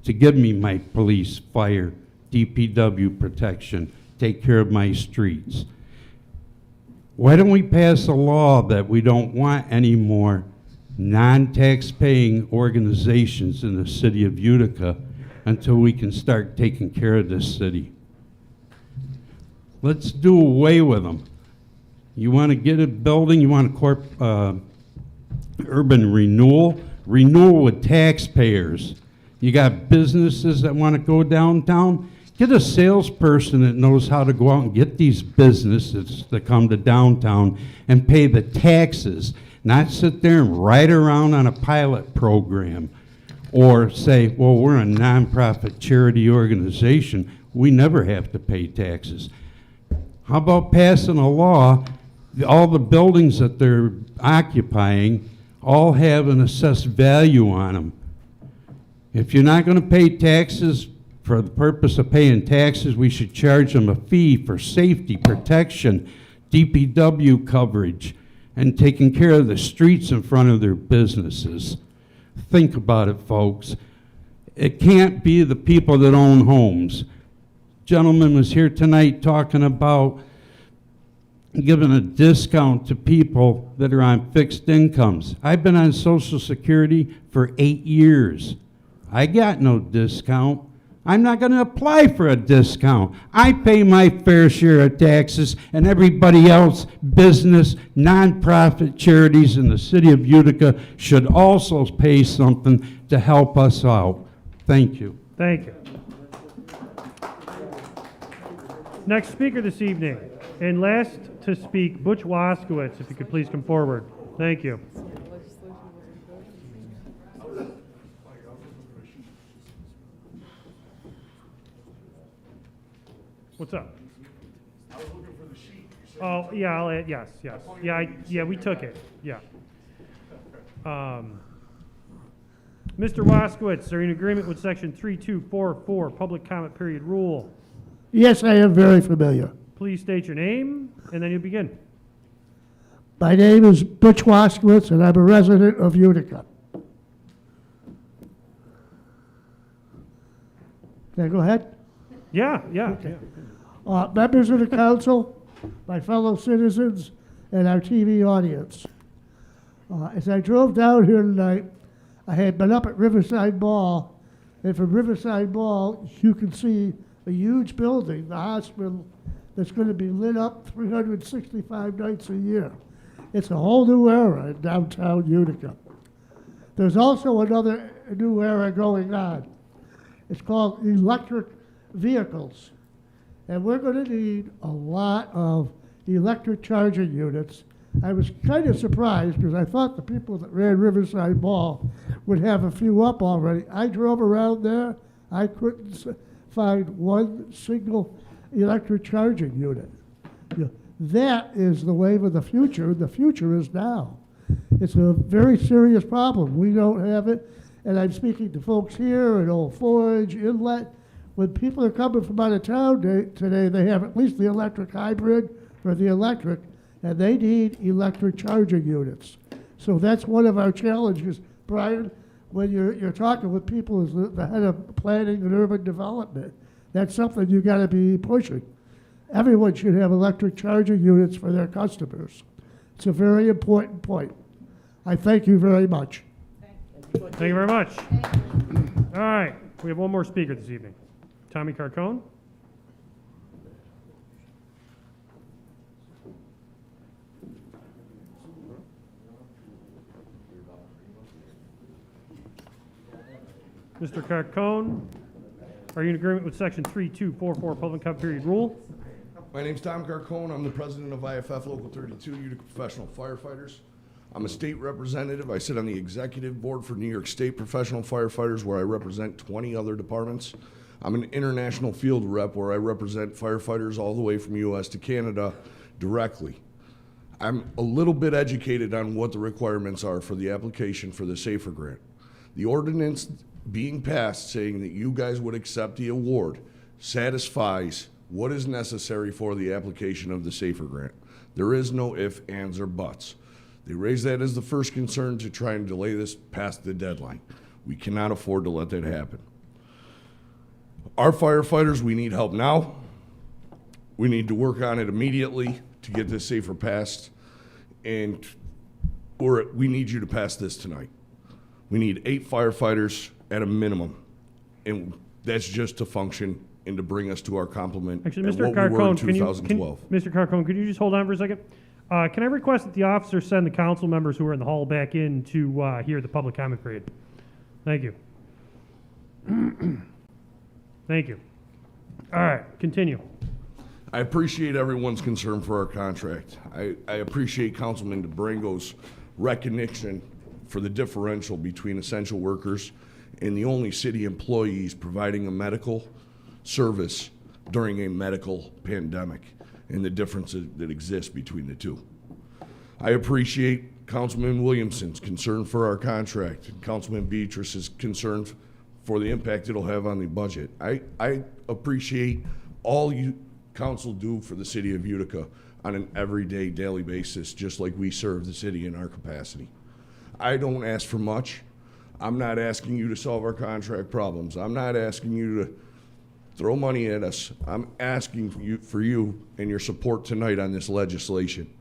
to give me my police, fire, DPW protection, take care of my streets. Why don't we pass a law that we don't want any more non-tax paying organizations in the city of Utica until we can start taking care of this city? Let's do away with them. You want to get a building, you want a urban renewal with taxpayers. You got businesses that want to go downtown. Get a salesperson that knows how to go out and get these businesses that come to downtown and pay the taxes, not sit there and ride around on a pilot program or say, well, we're a nonprofit charity organization. We never have to pay taxes. How about passing a law, all the buildings that they're occupying all have an assessed value on them. If you're not going to pay taxes for the purpose of paying taxes, we should charge them a fee for safety, protection, DPW coverage, and taking care of the streets in front of their businesses. Think about it, folks. It can't be the people that own homes. Gentleman was here tonight talking about giving a discount to people that are on fixed incomes. I've been on Social Security for 8 years. I got no discount. I'm not going to apply for a discount. I pay my fair share of taxes, and everybody else, business, nonprofit charities in the city of Utica should also pay something to help us out. Thank you. Thank you. Next speaker this evening, and last to speak, Butch Waskowitz, if you could please come forward. Thank you. What's up? I was looking for the sheet. You said- Oh, yeah, I'll add, yes. Yeah, we took it, yeah. Mr. Waskowitz, are you in agreement with section 3244, public comment period rule? Yes, I am very familiar. Please state your name, and then you begin. My name is Butch Waskowitz, and I'm a resident of Utica. Can I go ahead? Yeah. Members of the council, my fellow citizens, and our TV audience. As I drove down here tonight, I had been up at Riverside Mall, and from Riverside Mall, you can see a huge building, the hospital, that's going to be lit up 365 nights a year. It's a whole new era in downtown Utica. There's also another new era going on. It's called electric vehicles. And we're going to need a lot of electric charging units. I was kind of surprised because I thought the people that ran Riverside Mall would have a few up already. I drove around there. I couldn't find one single electric charging unit. That is the wave of the future. The future is now. It's a very serious problem. We don't have it. And I'm speaking to folks here at Old Forge, Inlet. When people are coming from out of town today, they have at least the electric hybrid or the electric, and they need electric charging units. So that's one of our challenges, Brian, when you're talking with people as the head of planning and urban development. That's something you got to be pushing. Everyone should have electric charging units for their customers. It's a very important point. I thank you very much. Thank you very much. All right, we have one more speaker this evening. Tommy Carcone. Mr. Carcone, are you in agreement with section 3244 public comment period rule? My name's Tom Carcone. I'm the president of IFF Local 32, Utica Professional Firefighters. I'm a state representative. I sit on the executive board for New York State Professional Firefighters, where I represent 20 other departments. I'm an international field rep where I represent firefighters all the way from US to Canada directly. I'm a little bit educated on what the requirements are for the application for the SAFER grant. The ordinance being passed saying that you guys would accept the award satisfies what is necessary for the application of the SAFER grant. There is no ifs, ands, or buts. They raised that as the first concern to try and delay this past the deadline. We cannot afford to let that happen. Our firefighters, we need help now. We need to work on it immediately to get this SAFER passed, and we need you to pass this tonight. We need 8 firefighters at a minimum, and that's just to function and to bring us to our complement Actually, at Mr. what we were in Carcone, 2012. Mr. Carcone, could you just hold on for a second? Can I request that the officers send the council members who are in the hall back in to hear the public comment period? Thank you. Thank you. All right, continue. I appreciate everyone's concern for our contract. I appreciate Councilman DeBrango's recognition for the differential between essential workers and the only city employees providing a medical service during a medical pandemic and the differences that exist between the two. I appreciate Councilman Williamson's concern for our contract, and Councilman Beatrice's concern for the impact it'll have on the budget. I appreciate all you council do for the city of Utica on an everyday, daily basis, just like we serve the city in our capacity. I don't ask for much. I'm not asking you to solve our contract problems. I'm not asking you to throw money at us. I'm asking for you and your support tonight on this legislation.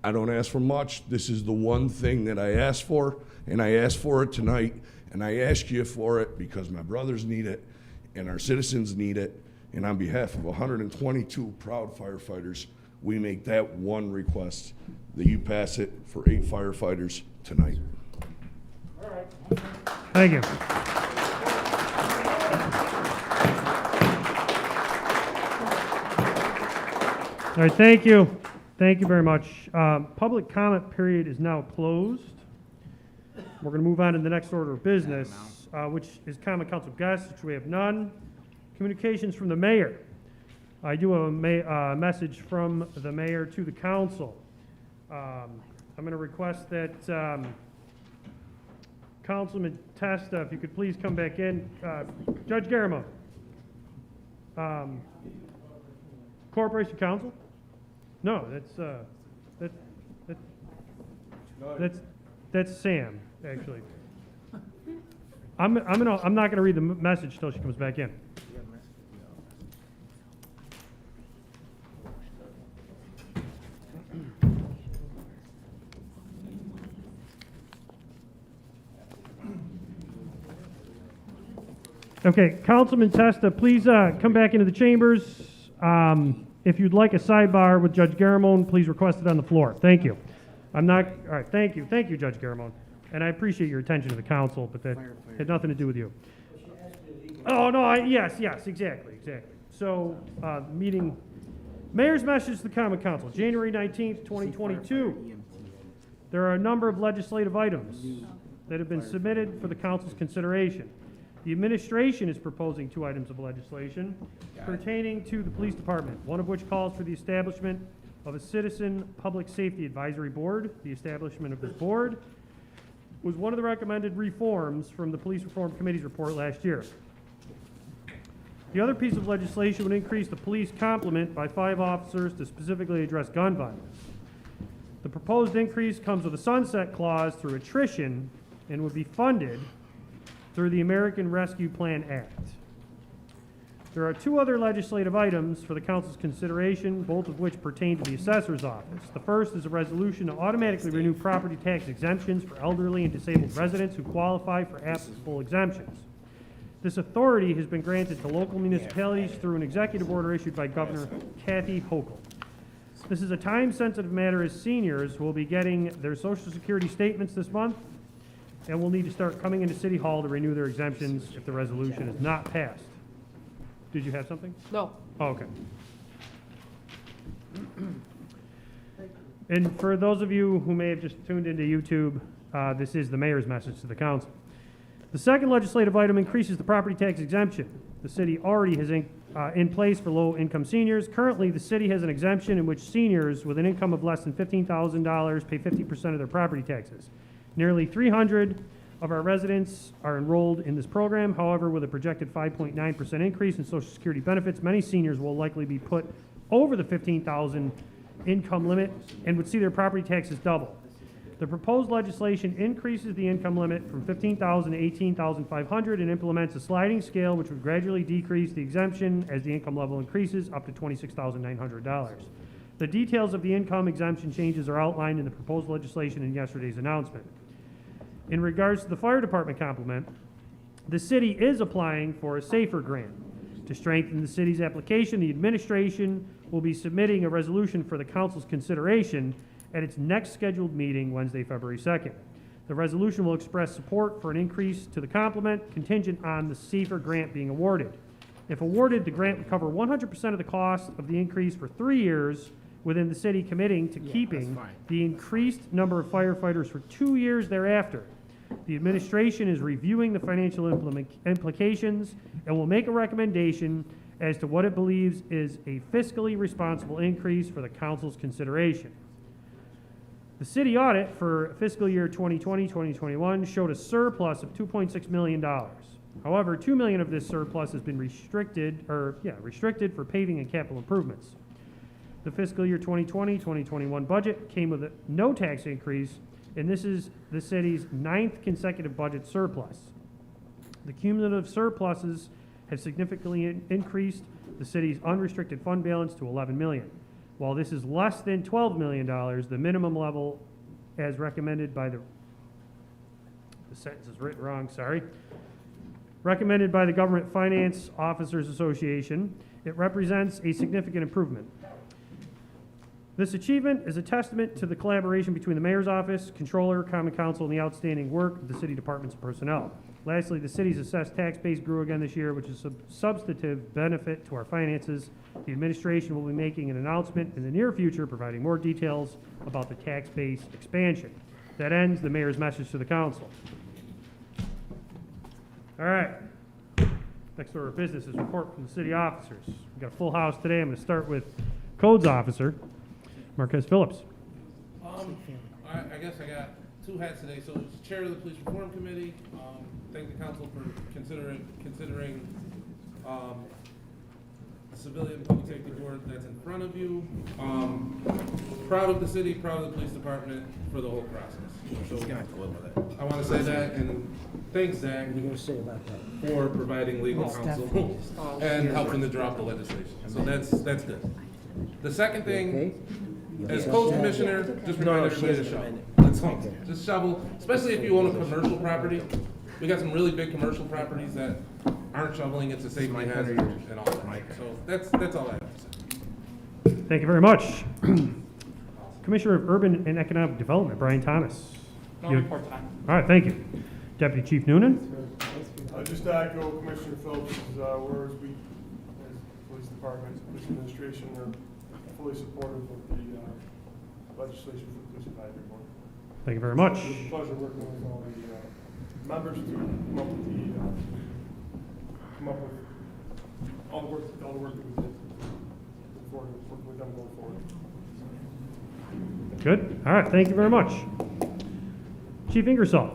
I don't ask for much. This is the one thing that I asked for, and I asked for it tonight, and I ask you for it because my brothers need it, and our citizens need it, and on behalf of 122 proud firefighters, we make that one request, that you pass it for 8 firefighters tonight. Thank you. All right, thank you. Thank you very much. Public comment period is now closed. We're going to move on to the next order of business, which is common council guests, which we have none. Communications from the mayor. I do have a message from the mayor to the council. I'm going to request that Councilman Testa, if you could please come back in. Judge Garamone. Corporation Counsel? No, that's Sam, actually. I'm not gonna read the message till she comes back in. Okay, Councilman Testa, please come back into the chambers. If you'd like a sidebar with Judge Garamone, please request it on the floor. Thank you. All right, thank you, Judge Garamone. And I appreciate your attention to the council, but that had nothing to do with you. Oh, no, yes, exactly. So, mayor's message to the common council, January 19th, 2022. There are a number of legislative items that have been submitted for the council's consideration. The administration is proposing 2 items of legislation pertaining to the police department, one of which calls for the establishment of a citizen public safety advisory board. The establishment of this board was one of the recommended reforms from the Police Reform Committee's report last year. The other piece of legislation would increase the police complement by 5 officers to specifically address gun violence. The proposed increase comes with a sunset clause through attrition and would be funded through the American Rescue Plan Act. There are 2 other legislative items for the council's consideration, both of which pertain to the assessor's office. The first is a resolution to automatically renew property tax exemptions for elderly and disabled residents who qualify for applicable exemptions. This authority has been granted to local municipalities through an executive order issued by Governor Kathy Hochul. This is a time-sensitive matter as seniors will be getting their Social Security statements this month and will need to start coming into City Hall to renew their exemptions if the resolution is not passed. Did you have something? No. Oh, okay. And for those of you who may have just tuned into YouTube, this is the mayor's message to the council. The second legislative item increases the property tax exemption the city already has in place for low-income seniors. Currently, the city has an exemption in which seniors with an income of less than $15,000 pay 50% of their property taxes. Nearly 300 of our residents are enrolled in this program. However, with a projected 5.9% increase in Social Security benefits, many seniors will likely be put over the $15,000 income limit and would see their property taxes double. The proposed legislation increases the income limit from $15,000 to $18,500 and implements a sliding scale which would gradually decrease the exemption as the income level increases up to $26,900. The details of the income exemption changes are outlined in the proposed legislation in yesterday's announcement. In regards to the fire department complement, the city is applying for a SAFER grant. To strengthen the city's application, the administration will be submitting a resolution for the council's consideration at its next scheduled meeting, Wednesday, February 2nd. The resolution will express support for an increase to the complement contingent on the SAFER grant being awarded. If awarded, the grant would cover 100% of the cost of the increase for 3 years, within the city committing to keeping the increased number of firefighters for 2 years thereafter. The administration is reviewing the financial implications and will make a recommendation as to what it believes is a fiscally responsible increase for the council's consideration. The city audit for fiscal year 2020-2021 showed a surplus of $2.6 million. However, $2 million of this surplus has been restricted for paving and capital improvements. The fiscal year 2020-2021 budget came with no tax increase, and this is the city's 9th consecutive budget surplus. The cumulative surpluses have significantly increased the city's unrestricted fund balance to $11 million. While this is less than $12 million, the minimum level as recommended by the sentence is written wrong, sorry. Recommended by the Government Finance Officers Association, it represents a significant improvement. This achievement is a testament to the collaboration between the Mayor's Office, Controller, Common Council, and the outstanding work of the city departments and personnel. Lastly, the city's assessed tax base grew again this year, which is a substantive benefit to our finances. The administration will be making an announcement in the near future providing more details about the tax base expansion. That ends the mayor's message to the council. All right. Next order of business is report from the city officers. We've got a full house today. I'm going to start with Codes Officer, Marquez Phillips. I guess I got two hats today. So as chair of the Police Reform Committee, thank the council for considering the Civilian Public Safety Board that's in front of you. Proud of the city, proud of the police department for the whole process. So I want to say that, and thanks, Zach, for providing legal counsel and helping to drop the legislation. So that's good. The second thing, as Codes Commissioner, just remind everybody to shovel. Let's just shovel, especially if you own a commercial property. We got some really big commercial properties that aren't shoveling. It's a safety hazard and all that. So that's all I have to say. Thank you very much. Commissioner of Urban and Economic Development, Brian Thomas. No report tonight. All right, thank you. Deputy Chief Noonan. Just to echo Commissioner Phillips' words, we, as Police Department, Police Administration, are fully supportive of the legislation for the Police Advisory Board. Thank you very much. It was a pleasure working with all the members to come up with all the work that we did. Look forward to working with them going forward. Good. All right, thank you very much. Chief Ingersoll.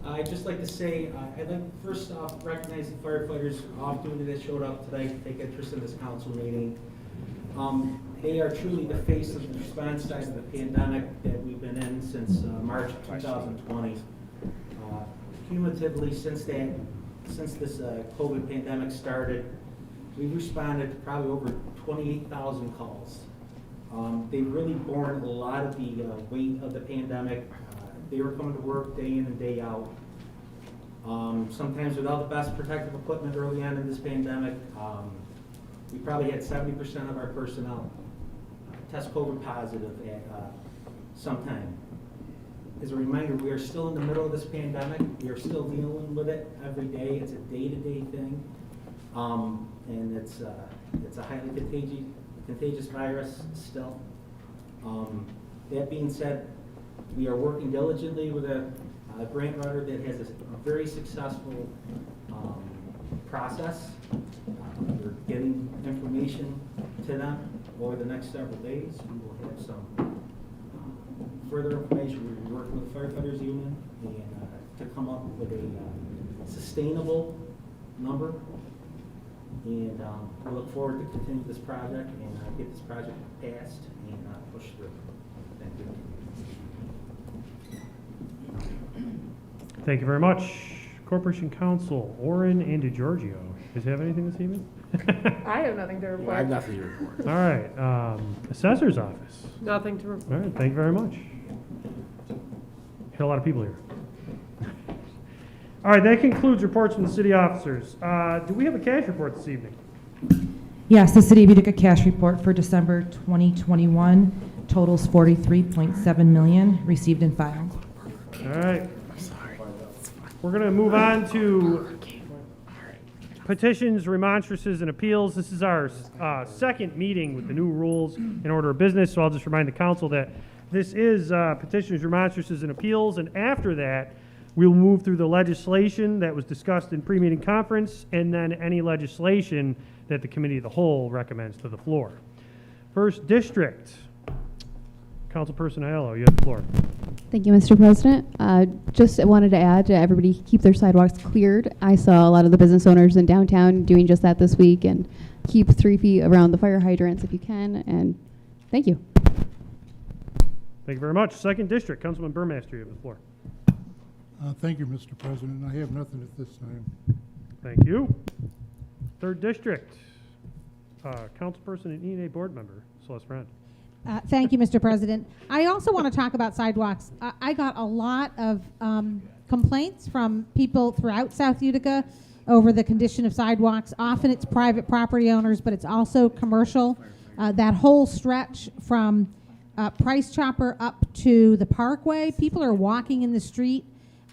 I'd just like to say, I'd like to first off recognize the firefighters off duty that showed up today to take interest in this council meeting. They are truly the face of the response side of the pandemic that we've been in since March of 2020. Cumulatively, since this COVID pandemic started, we've responded to probably over 28,000 calls. They've really borne a lot of the weight of the pandemic. They were coming to work day in and day out. Sometimes without the best protective equipment early on in this pandemic. We probably had 70% of our personnel test COVID positive at some time. As a reminder, we are still in the middle of this pandemic. We are still dealing with it every day. It's a day-to-day thing. And it's a highly contagious virus still. That being said, we are working diligently with a grant writer that has a very successful process. We're getting information to them over the next several days. We will have some further information. We're working with the Firefighters Union and to come up with a sustainable number. And we look forward to continue this project and get this project passed and push through. Thank you. Thank you very much. Corporation Counsel, Oren and DeGiorgio. Does he have anything this evening? I have nothing to report. I have nothing to report. All right. Assessor's Office. Nothing to report. All right, thank you very much. Hit a lot of people here. All right, that concludes reports from the city officers. Do we have a cash report this evening? Yes, the City of Utica cash report for December 2021 totals $43.7 million received and filed. All right. We're going to move on to petitions, remonstrances, and appeals. This is our second meeting with the new rules in order of business, so I'll just remind the council that this is petitions, remonstrances, and appeals, and after that, we'll move through the legislation that was discussed in pre-meeting conference, and then any legislation that the Committee of the Whole recommends to the floor. First District, Councilperson Aiello, you have the floor. Thank you, Mr. President. Just wanted to add to everybody keep their sidewalks cleared. I saw a lot of the business owners in downtown doing just that this week, and keep 3 feet around the fire hydrants if you can, and thank you. Thank you very much. Second District, Councilman Burmaster, you have the floor. Thank you, Mr. President. I have nothing at this time. Thank you. Third District, Councilperson and E&A Board Member, Celeste Friend. Thank you, Mr. President. I also want to talk about sidewalks. I got a lot of complaints from people throughout South Utica over the condition of sidewalks. Often it's private property owners, but it's also commercial. That whole stretch from Price Chopper up to the Parkway, people are walking in the street.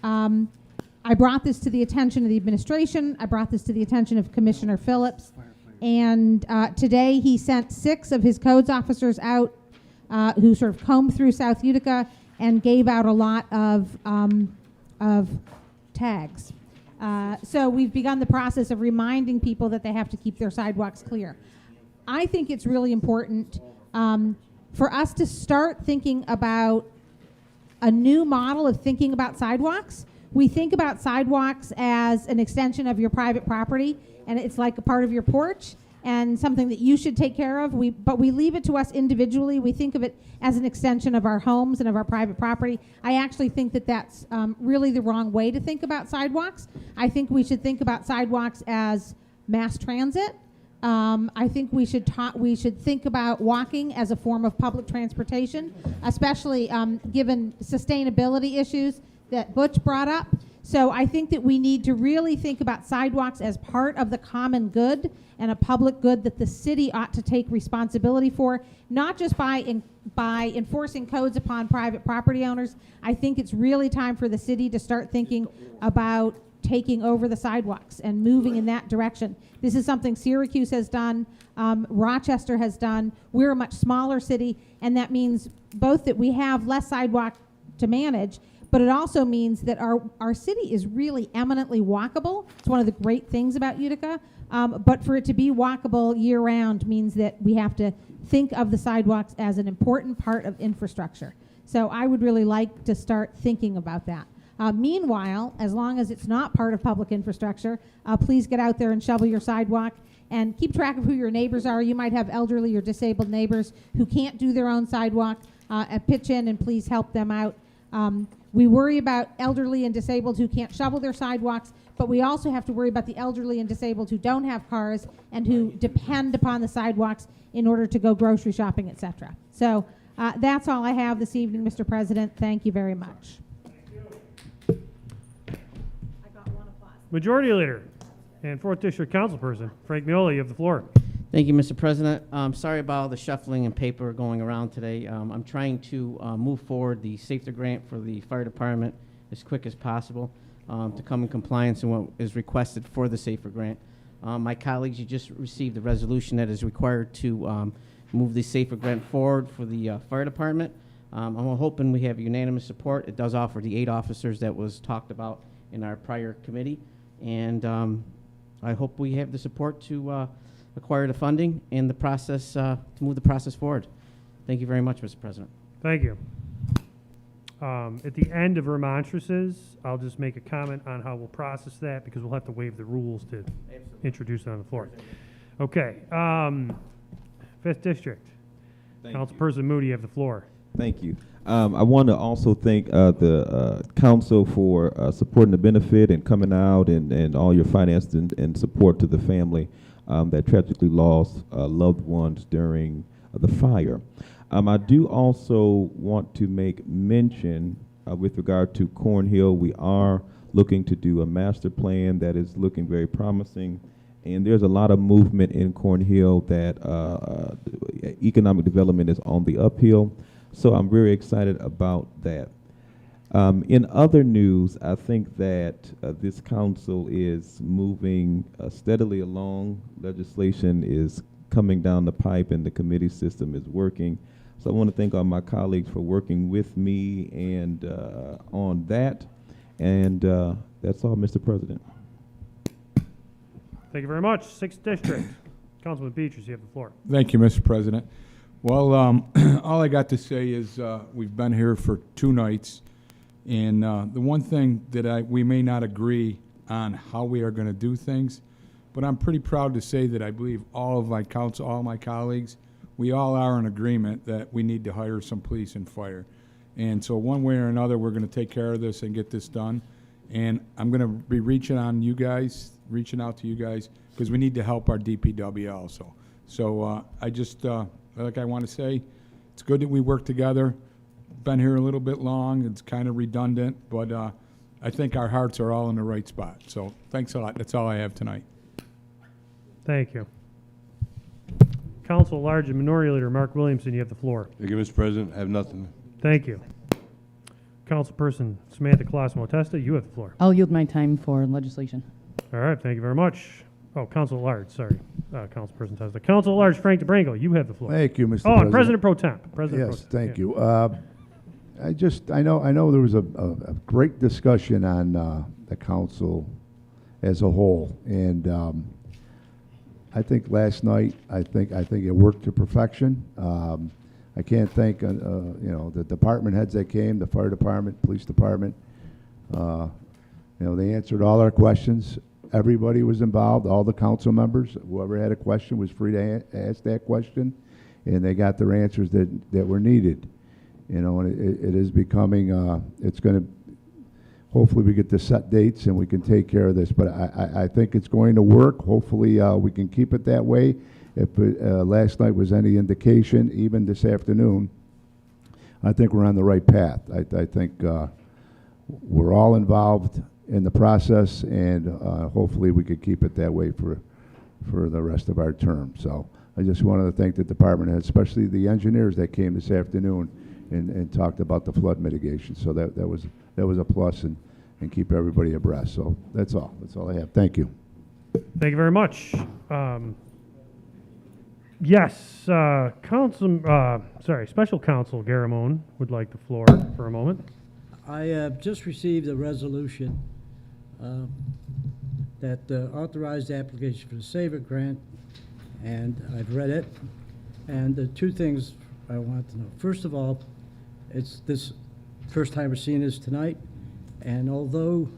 I brought this to the attention of the administration. I brought this to the attention of Commissioner Phillips. And today he sent 6 of his codes officers out who sort of combed through South Utica and gave out a lot of tags. So we've begun the process of reminding people that they have to keep their sidewalks clear. I think it's really important for us to start thinking about a new model of thinking about sidewalks. We think about sidewalks as an extension of your private property, and it's like a part of your porch and something that you should take care of. But we leave it to us individually. We think of it as an extension of our homes and of our private property. I actually think that that's really the wrong way to think about sidewalks. I think we should think about sidewalks as mass transit. I think we should think about walking as a form of public transportation, especially given sustainability issues that Butch brought up. So I think that we need to really think about sidewalks as part of the common good and a public good that the city ought to take responsibility for, not just by enforcing codes upon private property owners. I think it's really time for the city to start thinking about taking over the sidewalks and moving in that direction. This is something Syracuse has done, Rochester has done. We're a much smaller city, and that means both that we have less sidewalk to manage, but it also means that our city is really eminently walkable. It's one of the great things about Utica. But for it to be walkable year-round means that we have to think of the sidewalks as an important part of infrastructure. So I would really like to start thinking about that. Meanwhile, as long as it's not part of public infrastructure, please get out there and shovel your sidewalk and keep track of who your neighbors are. You might have elderly or disabled neighbors who can't do their own sidewalk. Pitch in and please help them out. We worry about elderly and disabled who can't shovel their sidewalks, but we also have to worry about the elderly and disabled who don't have cars and who depend upon the sidewalks in order to go grocery shopping, etc. So that's all I have this evening, Mr. President. Thank you very much. Majority Leader and 4th District Councilperson, Frank Miola, you have the floor. Thank you, Mr. President. Sorry about all the shuffling and paper going around today. I'm trying to move forward the safety grant for the fire department as quick as possible to come in compliance with what is requested for the safer grant. My colleagues, you just received the resolution that is required to move the safer grant forward for the fire department. I'm hoping we have unanimous support. It does offer the 8 officers that was talked about in our prior committee, and I hope we have the support to acquire the funding and the process to move the process forward. Thank you very much, Mr. President. Thank you. At the end of remonstrances, I'll just make a comment on how we'll process that because we'll have to waive the rules to introduce it on the floor. Okay. 5th District. Councilperson Moody, you have the floor. Thank you. I want to also thank the council for supporting the benefit and coming out and all your finance and support to the family that tragically lost loved ones during the fire. I do also want to make mention with regard to Cornhill, we are looking to do a master plan that is looking very promising. And there's a lot of movement in Cornhill that economic development is on the uphill. So I'm very excited about that. In other news, I think that this council is moving steadily along. Legislation is coming down the pipe and the committee system is working. So I want to thank all my colleagues for working with me and on that. And that's all, Mr. President. Thank you very much. 6th District. Councilman Beatrice, you have the floor. Thank you, Mr. President. Well, all I got to say is we've been here for 2 nights, and the one thing that we may not agree on how we are going to do things, but I'm pretty proud to say that I believe all of my council, all my colleagues, we all are in agreement that we need to hire some police and fire. And so one way or another, we're going to take care of this and get this done. And I'm going to be reaching out to you guys, because we need to help our DPW also. So I just, like I want to say, it's good that we work together. Been here a little bit long. It's kind of redundant, but I think our hearts are all in the right spot. So thanks a lot. That's all I have tonight. Thank you. Council at Large and Minority Leader Mark Williamson, you have the floor. Thank you, Mr. President. I have nothing. Thank you. Councilperson Samantha Colosimo Testa, you have the floor. I'll yield my time for legislation. All right, thank you very much. Oh, Council at Large, sorry. Councilperson Testa. Council at Large, Frank DeBrango, you have the floor. Thank you, Mr. Oh, President. and President Pro Temp. Yes, thank you. I know there was a great discussion on the council as a whole. And I think last night, I think it worked to perfection. I can't thank the department heads that came, the fire department, police department. They answered all our questions. Everybody was involved, all the council members. Whoever had a question was free to ask that question, and they got their answers that were needed. And it is becoming, it's going to, hopefully we get to set dates and we can take care of this. But I think it's going to work. Hopefully we can keep it that way. If last night was any indication, even this afternoon, I think we're on the right path. I think we're all involved in the process, and hopefully we could keep it that way for the rest of our term. So I just wanted to thank the department heads, especially the engineers that came this afternoon and talked about the flood mitigation. So that was a plus, and keep everybody abreast. So that's all. That's all I have. Thank you. Thank you very much. Yes, Special Counsel Garamone would like the floor for a moment. I have just received a resolution that authorized the application for the SAVER grant, and I've read it. And the two things I want to know. First of all, it's this first time we're seeing this tonight, and although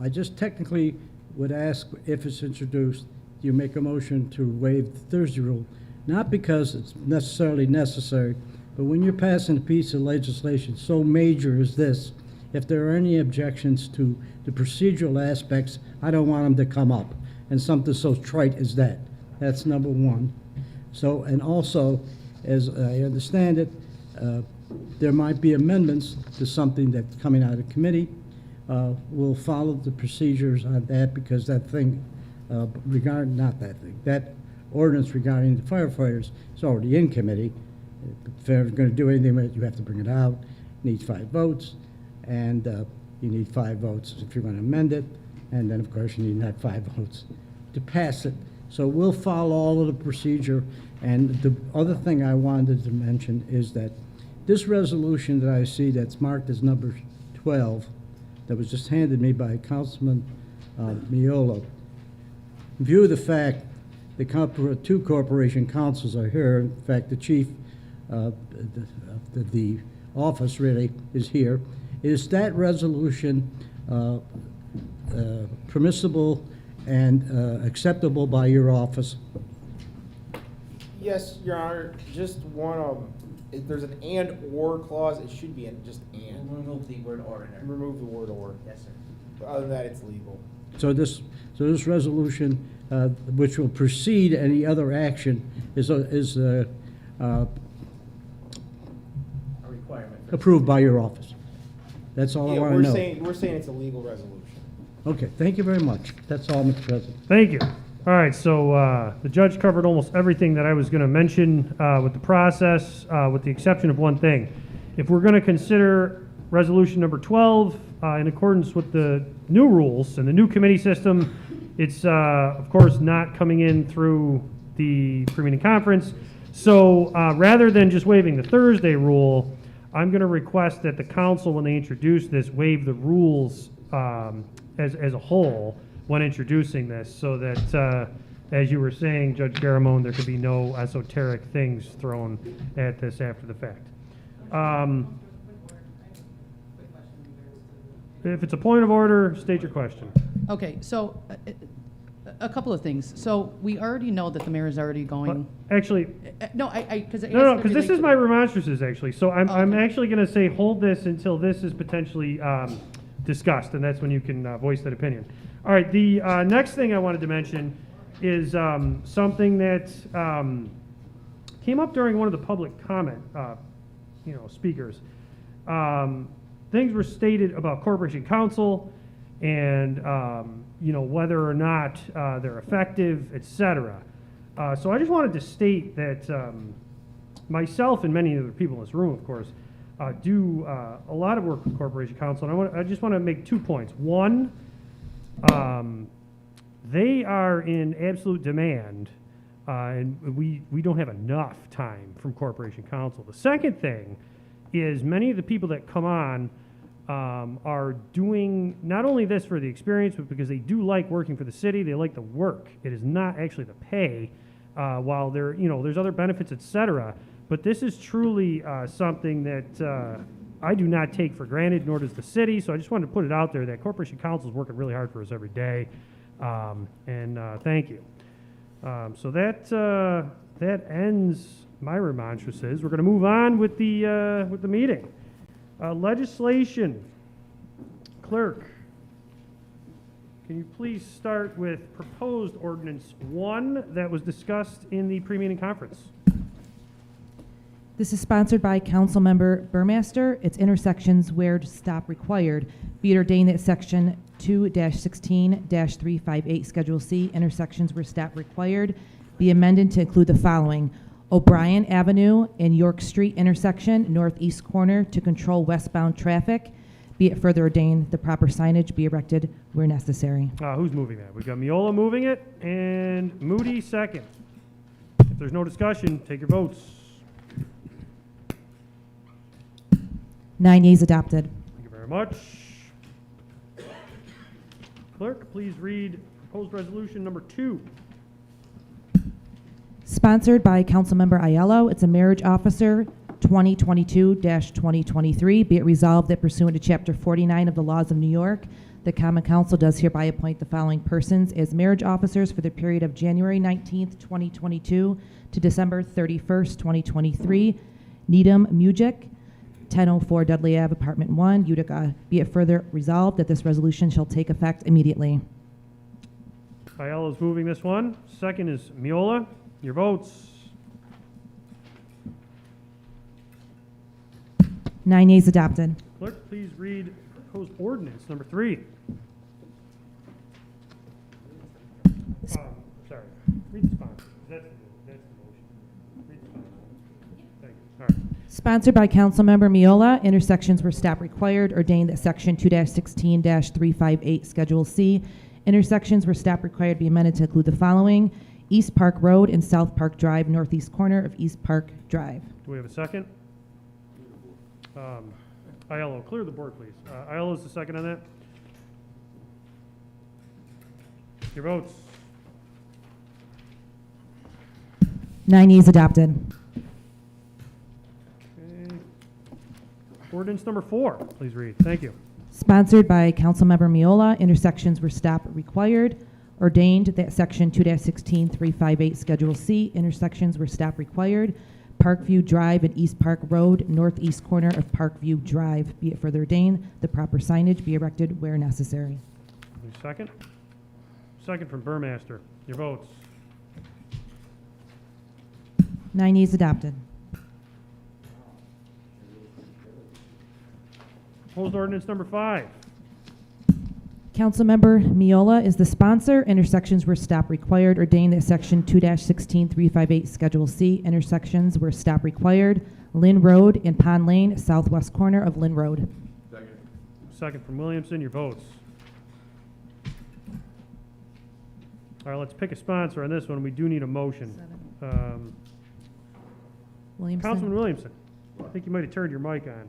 I just technically would ask if it's introduced, you make a motion to waive the Thursday rule, not because it's necessarily necessary, but when you're passing a piece of legislation so major as this, if there are any objections to the procedural aspects, I don't want them to come up. And something so trite as that. That's number one. So, and also, as I understand it, there might be amendments to something that's coming out of committee. We'll follow the procedures on that, because that thing that ordinance regarding the firefighters is already in committee. If they're going to do anything with it, you have to bring it out. It needs 5 votes, and you need 5 votes if you're going to amend it, and then, of course, you need not 5 votes to pass it. So we'll follow all of the procedure. And the other thing I wanted to mention is that this resolution that I see that's marked as number 12, that was just handed me by Councilman Miolo, in view of the fact the 2 corporation councils are here, in fact, the chief of the office really is here, is that resolution permissible and acceptable by your office? Yes, Your Honor, just one, if there's an and/or clause, it should be just and. Remove the word or in there. Remove the word or. Yes, sir. But other than that, it's legal. So this resolution, which will precede any other action, is A requirement. approved by your office. That's all I want to know. We're saying it's a legal resolution. Okay, thank you very much. That's all, Mr. President. Thank you. All right, so the judge covered almost everything that I was going to mention with the process, with the exception of one thing. If we're going to consider resolution number 12 in accordance with the new rules and the new committee system, it's, of course, not coming in through the pre-meeting conference. So rather than just waiving the Thursday rule, I'm going to request that the council, when they introduce this, waive the rules as a whole when introducing this, so that, as you were saying, Judge Garamone, there could be no esoteric things thrown at this after the fact. If it's a point of order, state your question. Okay, so a couple of things. So we already know that the mayor is already going. Actually, no, because this is my remonstrances, actually. So I'm actually going to say hold this until this is potentially discussed, and that's when you can voice that opinion. All right, the next thing I wanted to mention is something that came up during one of the public comment, speakers. Things were stated about corporation counsel and whether or not they're effective, etc. So I just wanted to state that myself and many other people in this room, of course, do a lot of work with corporation counsel, and I just want to make 2 points. One, they are in absolute demand, and we don't have enough time from corporation counsel. The second thing is many of the people that come on are doing not only this for the experience, but because they do like working for the city, they like the work. It is not actually the pay, while there, there's other benefits, et cetera. But this is truly something that I do not take for granted, nor does the city. So I just wanted to put it out there that Corporation Council is working really hard for us every day, and thank you. So that ends my remonstrances. We're going to move on with the meeting. Legislation. Clerk, can you please start with proposed ordinance 1 that was discussed in the pre-meeting conference? This is sponsored by Councilmember Burmaster. It's intersections where to stop required. Be it ordained that Section 2-16-358 Schedule C, intersections where stop required, be amended to include the following: O'Brien Avenue and York Street intersection, northeast corner, to control westbound traffic. Be it further ordained, the proper signage be erected where necessary. Who's moving that? We've got Miola moving it and Moody second. If there's no discussion, take your votes. 9 yeas adopted. Thank you very much. Clerk, please read proposed resolution number 2. Sponsored by Councilmember Aiello. It's a marriage officer, 2022-2023. Be it resolved that pursuant to Chapter 49 of the laws of New York, the Common Council does hereby appoint the following persons as marriage officers for the period of January 19th, 2022 to December 31st, 2023. Needham Mujic, 1004 Dudley Ave, Apartment 1, Utica. Be it further resolved that this resolution shall take effect immediately. Aiello is moving this one. Second is Miola. Your votes. 9 yeas adopted. Clerk, please read proposed ordinance number 3. Sorry. Read the sponsor. That's the motion. Read the sponsor. Thank you. All right. Sponsored by Councilmember Miola. Intersections where stop required. Ordained that Section 2-16-358 Schedule C, intersections where stop required be amended to include the following: East Park Road and South Park Drive, northeast corner of East Park Drive. Do we have a second? Aiello, clear the board, please. Aiello is the second on that. Your votes. 9 yeas adopted. Okay. Ordinance number 4, please read. Thank you. Sponsored by Councilmember Miola. Intersections where stop required. Ordained that Section 2-16-358 Schedule C, intersections where stop required. Parkview Drive and East Park Road, northeast corner of Parkview Drive. Be it further ordained, the proper signage be erected where necessary. Second? Second from Burmaster. Your votes. 9 yeas adopted. Proposed ordinance number 5. Councilmember Miola is the sponsor. Intersections where stop required. Ordained that Section 2-16-358 Schedule C, intersections where stop required. Lynn Road and Pond Lane, southwest corner of Lynn Road. Second from Williamson. Your votes. All right, let's pick a sponsor on this one. We do need a motion. Williamson. Councilman Williamson. I think you might have turned your mic on.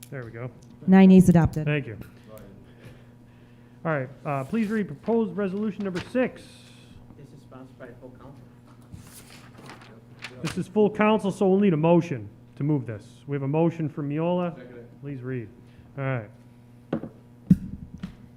There we go. 9 yeas adopted. Thank you. All right, please read proposed resolution number 6. This is sponsored by the full council. This is full council, so we'll need a motion to move this. We have a motion from Miola. Please read. All right.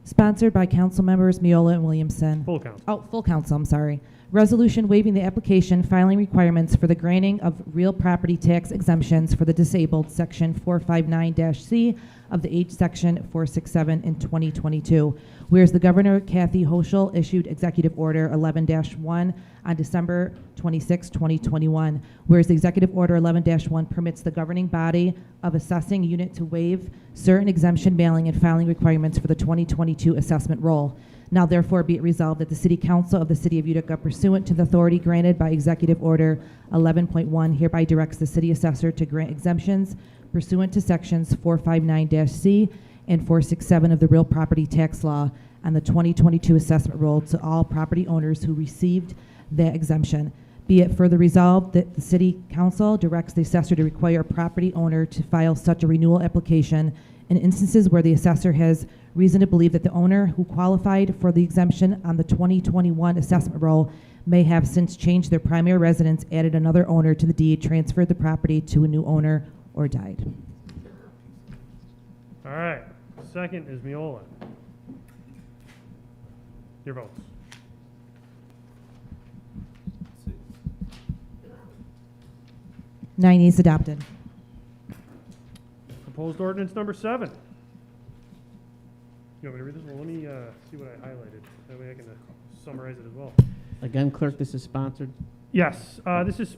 Sponsored by council members Miola and Williamson. Full council. Oh, full council, I'm sorry. Resolution waiving the application filing requirements for the granting of real property tax exemptions for the disabled, Section 459-C of the H Section 467 in 2022. Whereas the Governor, Kathy Hochul, issued Executive Order 11-1 on December 26, 2021. Whereas the Executive Order 11-1 permits the governing body of assessing unit to waive certain exemption mailing and filing requirements for the 2022 assessment roll. Now therefore be it resolved that the City Council of the City of Utica, pursuant to the authority granted by Executive Order 11.1, hereby directs the City Assessor to grant exemptions pursuant to Sections 459-C and 467 of the Real Property Tax Law on the 2022 assessment roll to all property owners who received that exemption. Be it further resolved that the City Council directs the Assessor to require a property owner to file such a renewal application in instances where the assessor has reason to believe that the owner who qualified for the exemption on the 2021 assessment roll may have since changed their primary residence, added another owner to the deed, transferred the property to a new owner, or died. All right, second is Miola. Your votes. Nine yeas, adopted. Proposed ordinance number 7. You want me to read this one? Let me see what I highlighted. That way I can summarize it as well. Again, clerk, this is sponsored. Yes, this is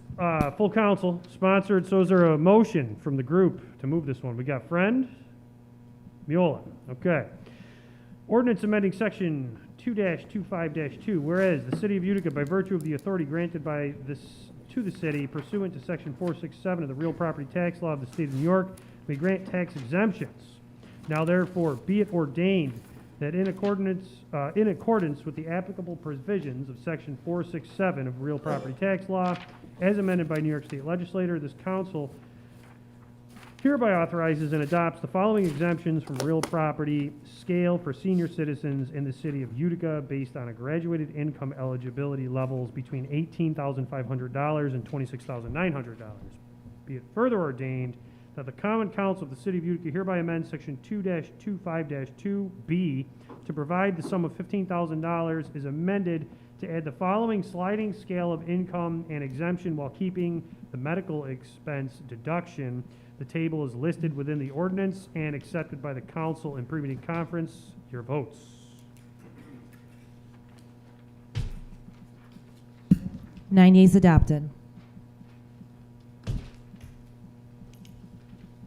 full council sponsored. So is there a motion from the group to move this one? We got Friend, Miola. Okay. Ordinance amending section 2-25-2, whereas the city of Utica, by virtue of the authority granted by this to the city pursuant to section 467 of the real property tax law of the state of New York, may grant tax exemptions. Now therefore be it ordained that in accordance with the applicable provisions of section 467 of real property tax law, as amended by New York State Legislature, this council hereby authorizes and adopts the following exemptions from real property scale for senior citizens in the city of Utica based on a graduated income eligibility levels between $18,500 and $26,900. Be it further ordained that the Common Council of the City of Utica hereby amends Section 2-25-2B to provide the sum of $15,000 is amended to add the following sliding scale of income and exemption while keeping the medical expense deduction. The table is listed within the ordinance and accepted by the council in pre-meeting conference. Your votes. Nine yeas, adopted.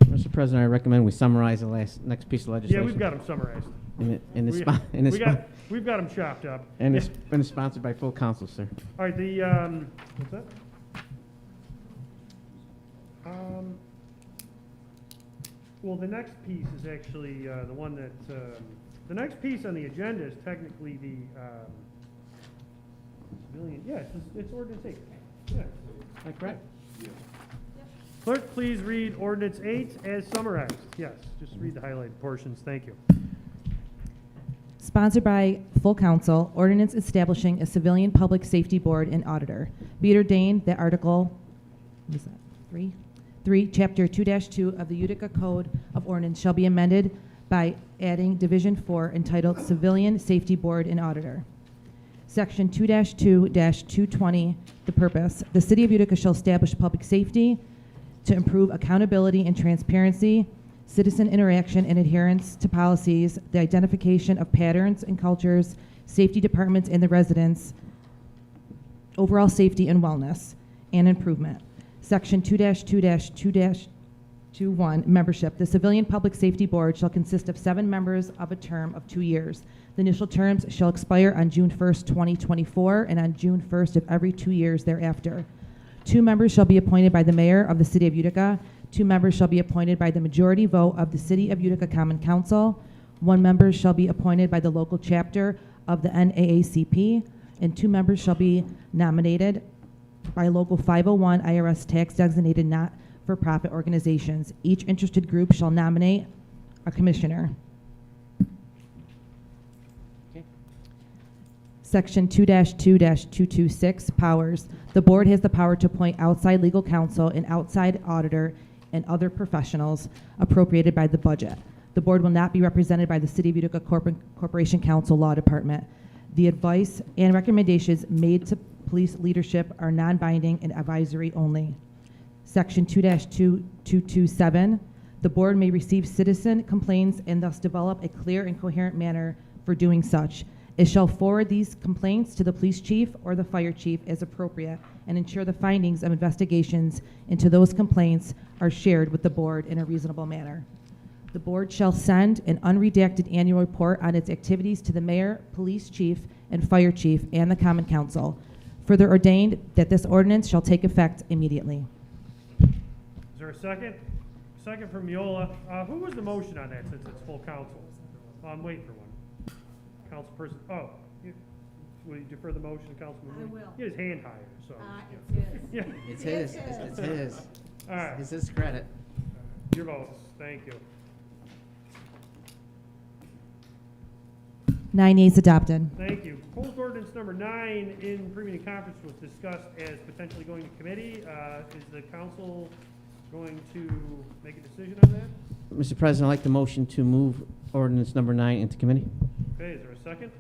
Mr. President, I recommend we summarize the next piece of legislation. Yeah, we've got them summarized. We've got them chopped up. And it's been sponsored by full council, sir. All right, the, what's that? Well, the next piece is actually the one that, the next piece on the agenda is technically the civilian, yeah, it's ordinance 8. Yeah. Am I correct? Yeah. Clerk, please read ordinance 8 as summarized. Yes, just read the highlighted portions. Thank you. Sponsored by full council, ordinance establishing a civilian public safety board and auditor. Be it ordained that Article, what is that, 3, Chapter 2-2 of the Utica Code of Ordinance shall be amended by adding Division 4 entitled Civilian Safety Board and Auditor. Section 2-2-220, the purpose. The City of Utica shall establish public safety to improve accountability and transparency, citizen interaction and adherence to policies, the identification of patterns and cultures, safety departments and the residents, overall safety and wellness, and improvement. Section 2-2-2-21, membership. The Civilian Public Safety Board shall consist of 7 members of a term of 2 years. The initial terms shall expire on June 1st, 2024, and on June 1st of every 2 years thereafter. 2 members shall be appointed by the mayor of the City of Utica. 2 members shall be appointed by the majority vote of the City of Utica Common Council. 1 member shall be appointed by the local chapter of the NAACP, and 2 members shall be nominated by local 501 IRS tax designated not-for-profit organizations. Each interested group shall nominate a commissioner. Okay. Section 2-2-226, powers. The board has the power to appoint outside legal counsel, an outside auditor, and other professionals appropriated by the budget. The board will not be represented by the City of Utica Corporation Council Law Department. The advice and recommendations made to police leadership are non-binding and advisory only. Section 2-2227, the board may receive citizen complaints and thus develop a clear and coherent manner for doing such. It shall forward these complaints to the police chief or the fire chief as appropriate and ensure the findings of investigations into those complaints are shared with the board in a reasonable manner. The board shall send an unredacted annual report on its activities to the mayor, police chief, and fire chief and the common council. Further ordained that this ordinance shall take effect immediately. Is there a second? Second from Miola. Who was the motion on that since it's full council? I'm waiting for one. Councilperson, will you defer the motion to Councilman? I will. Get his hand higher, so. It's his. Yeah. It's his. It's his. All right. It's his credit. Your votes. Thank you. 9 yeas adopted. Thank you. Proposed ordinance number 9 in pre-meeting conference was discussed as potentially going to committee. Is the council going to make a decision on that? Mr. President, I'd like the motion to move ordinance number 9 into committee. Okay, is there a second?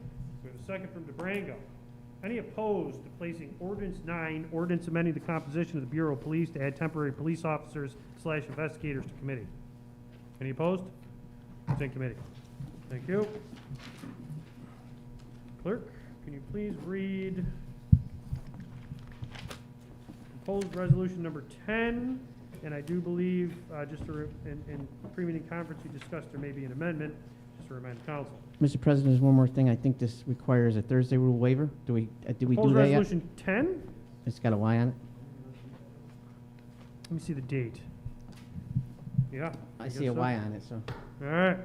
We have a second from DeBrango. Any opposed to placing ordinance 9, ordinance amending the composition of the Bureau of Police to add temporary police officers / investigators to committee? Any opposed? It's in committee. Thank you. Clerk, can you please read proposed resolution number 10? And I do believe, in pre-meeting conference, you discussed there may be an amendment, just to remind the council. Mr. President, there's one more thing. I think this requires a Thursday rule waiver. Did we do Proposed that yet? resolution 10? It's got a Y on it. Let me see the date. Yeah. I see a guess so. Y on it, so. All right.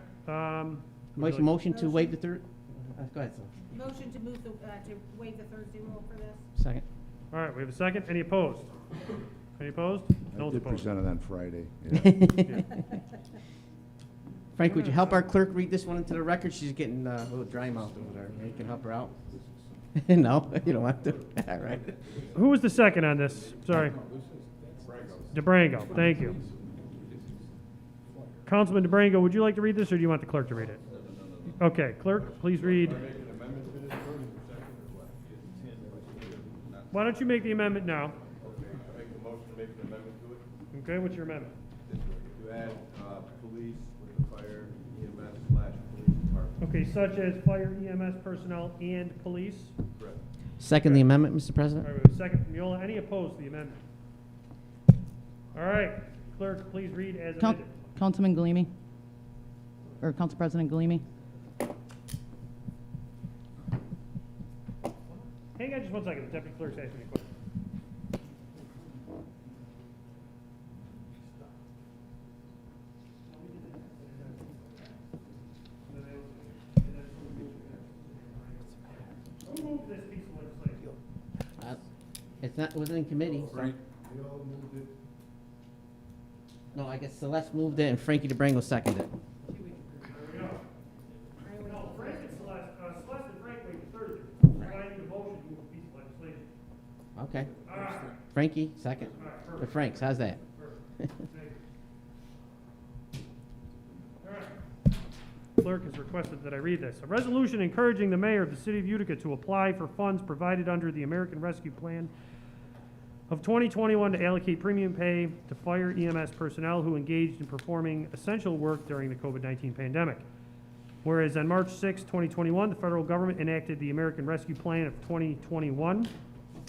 Make a motion to waive the third. Go ahead, Sal. Motion to move to waive the Thursday rule for this. Second. All right, we have a second. Any opposed? Any opposed? No I one's did opposed. present it on Friday. Frank, would you help our clerk read this one into the record? She's getting a little dry mouth over there. You can help her out. No, you don't have to. All right. Who was the second on this? Sorry. DeBrango. Thank you. Councilman DeBrango, would you like to read this, or do you want the clerk to read it? Okay, clerk, please read. Why don't you make the amendment now? Make the motion to make an amendment to it. Okay, what's your amendment? To add, police with the fire, EMS / police department. Okay, such as fire, EMS personnel, and police? Correct. Second the amendment, Mr. President. All right, we have a second from Yola. Any opposed to the amendment? All right, clerk, please read as amended. Councilman Galimi? Or Council President Galimi? Hang on just one second. The deputy clerk's asking me a question. Who moved this piece of legislation? It wasn't in committee. So. Frank. No, I guess Celeste moved it and Frankie DeBrango seconded it. There we go. No, Frank and Celeste and Frank wait Thursday. Providing the motion to move a piece of legislation. Okay. All right. Frankie, second. All right, perfect. The Franks, how's that? Thank you. All right. Clerk has requested that I read this. A resolution encouraging the mayor of the city of Utica to apply for funds provided under the American Rescue Plan of 2021 to allocate premium pay to fire EMS personnel who engaged in performing essential work during the COVID-19 pandemic. Whereas on March 6, 2021, the federal government enacted the American Rescue Plan of 2021,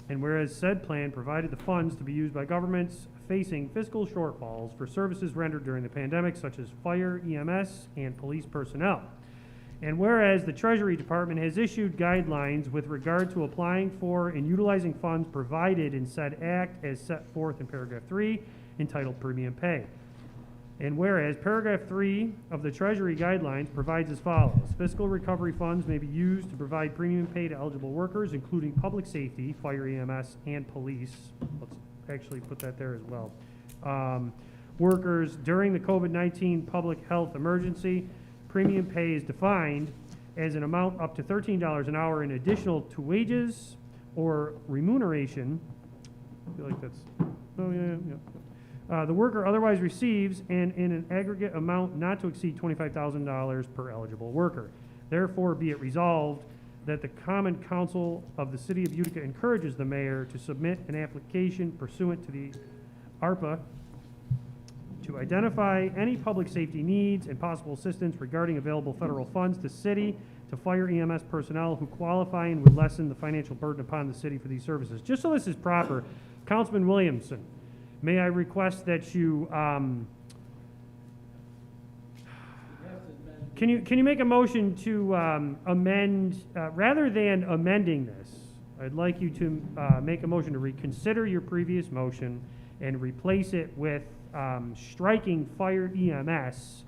and whereas said plan provided the funds to be used by governments facing fiscal shortfalls for services rendered during the pandemic, such as fire, EMS, and police personnel. And whereas the Treasury Department has issued guidelines with regard to applying for and utilizing funds provided in said act as set forth in paragraph 3, entitled Premium Pay. And whereas paragraph 3 of the Treasury guidelines provides as follows: fiscal recovery funds may be used to provide premium pay to eligible workers, including public safety, fire, EMS, and police. Let's actually put that there as well. Workers during the COVID-19 public health emergency. Premium pay is defined as an amount up to $13 an hour in additional to wages or remuneration. I feel like that's, oh yeah. The worker otherwise receives and in an aggregate amount not to exceed $25,000 per eligible worker. Therefore, be it resolved that the Common Council of the City of Utica encourages the mayor to submit an application pursuant to the ARPA to identify any public safety needs and possible assistance regarding available federal funds to city, to fire EMS personnel who qualify and would lessen the financial burden upon the city for these services. Just so this is proper, Councilman Williamson, may I request that you, can you make a motion to amend, rather than amending this, I'd like you to make a motion to reconsider your previous motion and replace it with striking fire EMS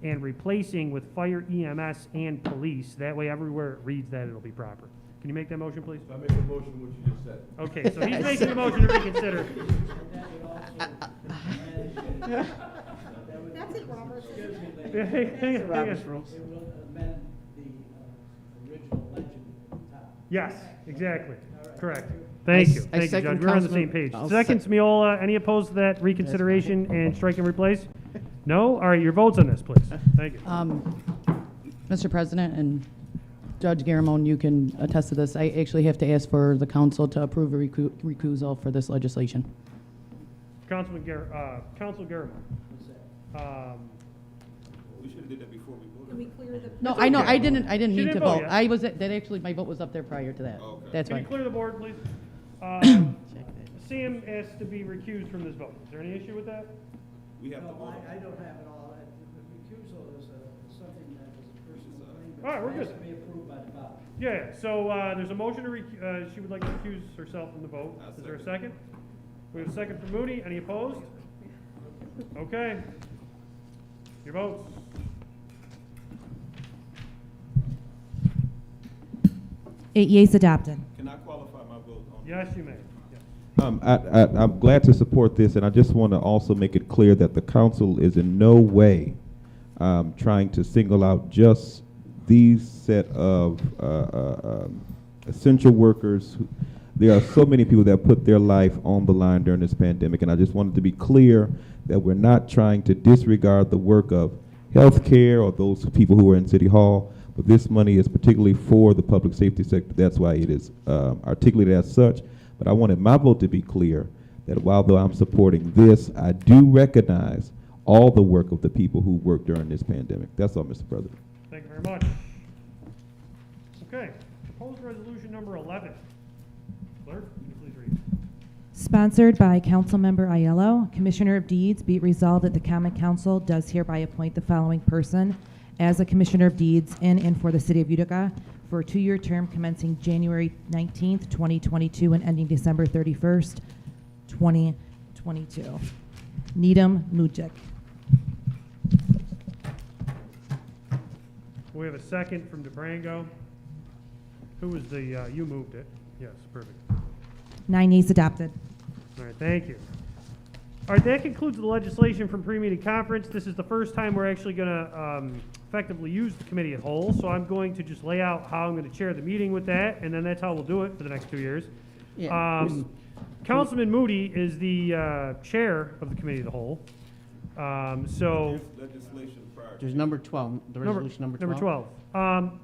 and replacing with fire EMS and police. That way, everywhere it reads that, it'll be proper. Can you make that motion, please? I make a motion what you just said. Okay, so he's making the motion to reconsider. That's it, Robert. Hang on. It will amend the Yes, exactly. Correct. Thank you. I Thank you, second Judge. We're on the Councilman- same page. I'll Seconds, Miola. Any opposed to that reconsideration and strike and replace? No? All right, your votes on this, please. Thank you. Mr. President and Judge Garamone, you can attest to this. I actually have to ask for the council to approve a recusal for this legislation. Council Garamond. We should have did that before we voted. Can we clear the? No, I know, I didn't She need didn't to vote vote. yet. I was, that actually, my vote was up there prior to that. Okay. That's Can you right. clear the board, please? Sam asked to be recused from this vote. Is there any issue with that? We have to vote. I don't have it all. The recusal is something that is a personal thing, All right, we're but it has good. to be approved by the body. Yeah, so there's a motion to she would like to recuse herself from the vote. Is there a second? We have a second from Moody. Any opposed? Okay. Your votes. Eight yeas adopted. Can I qualify my vote on? Yes, you may. Yes. I'm glad to support this, and I just want to also make it clear that the council is in no way trying to single out just these set of essential workers. There are so many people that put their life on the line during this pandemic, and I just wanted to be clear that we're not trying to disregard the work of healthcare or those people who are in City Hall, but this money is particularly for the public safety sector. That's why it is articulated as such. But I wanted my vote to be clear that while though I'm supporting this, I do recognize all the work of the people who worked during this pandemic. That's all, Mr. President. Thank you very much. Okay. Proposed resolution number 11. Clerk, can you please read? Sponsored by Councilmember Aiello, Commissioner of Deeds, be it resolved that the Common Council does hereby appoint the following person as a Commissioner of Deeds in and for the City of Utica for a 2-year term commencing January 19th, 2022 and ending December 31st, 2022. Needham Mujic. We have a second from DeBrango. Who was the, you moved it. Yes, perfect. 9 yeas adopted. All right, thank you. All right, that concludes the legislation from pre-meeting conference. This is the first time we're actually going to effectively use the committee at whole, so I'm going to just lay out how I'm going to chair the meeting with that, and then that's how we'll do it for the next 2 years. Yeah. Councilman Moody is the chair of the committee of the whole. So Legislation prior. There's number 12, the resolution number 12. Number 12.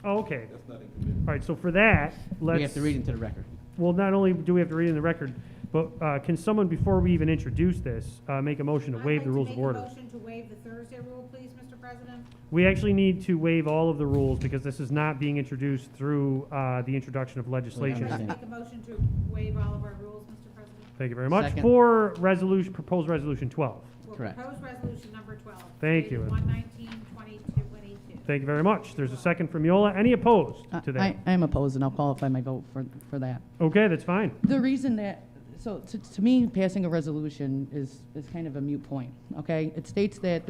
Oh, okay. That's not in committee. All right, so for that, let's... We have to read into the record. Well, not only do we have to read in the record, but can someone, before we even introduce this, make a motion to waive the rules of order? I'd like to make a motion to waive the Thursday rule, please, Mr. President. We actually need to waive all of the rules because this is not being introduced through the introduction of legislation. I'd like to make a motion to waive all of our rules, Mr. President. Thank you very much. Second. For resolution, proposed resolution 12. For Correct. proposed resolution number 12. Thank you. 119, 22, and 82. Thank you very much. There's a second from Miola. Any opposed to that? I am opposed, and I'll qualify my vote for that. Okay, that's fine. The reason that, so to me, passing a resolution is kind of a moot point, okay? It states that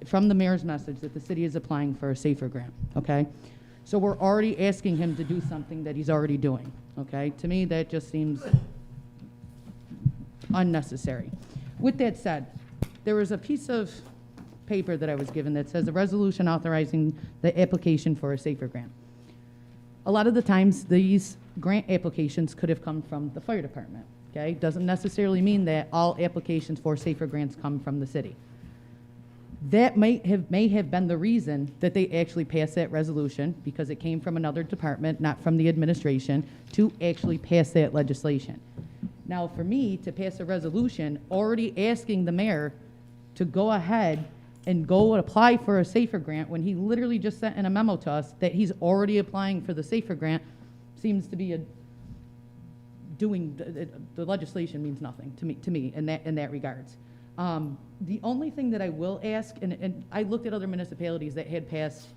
from the mayor's message that the city is applying for a SAFER grant, okay? So we're already asking him to do something that he's already doing, okay? To me, that just seems unnecessary. With that said, there was a piece of paper that I was given that says a resolution authorizing the application for a SAFER grant. A lot of the times, these grant applications could have come from the fire department, okay? Doesn't necessarily mean that all applications for SAFER grants come from the city. That may have been the reason that they actually passed that resolution, because it came from another department, not from the administration, to actually pass that legislation. Now, for me to pass a resolution already asking the mayor to go ahead and go and apply for a SAFER grant when he literally just sent in a memo to us that he's already applying for the SAFER grant seems to be the legislation means nothing to me in that regards. The only thing that I will ask, and I looked at other municipalities that had passed,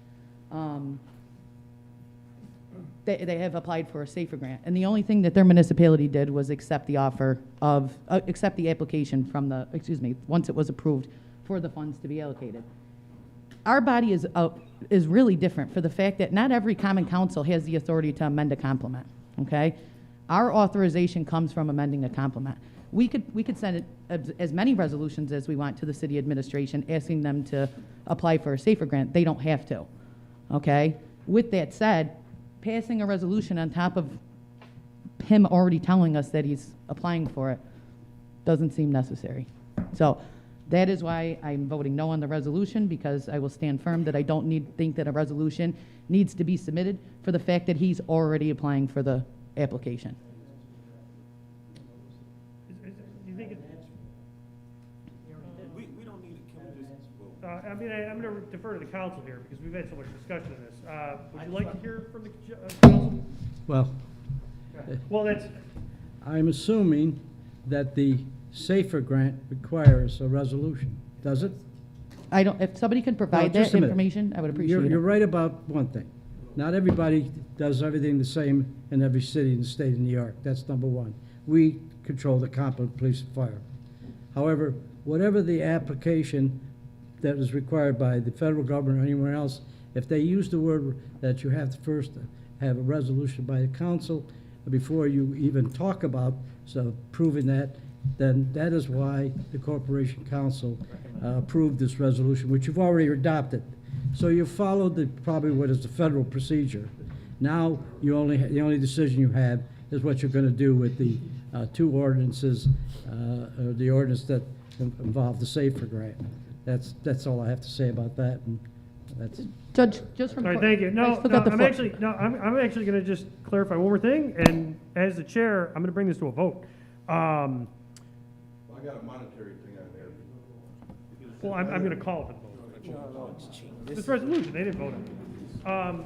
they have applied for a SAFER grant, and the only thing that their municipality did was accept the application from once it was approved for the funds to be allocated. Our body is really different for the fact that not every common council has the authority to amend a complement, okay? Our authorization comes from amending a complement. We could send as many resolutions as we want to the city administration asking them to apply for a SAFER grant. They don't have to, okay? With that said, passing a resolution on top of him already telling us that he's applying for it doesn't seem necessary. So that is why I'm voting no on the resolution, because I will stand firm that I don't think that a resolution needs to be submitted for the fact that he's already applying for the application. Do you think it's? We don't need it, can we just vote? I mean, I'm going to defer to the council here because we've had so much discussion of this. Would you like to hear from the council? Well, Well, that's, I'm assuming that the SAFER grant requires a resolution, does it? I don't, if somebody can provide just that a minute. information, I would appreciate You're it. right about one thing. Not everybody does everything the same in every city in the state of New York. That's number one. We control the competent police and fire. However, whatever the application that is required by the federal government or anywhere else, if they use the word that you have to first have a resolution by the council before you even talk about proving that, then that is why the Corporation Council approved this resolution, which you've already adopted. So you followed probably what is the federal procedure. Now, the only decision you have is what you're going to do with the two ordinances, or the ordinance that involve the SAFER grant. That's all I have to say about that, and that's. Judge, just from. all right, thank you. I No, forgot the I'm floor. actually going to just clarify one more thing, and as the chair, I'm going to bring this to a vote. I got a monetary thing on there. Well, I'm going to call it for the vote. This resolution, they didn't vote on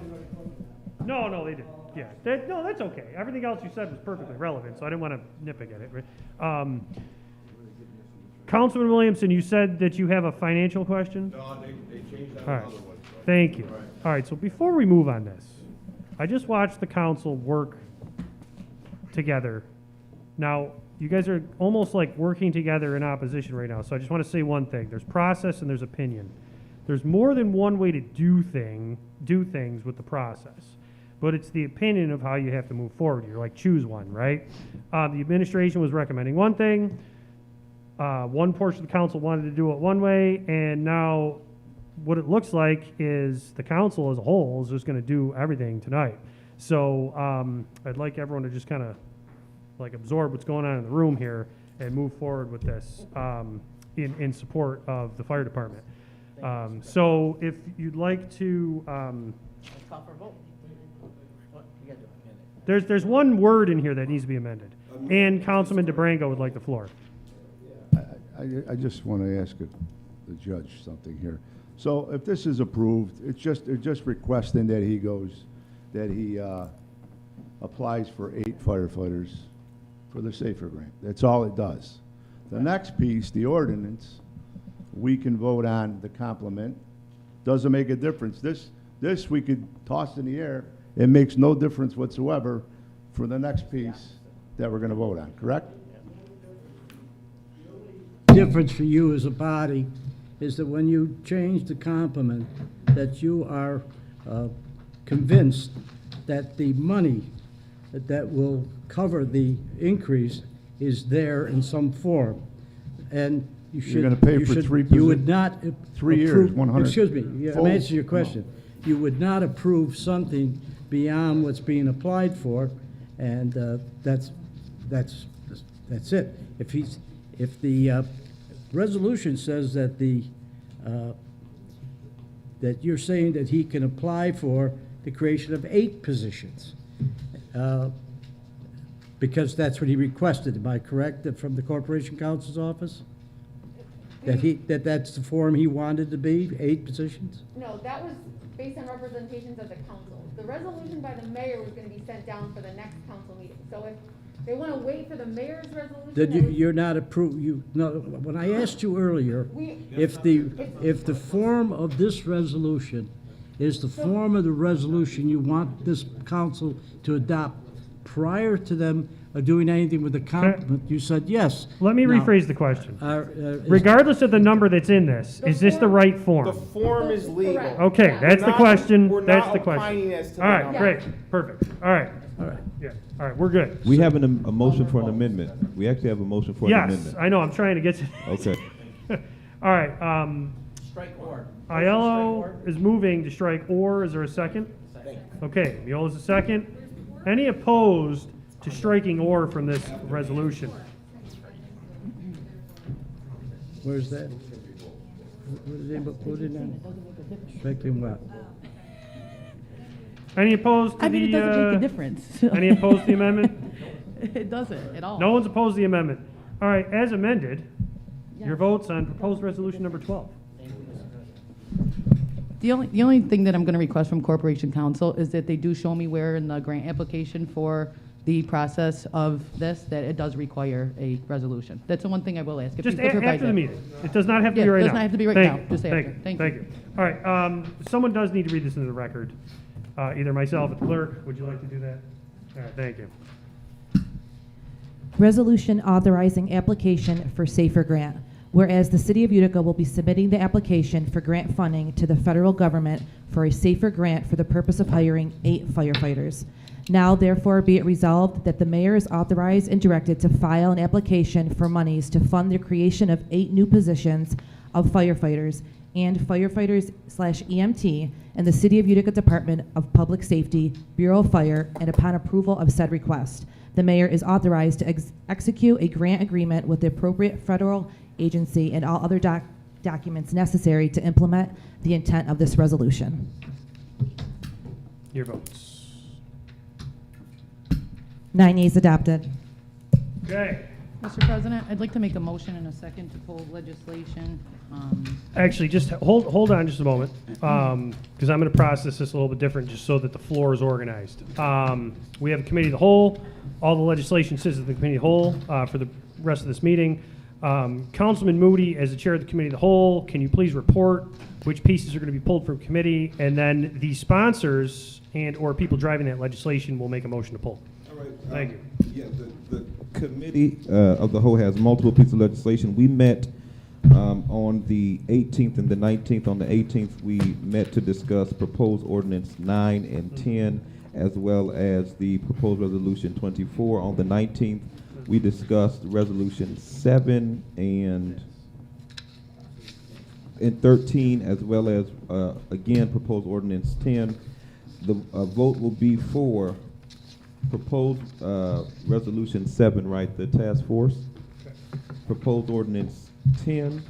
it. No, they didn't. Yeah, no, that's okay. Everything else you said was perfectly relevant, so I didn't want to nitpick at it. Right? Councilman Williamson, you said that you have a financial question? No, they changed that All right, another one. thank you. All right, so before we move on this, I just watched the council work together. Now, you guys are almost like working together in opposition right now, so I just want to say one thing. There's process and there's opinion. There's more than one way to do things with the process, but it's the opinion of how you have to move forward. You're like, choose one, right? The administration was recommending one thing. One portion of the council wanted to do it one way, and now what it looks like is the council as a whole is just going to do everything tonight. So I'd like everyone to just kind of like absorb what's going on in the room here and move forward with this in support of the fire department. So if you'd like to, Call for a vote. What? You gotta do it. there's one word in here that needs to be amended, and Councilman DeBrango would like the floor. I just want to ask the judge something here. So if this is approved, it's just requesting that he applies for 8 firefighters for the SAFER grant. That's all it does. The next piece, the ordinance, we can vote on the complement. Doesn't make a difference. This we could toss in the air. It makes no difference whatsoever for the next piece that we're going to vote on, correct? Difference for you as a body is that when you change the complement, that you are convinced that the money that will cover the increase is there in some form. And you should. You're gonna pay you for should- 3 You would not. 3 years, approve- 100 Excuse me, I'm full- answering your question. You would not approve something beyond what's being applied for, and that's it. If the resolution says that that you're saying that he can apply for the creation of 8 positions, because that's what he requested, am I correct, from the Corporation Counsel's office? That's the form he wanted to be, 8 positions? No, that was based on representations of the council. The resolution by the mayor was gonna be sent down for the next council meeting. So if they wanna wait for the mayor's resolution. That you're not when I asked you earlier, if the form of this resolution is the form of the resolution you want this council to adopt prior to them doing anything with the complement, you said yes. Let me Now, rephrase the question. Regardless of the number that's in this, is this the right The form? form is legal. Okay, that's the question. We're That's not the question. opining as to All the right, number. great, perfect. All right. All right. Yeah, all right, we're good. We have a motion for an amendment. We actually have a motion for an Yes, amendment. I know, I'm trying to get to. Okay. All right, Strike or. Aiello is moving to strike or. Is there a second? Second. Okay, Miola's a second. Any opposed to striking or from this resolution? Where's that? What did they put in there? Striking what? Any opposed to I mean, the, it doesn't make a difference. Any opposed to the amendment? It doesn't at all. No one's opposed to the amendment. All right, as amended, your votes on proposed resolution number 12. The only thing that I'm going to request from Corporation Council is that they do show me where in the grant application for the process of this, that it does require a resolution. That's the one thing I will ask. If Just you could provide after the that. meeting. It does not have to Yeah, be right now. it does not have to be right Thank now, you. just Thank after. you. Thank Thank you. you. All right, someone does need to read this into the record. Either myself or the clerk. Would you like to do that? All right, thank you. Resolution authorizing application for SAFER grant. Whereas the City of Utica will be submitting the application for grant funding to the federal government for a SAFER grant for the purpose of hiring 8 firefighters. Now therefore be it resolved that the mayor is authorized and directed to file an application for monies to fund the creation of 8 new positions of firefighters and firefighters/EMT in the City of Utica Department of Public Safety, Bureau of Fire, and upon approval of said request, the mayor is authorized to execute a grant agreement with the appropriate federal agency and all other documents necessary to implement the intent of this resolution. Your votes. 9 yeas adopted. Okay. Mr. President, I'd like to make a motion in a second to pull legislation. Actually, just hold on just a moment, because I'm going to process this a little bit different just so that the floor is organized. We have a committee of the whole. All the legislation sits at the committee of the whole for the rest of this meeting. Councilman Moody, as the chair of the committee of the whole, can you please report which pieces are going to be pulled from committee, and then the sponsors and or people driving that legislation will make a motion to pull. All right. Thank you. Yeah, the committee of the whole has multiple pieces of legislation. We met on the 18th and the 19th. On the 18th, we met to discuss proposed ordinance 9 and 10, as well as the proposed resolution 24. On the 19th, we discussed resolution 7 and 13, as well as, again, proposed ordinance 10. The vote will be for proposed resolution 7, right, the task force. Proposed ordinance 10,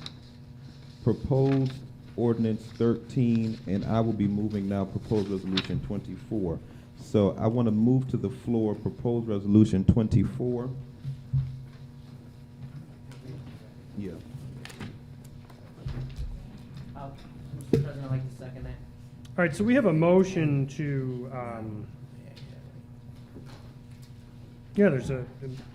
proposed ordinance 13, and I will be moving now proposed resolution 24. So I want to move to the floor proposed resolution 24. Yeah. Mr. President, I'd like to second that. All right, so we have a motion to, there's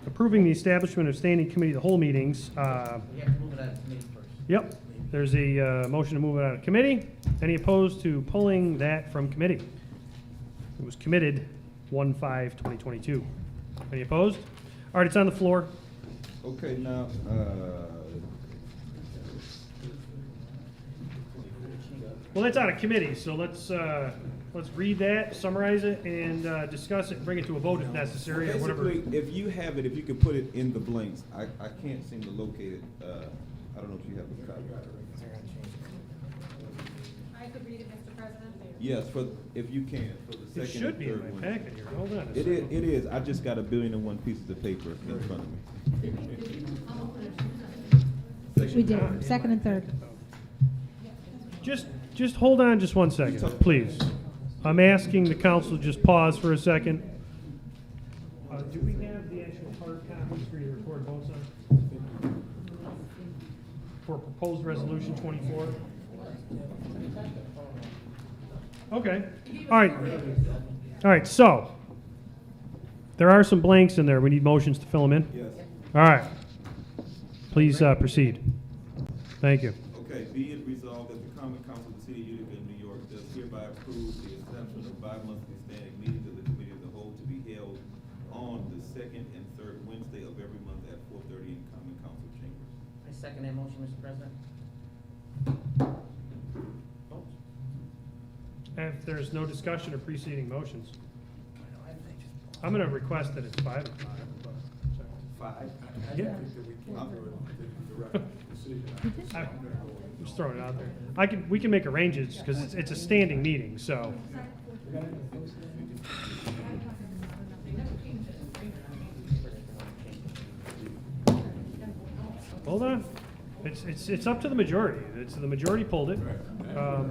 approving the establishment of standing committee of the whole meetings. We have to move it out of committee first. Yep, there's a motion to move it out of committee. Any opposed to pulling that from committee? It was committed 1/5/2022. Any opposed? All right, it's on the floor. Okay, now, Well, that's out of committee, so let's read that, summarize it, and discuss it, and bring it to a vote if necessary, or whatever. basically, if you have it, if you could put it in the blanks, I can't seem to locate it. I don't know if you have a copy. I could read it, Mr. President. Yes, if you can, for the second It should and be in third my one. packet here, hold on a It second. is, I just got 1,000,001 pieces of paper in front of me. We did, second and third. Just hold on just 1 second, please. I'm asking the council to just pause for a second. Do we have the actual hard copies for you to record votes on? For proposed resolution 24? Okay, all right. All right, so, there are some blanks in there. We need motions to fill them in? Yes. All right. Please proceed. Thank you. Okay, be it resolved that the Common Council of the City of Utica, New York, does hereby approve the establishment of bi-monthly standing meetings of the Committee of the Whole to be held on the second and third Wednesday of every month at 4:30 in Common Council chambers. I second that motion, Mr. President. If there's no discussion or preceding motions, I'm going to request that it's 5 o'clock. but- 5? Yeah. I'm just throwing it out there. We can make arrangements because it's a standing meeting, so. Hold on. It's up to the majority. It's the majority pulled it. All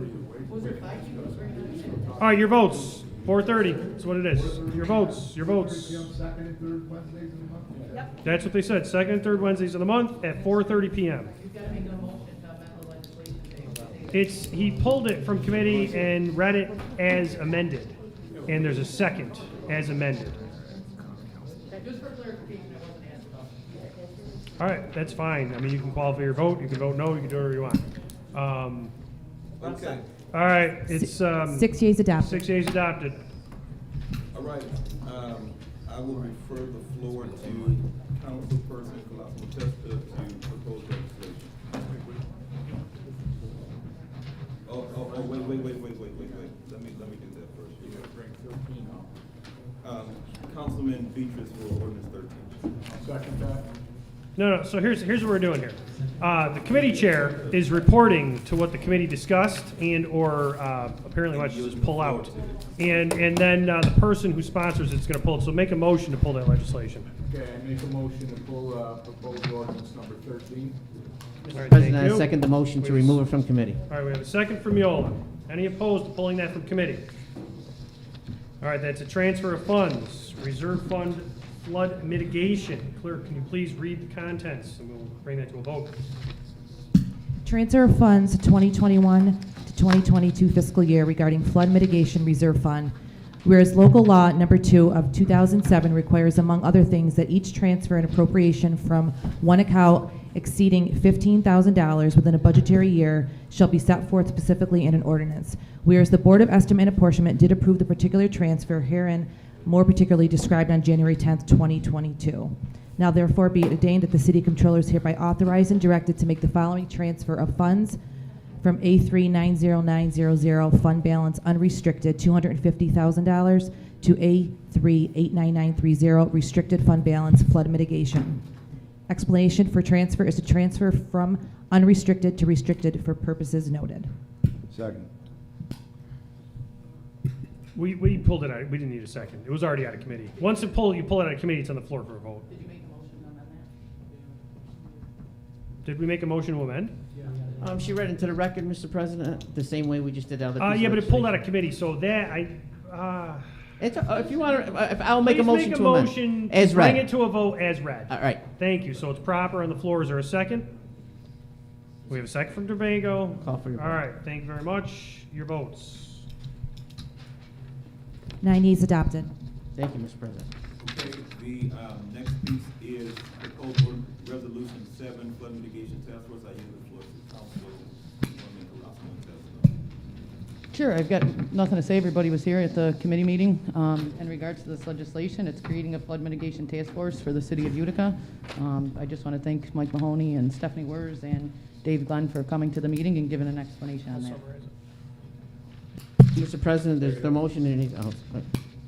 right, your votes. 4:30. That's what it is. Your votes. Your votes. That's what they said. Second and third Wednesdays of the month at 4:30 p.m. He pulled it from committee and read it as amended, and there's a second as amended. Just for clarification, I wasn't asked about. All right, that's fine. I mean, you can qualify your vote. You can vote no. You can do whatever you want. Okay. All right, it's 6 yeas adopted. 6 yeas adopted. All right, I will refer the floor to Councilperson Colosimo Testa to propose legislation. Oh, wait. Let me do that first. Councilman Beatrice for ordinance 13. Second that. No. So here's what we're doing here. The committee chair is reporting to what the committee discussed and or apparently wants to just pull out. And then the person who sponsors it's going to pull it. So make a motion to pull that legislation. Okay, I make a motion to pull proposed ordinance number 13. All right, President, thank I you. second the motion to remove it from committee. All right, we have a second from Miola. Any opposed to pulling that from committee? All right, that's a transfer of funds, reserve fund, flood mitigation. Clerk, can you please read the contents, and we'll bring that to a vote. Transfer of funds 2021 to 2022 fiscal year regarding flood mitigation reserve fund. Whereas local law number 2 of 2007 requires, among other things, that each transfer and appropriation from one account exceeding $15,000 within a budgetary year shall be set forth specifically in an ordinance. Whereas the Board of Estimate and Apportionment did approve the particular transfer herein more particularly described on January 10th, 2022. Now therefore be it ordained that the City Comptroller is hereby authorized and directed to make the following transfer of funds from A3-90900 fund balance unrestricted $250,000 to A3-89930 restricted fund balance flood mitigation. Explanation for transfer is to transfer from unrestricted to restricted for purposes noted. Second. We pulled it out. We didn't need a second. It was already out of committee. Once you pull it out of committee, it's on the floor for a vote. Did you make a motion to amend that? Did we make a motion to amend? She read into the record, Mr. President, the same way we just did the other. Yeah, but it pulled out of committee, so that It's, if you want to, I'll make a please motion make to a amend. motion As to bring read. it to a vote as read. All right. Thank you. So it's proper on the floor. Is there a second? We have a second from Durbango. Call for your All vote. right. Thank you very much. Your votes. 9 yeas adopted. Thank you, Mr. President. Okay, the next piece is proposed resolution 7, flood mitigation task force. I yield the floor to Councilwoman Colosimo Testa. Sure, I've got nothing to say. Everybody was here at the committee meeting. In regards to this legislation, it's creating a flood mitigation task force for the city of Utica. I just want to thank Mike Mahoney and Stephanie Wers and Dave Glenn for coming to the meeting and giving an explanation on that. Mr. President, there's the motion and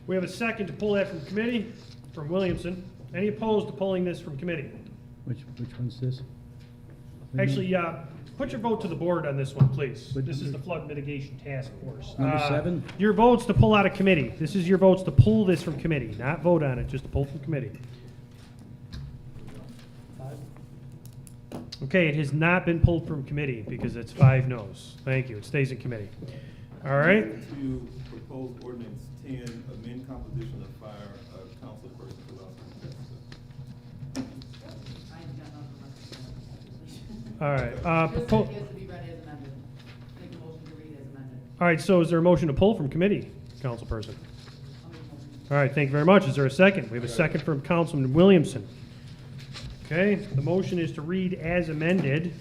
We have a second to pull that from committee from Williamson. Any opposed to pulling this from committee? Which one's this? Actually, put your vote to the board on this one, please. This is the flood mitigation task force. Number 7? Your votes to pull out of committee. This is your votes to pull this from committee, not vote on it, just to pull from committee. Okay, it has not been pulled from committee because it's 5 noes. Thank you. It stays in committee. All right. To propose ordinance 10, amend composition of fire, Councilperson Colosimo Testa. All right. Just that it has to be read as amended. Make a motion to read as amended. All right, so is there a motion to pull from committee, councilperson? All right, thank you very much. Is there a second? We have a second from Councilman Williamson. Okay, the motion is to read as amended.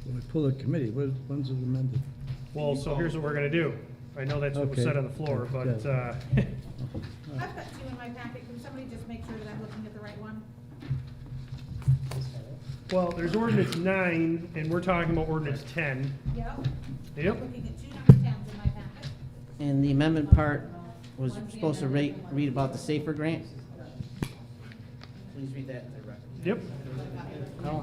We pull a committee. When's it amended? Well, so here's what we're going to do. I know that's what was Okay. said on the floor, but I've got 2 in my packet. Can somebody just make sure that I'm looking at the right one? well, there's ordinance 9, and we're talking about ordinance 10. Yep. Yep. I'm looking at 2 number 10s in my packet. And the amendment part was supposed to read about the SAFER grant. Please read that into the record. Yep. I'll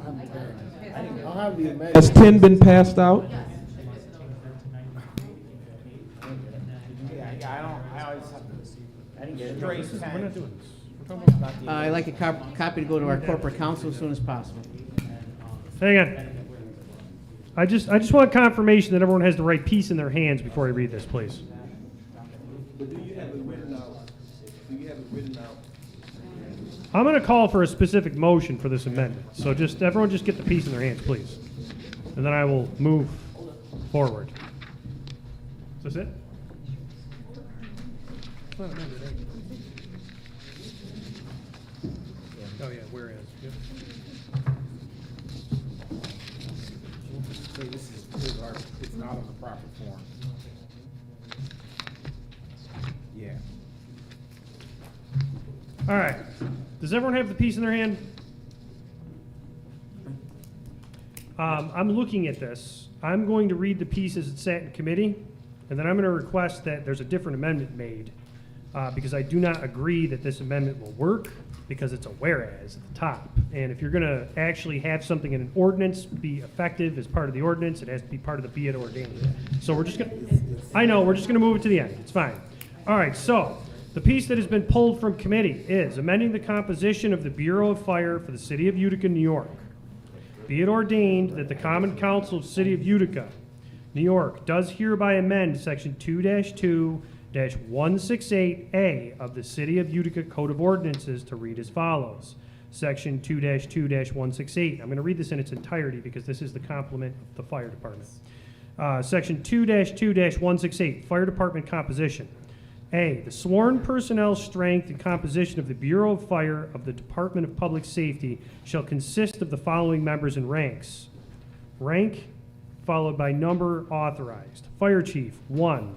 have the amendment. Has 10 been passed out? Dre's We're not tent. doing this. We're talking about- I'd like a copy to go to our corporate counsel as soon as possible. Hang on. I just want confirmation that everyone has the right piece in their hands before I read this, please. But do you have it written out? Do you have it written out? I'm going to call for a specific motion for this amendment. So everyone just get the piece in their hands, please. And then I will move forward. Is this it? It's not amended, eh? Oh, yeah, whereas. Yep. Say this is it's not on the proper form. Yeah. All right. Does everyone have the piece in their hand? I'm looking at this. I'm going to read the piece as it sat in committee, and then I'm going to request that there's a different amendment made because I do not agree that this amendment will work because it's a whereas at the top. And if you're going to actually have something in an ordinance be effective as part of the ordinance, it has to be part of the be it ordained. So we're just going to, I know, we're just going to move it to the end. It's fine. All right, so the piece that has been pulled from committee is amending the composition of the Bureau of Fire for the City of Utica, New York. Be it ordained that the Common Council of the City of Utica, New York, does hereby amend Section 2-2-168A of the City of Utica Code of Ordinances to read as follows. Section 2-2-168. I'm going to read this in its entirety because this is the complement of the fire department. Section 2-2-168, Fire Department composition. A, the sworn personnel strength and composition of the Bureau of Fire of the Department of Public Safety shall consist of the following members and ranks. Rank followed by number authorized. Fire Chief, 1.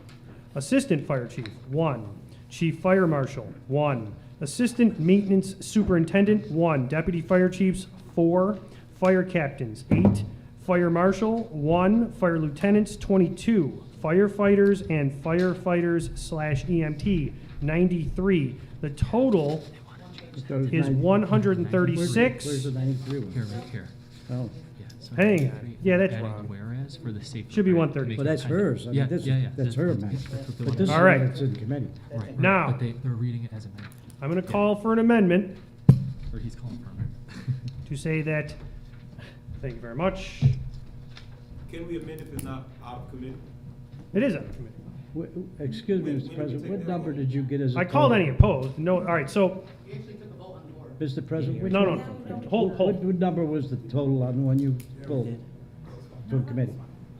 Assistant Fire Chief, 1. Chief Fire Marshal, 1. Assistant Maintenance Superintendent, 1. Deputy Fire Chiefs, 4. Fire Captains, 8. Fire Marshal, 1. Fire Lieutenants, 22. Firefighters and firefighters/EMT, 93. The total is 136. Where's the 93 one? Here, right here. Oh. Yeah, so Hang on. Yeah, that's adding wrong. Whereas for the safety. Should be grant 130. to make Well, it that's kind of- hers. I mean, Yeah, this- yeah, yeah. that's her, man. That's what they're But this All right. is in committee. Right. Now- But they're reading it as amended. I'm going to call for an amendment Or he's calling for it. to say that, thank you very much, Can we amend if it's not out of committee? it is on the committee. Excuse me, Mr. President, what number did you get as a I called total? any opposed. No, all right, so, Mr. President, which no, one- no, hold. What number was the total on the one you pulled from committee?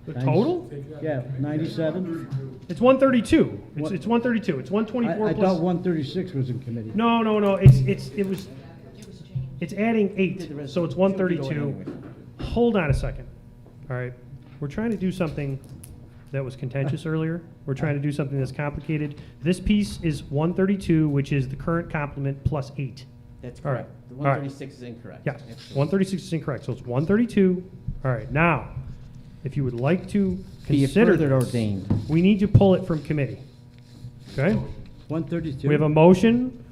The total? Yeah, 97? It's 132. What? It's 132. It's 124 I plus. thought 136 was in committee. No, it's adding 8, so it's 132. Hold on a second. All right, we're trying to do something that was contentious earlier. We're trying to do something that's complicated. This piece is 132, which is the current complement plus 8. That's All right. correct. The All right. 136 is incorrect. Yeah, Absolutely. 136 is incorrect, so it's 132. All right, now, if you would like to Be it consider further this, ordained. we need to pull it from committee. Okay? 132? We have a motion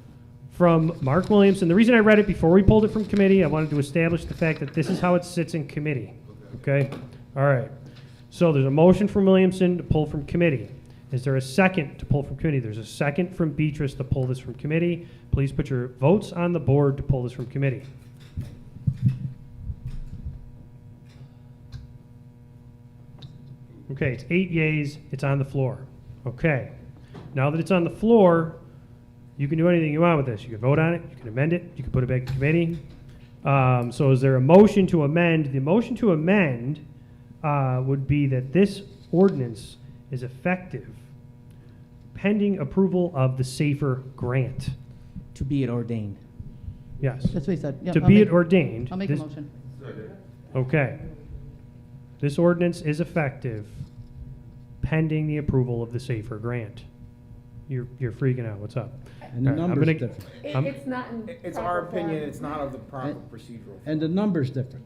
from Mark Williamson. The reason I read it before we pulled it from committee, I wanted to establish the fact that this is how it sits in committee. Okay? All right. So there's a motion from Williamson to pull from committee. Is there a second to pull from committee? There's a second from Beatrice to pull this from committee. Please put your votes on the board to pull this from committee. Okay, it's 8 yeas. It's on the floor. Okay. Now that it's on the floor, you can do anything you want with this. You can vote on it. You can amend it. You can put it back in committee. So is there a motion to amend? The motion to amend would be that this ordinance is effective pending approval of the SAFER grant. To be it ordained. Yes. That's what he said. Yep, To I'll be make- it ordained. I'll make a this- motion. Okay. This ordinance is effective pending the approval of the SAFER grant. You're freaking out. What's up? And the All right, I'm number's gonna- different. I'm- It's not in It's proper our opinion, form. it's not of the proper procedural. And the number's different.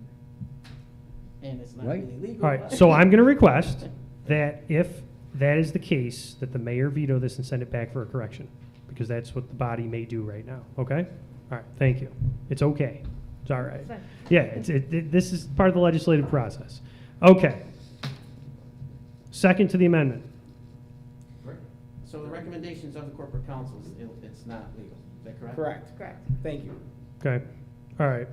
And it's not Right. really legal. All right, so I'm going to request that if that is the case, that the mayor veto this and send it back for a correction, because that's what the body may do right now, okay? All right, thank you. It's okay. It's all right. Fine. Yeah, this is part of the legislative process. Okay. Second to the amendment. So the recommendations of the corporate council, it's not legal, is that correct? Correct. Correct. Thank you. Okay, all right.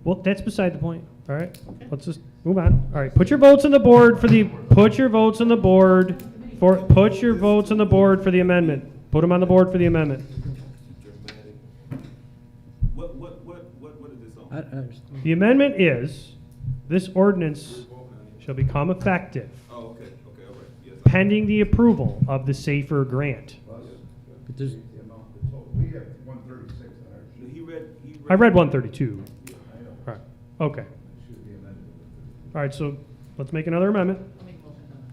Well, that's beside the point, all right? Let's just move on. All right, put your votes on the board for the, put your votes on the board for, put your votes on the board for the amendment. Put them on the board for the amendment. What is this on? The amendment is, this ordinance shall become effective Oh, okay, all right, yes. pending the approval of the SAFER grant. But there's, We have 136 on our sheet. He read. I read 132. I know. All right, okay. It should be amended. All right, so let's make another amendment.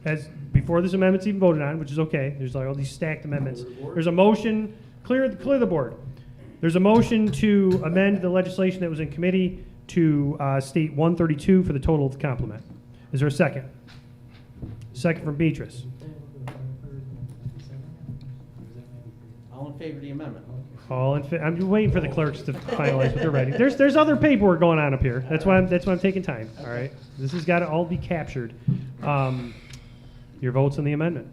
As, before this amendment's even voted on, which is okay, there's like all these stacked amendments. There's a motion, clear the board. There's a motion to amend the legislation that was in committee to state 132 for the total of the complement. Is there a second? Second from Beatrice. All in favor of the amendment? All in I'm just waiting for the clerks to finalize what they're writing. There's other paperwork going on up here. That's why I'm taking time. All right, this has got to all be captured. Your votes on the amendment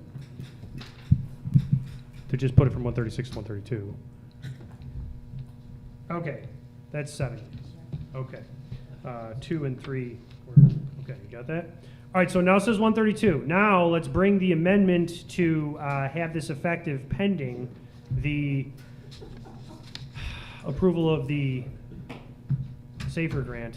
to just put it from 136 to 132. Okay, that's 7. Okay, 2 and 3. Okay, you got that? All right, so now it says 132. Now let's bring the amendment to have this effective pending the approval of the SAFER grant.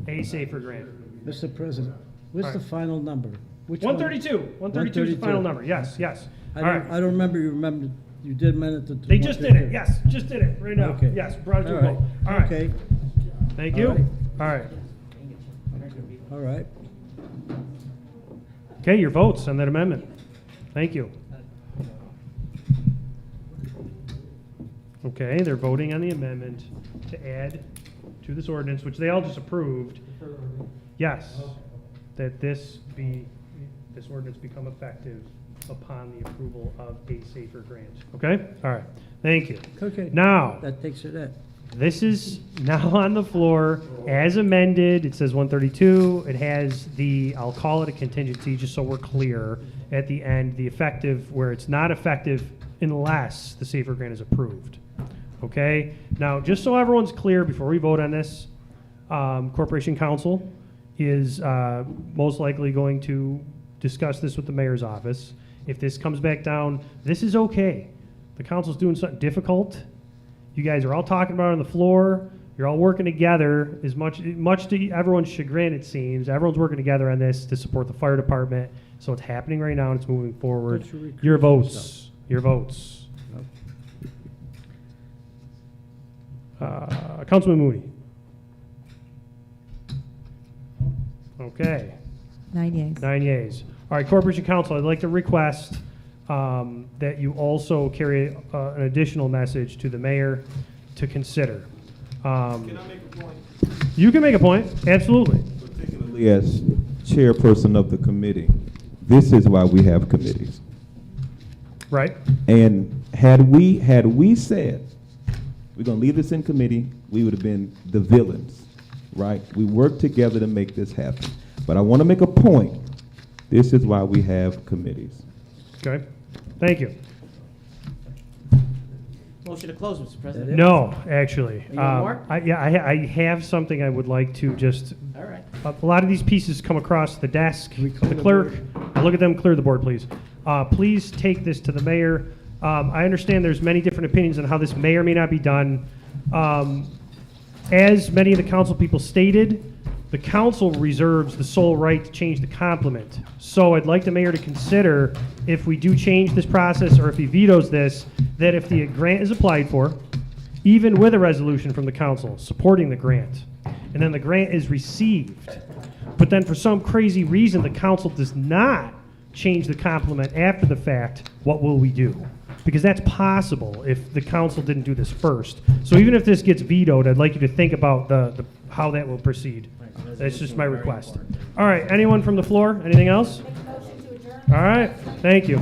A SAFER grant. Mr. President, what's All the right. final number? Which one? 132. 132 is the final number. Yes, yes. I All don't, right. I don't remember you did amend it to. They just did it. 132. Yes, just did it right now. Okay. Yes, brought it to a All right. vote. All right. Okay. Thank you. All right. All right. All right. Okay, your votes on that amendment. Thank you. Okay, they're voting on the amendment to add to this ordinance, which they all just approved. Yes, that this ordinance become effective upon the approval of a SAFER grant. Okay? All right. Thank you. Okay. Now, That takes it in. this is now on the floor as amended. It says 132. It has the, I'll call it a contingency just so we're clear at the end, the effective, where it's not effective unless the SAFER grant is approved. Okay? Now, just so everyone's clear before we vote on this, Corporation Counsel is most likely going to discuss this with the mayor's office. If this comes back down, this is okay. The council's doing something difficult. You guys are all talking about it on the floor. You're all working together, as much to everyone's chagrin, it seems. Everyone's working together on this to support the fire department. So it's happening right now and it's moving forward. Don't you recuse Your votes. yourself? Your votes. Councilman Mooney. Okay. 9 yeas. 9 yeas. All right, Corporation Counsel, I'd like to request that you also carry an additional message to the mayor to consider. Can I make a point? You can make a point, absolutely. Particularly as chairperson of the committee, this is why we have committees. Right. And had we said, we're gonna leave this in committee, we would have been the villains, right? We worked together to make this happen. But I want to make a point. This is why we have committees. Okay, thank you. Motion to close, Mr. President. No, actually. You got more? I have something I would like to just, All right. a lot of these pieces come across the desk, the clerk. Look at them, clear the board, please. Please take this to the mayor. I understand there's many different opinions on how this may or may not be done. As many of the council people stated, the council reserves the sole right to change the complement. So I'd like the mayor to consider, if we do change this process or if he vetoes this, that if the grant is applied for, even with a resolution from the council supporting the grant, and then the grant is received, but then for some crazy reason the council does not change the complement after the fact, what will we do? Because that's possible if the council didn't do this first. So even if this gets vetoed, I'd like you to think about the how that will proceed. That's just my request. All right, anyone from the floor? Anything else? All right, thank you.